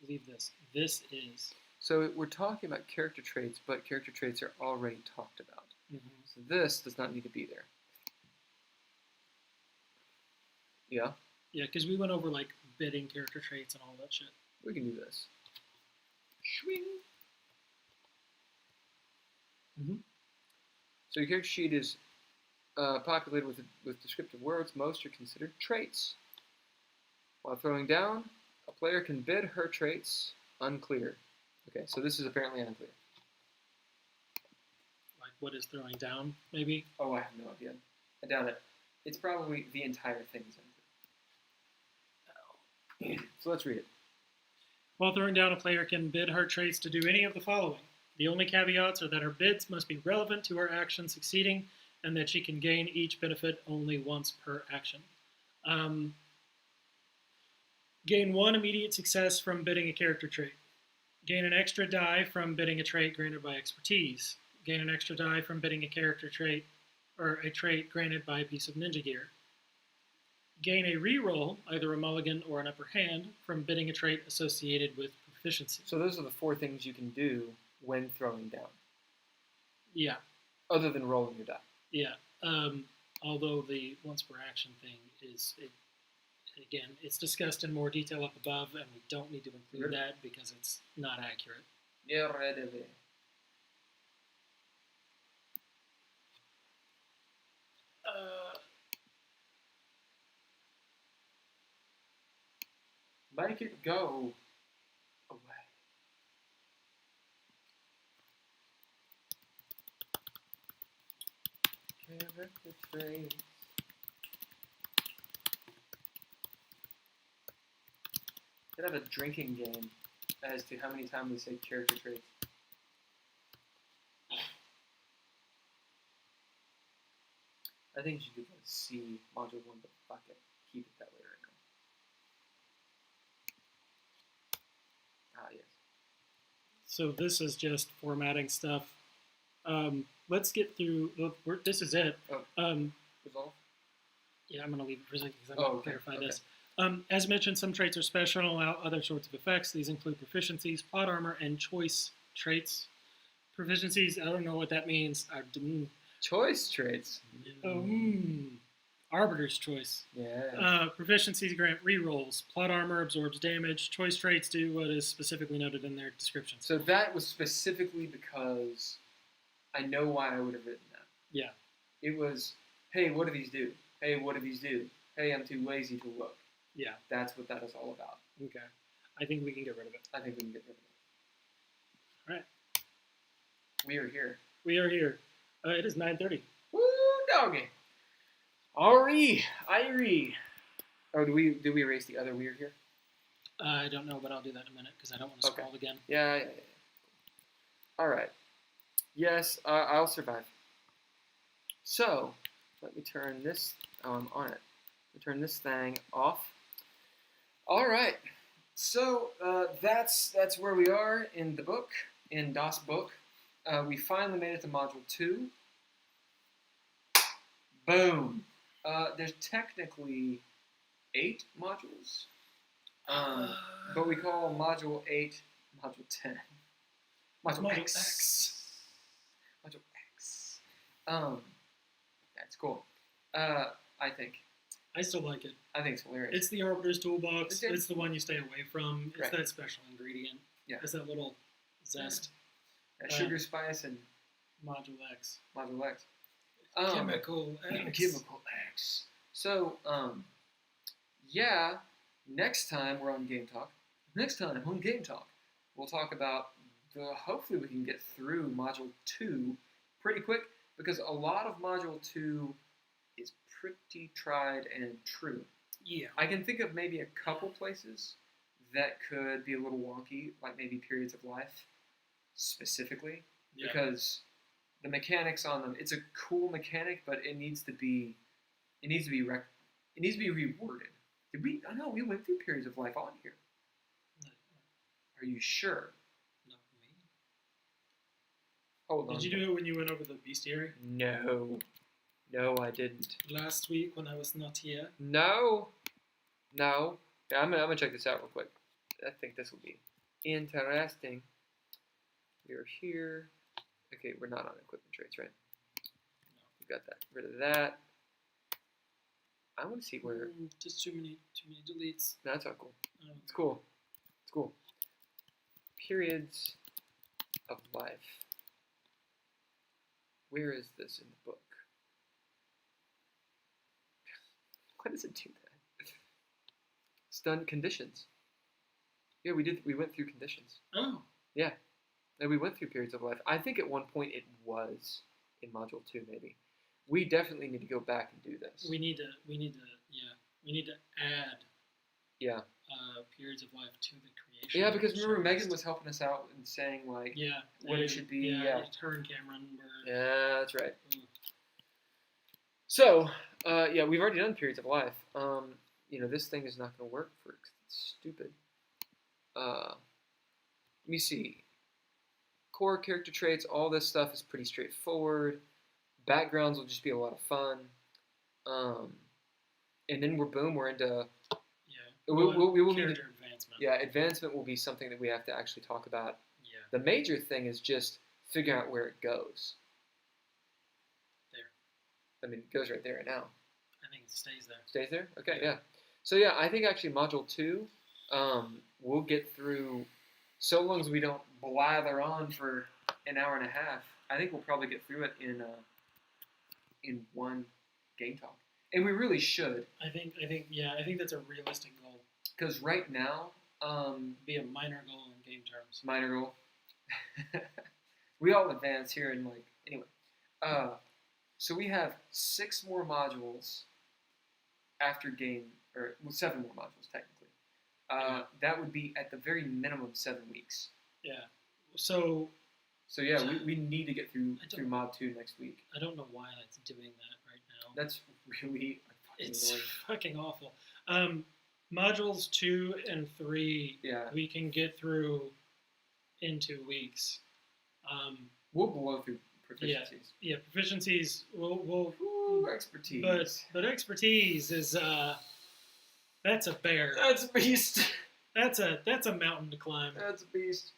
Leave this. This is. So we're talking about character traits, but character traits are already talked about. Mm-hmm. So this does not need to be there. Yeah? Yeah, because we went over, like, bidding character traits and all that shit. We can do this. Swing. Mm-hmm. So your character sheet is populated with descriptive words. Most are considered traits. While throwing down, a player can bid her traits. Unclear. Okay, so this is apparently unclear. Like, what is throwing down, maybe? Oh, I have no idea. I doubt it. It's probably the entire thing is unclear. So let's read it. While throwing down, a player can bid her traits to do any of the following. The only caveats are that her bids must be relevant to her action succeeding, and that she can gain each benefit only once per action. Gain 1 immediate success from bidding a character trait. Gain an extra die from bidding a trait granted by expertise. Gain an extra die from bidding a character trait, or a trait granted by a piece of ninja gear. Gain a reroll, either a mulligan or an upper hand, from bidding a trait associated with proficiency. So those are the 4 things you can do when throwing down. Yeah. Other than rolling your die. Yeah. Although the once per action thing is, again, it's discussed in more detail up above, and we don't need to include that because it's not accurate. Yeah, ready. Make it go away. Character traits. Could have a drinking game as to how many times we say character traits. I think you should do the C module 1, but fuck it. Keep it that way right now. Ah, yes. So this is just formatting stuff. Let's get through. This is it. Resolve? Yeah, I'm going to leave it for a second because I'm going to clarify okay. this. As mentioned, some traits are special and allow other sorts of effects. These include proficiencies, plot armor, and choice traits. Proficiencies, I don't know what that means. Choice traits? Arbiter's choice. Yeah. Proficiencies grant rerolls. Plot armor absorbs damage. Choice traits do what is specifically noted in their descriptions. So that was specifically because I know why I would have written that. Yeah. It was, hey, what do these do? Hey, what do these do? Hey, I'm too lazy to look. Yeah. That's what that is all about. Okay. I think we can get rid of it. I think we can get rid of it. All right. We are here. We are here. It is 9:30. Woo, doggy. Ari. Oh, do we erase the other we are here? I don't know, but I'll do that in a minute because I don't want to scroll again. Yeah. All right. Yes, I'll survive. So, let me turn this on it. Turn this thing off. All right. So that's where we are in the book, in Das Book. We finally made it to Module 2. Boom. There's technically 8 modules, but we call Module 8 Module 10. Module X. Module X. cool. I think still like it. it's hilarious. It's the Arbiter's Toolbox. It's It's the one you stay away from. It's Right. that special ingredient. Yeah. It's that little zest. Sugar, spice, and Module X. Module X. Chemical X. Chemical X. So, yeah, next time we're on GameTalk. Next time on GameTalk, we'll talk about hopefully we can get through Module 2 pretty quick, because a lot of Module 2 is pretty tried and true. Yeah. I can think of maybe a couple places that could be a little wonky, like maybe periods of life specifically, because the mechanics on them, it's a cool mechanic, but it needs to be reworded. Did we? Oh no, we went through periods of life on here. Are you sure? Not me. Hold on. Did you do it when you went over the bestiary? No, I didn't. Last week when I was not here? No. Yeah, I'm gonna check this out real quick. I think this will be interesting. We are here. Okay, we're not on equipment traits, right? No. We've got that. Rid of that. I want to see where. Just too many deletes. No, that's not cool. It's cool. Periods of life. Where is this in the book? Why does it do that? Stun conditions. Yeah, we went through conditions. Oh. Yeah. And we went through periods of life. I think at one point it was in Module 2, maybe. We definitely need to go back and do this. We need to add periods of life to the creation. Yeah, because remember Megan was helping us out and saying what it should be. Yeah, her and Cameron were. Yeah, that's right. So, we've already done periods of life. This thing is not going to work for it's stupid. Let me see. Core character traits, all this stuff is pretty straightforward. Backgrounds will just be a lot of fun. And then we're into. We will need advancement. Yeah, advancement will be something that we have to actually talk about. Yeah. The major thing is just figuring out where it goes. There. I mean, it goes right there now. I think it stays there. Stays there? Okay, yeah. So yeah, I think actually Module 2, we'll get through, so long as we don't blather on for an hour and a half, I think we'll probably get through it in one GameTalk. And we really should. I think that's a realistic goal. Because right now, be a minor goal in game terms. Minor goal. We all advance here and anyway. So we have 6 more modules after 7 more modules technically. That would be at the very minimum 7 weeks. Yeah. So yeah, we need to get through Mod 2 next week. I don't know why that's doing that right now. That's really it's annoying. Fucking awful. Modules 2 and 3, we can get through in 2 weeks. We'll blow through proficiencies. Yeah, proficiencies. We'll expertise. But expertise is that's a bear. That's a beast. That's a mountain to climb. That's a beast.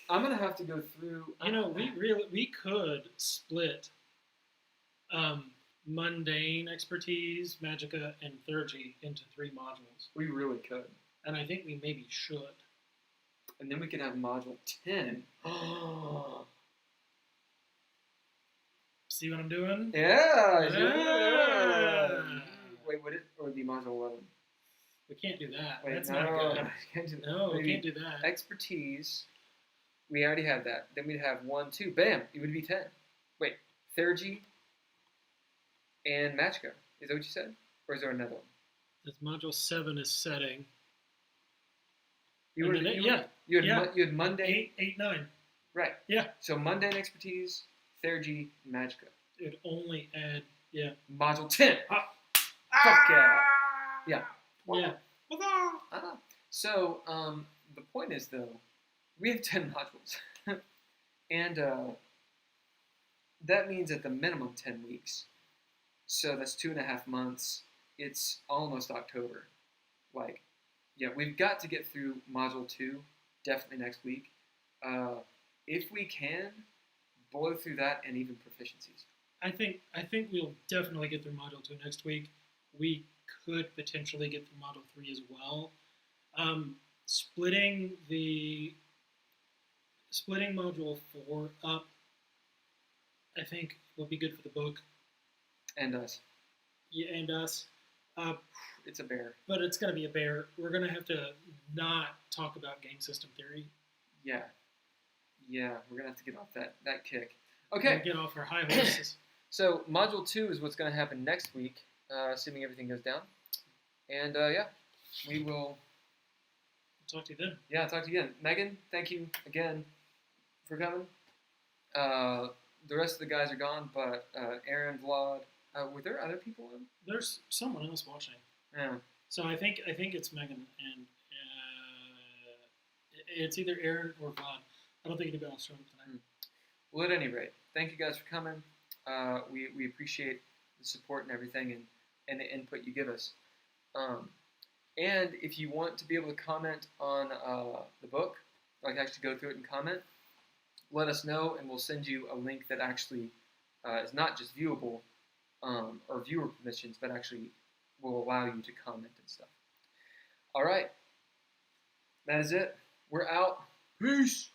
I'm gonna have to go through. We could split mundane expertise, magicka, and theurgy into 3 modules. We really could. And I think we maybe should. And then we could have module 10. See what I'm doing? Yeah. Wait, what is? Or the module 11? We can't do that. Wait, That's no, not good. Can't do that. No, we can't do that. Expertise. We already have that. Then we'd have 1, 2. Bam! It would be 10. Wait, theurgy and magicka. Is that what you said? Or is there another one? This module 7 is setting. You had mundane. 8, 9. Right. Yeah. So mundane expertise, theurgy, and magicka. It would only add, Module 10. Fuck yeah. Yeah. Yeah. So, the point is, though, we have 10 modules. And that means at the minimum 10 weeks. So that's 2.5 months. It's almost October. We've got to get through Module 2, definitely next week. If we can, blow through that and even proficiencies. I think we'll definitely get through Module 2 next week. We could potentially get through Module 3 as well. Splitting Module 4 up, I think, will be good for the book. And us. Yeah, and us. It's a bear. But it's going to be a bear. We're going to have to not talk about game system theory. Yeah. Yeah, we're going to have to get off that kick. Okay. Get off our high horses. So, Module 2 is what's going to happen next week, assuming everything goes down. And, yeah, we will... Talk to you then. Yeah, talk to you again. Megan, thank you again for coming. The rest of the guys are gone, but Erin, Vlad, were there other people in? There's someone else watching. Yeah. So I think it's Megan, and it's either Erin or Baad. I don't think anybody else showed up tonight. Well, at any rate, thank you guys for coming. We appreciate the support and everything, and the input you give us. And if you want to be able to comment on the book, like actually go through it and comment, let us know, and we'll send you a link that actually is not just viewable or viewer permissions, but actually will allow you to comment and stuff. All right. That is it. We're out. Peace.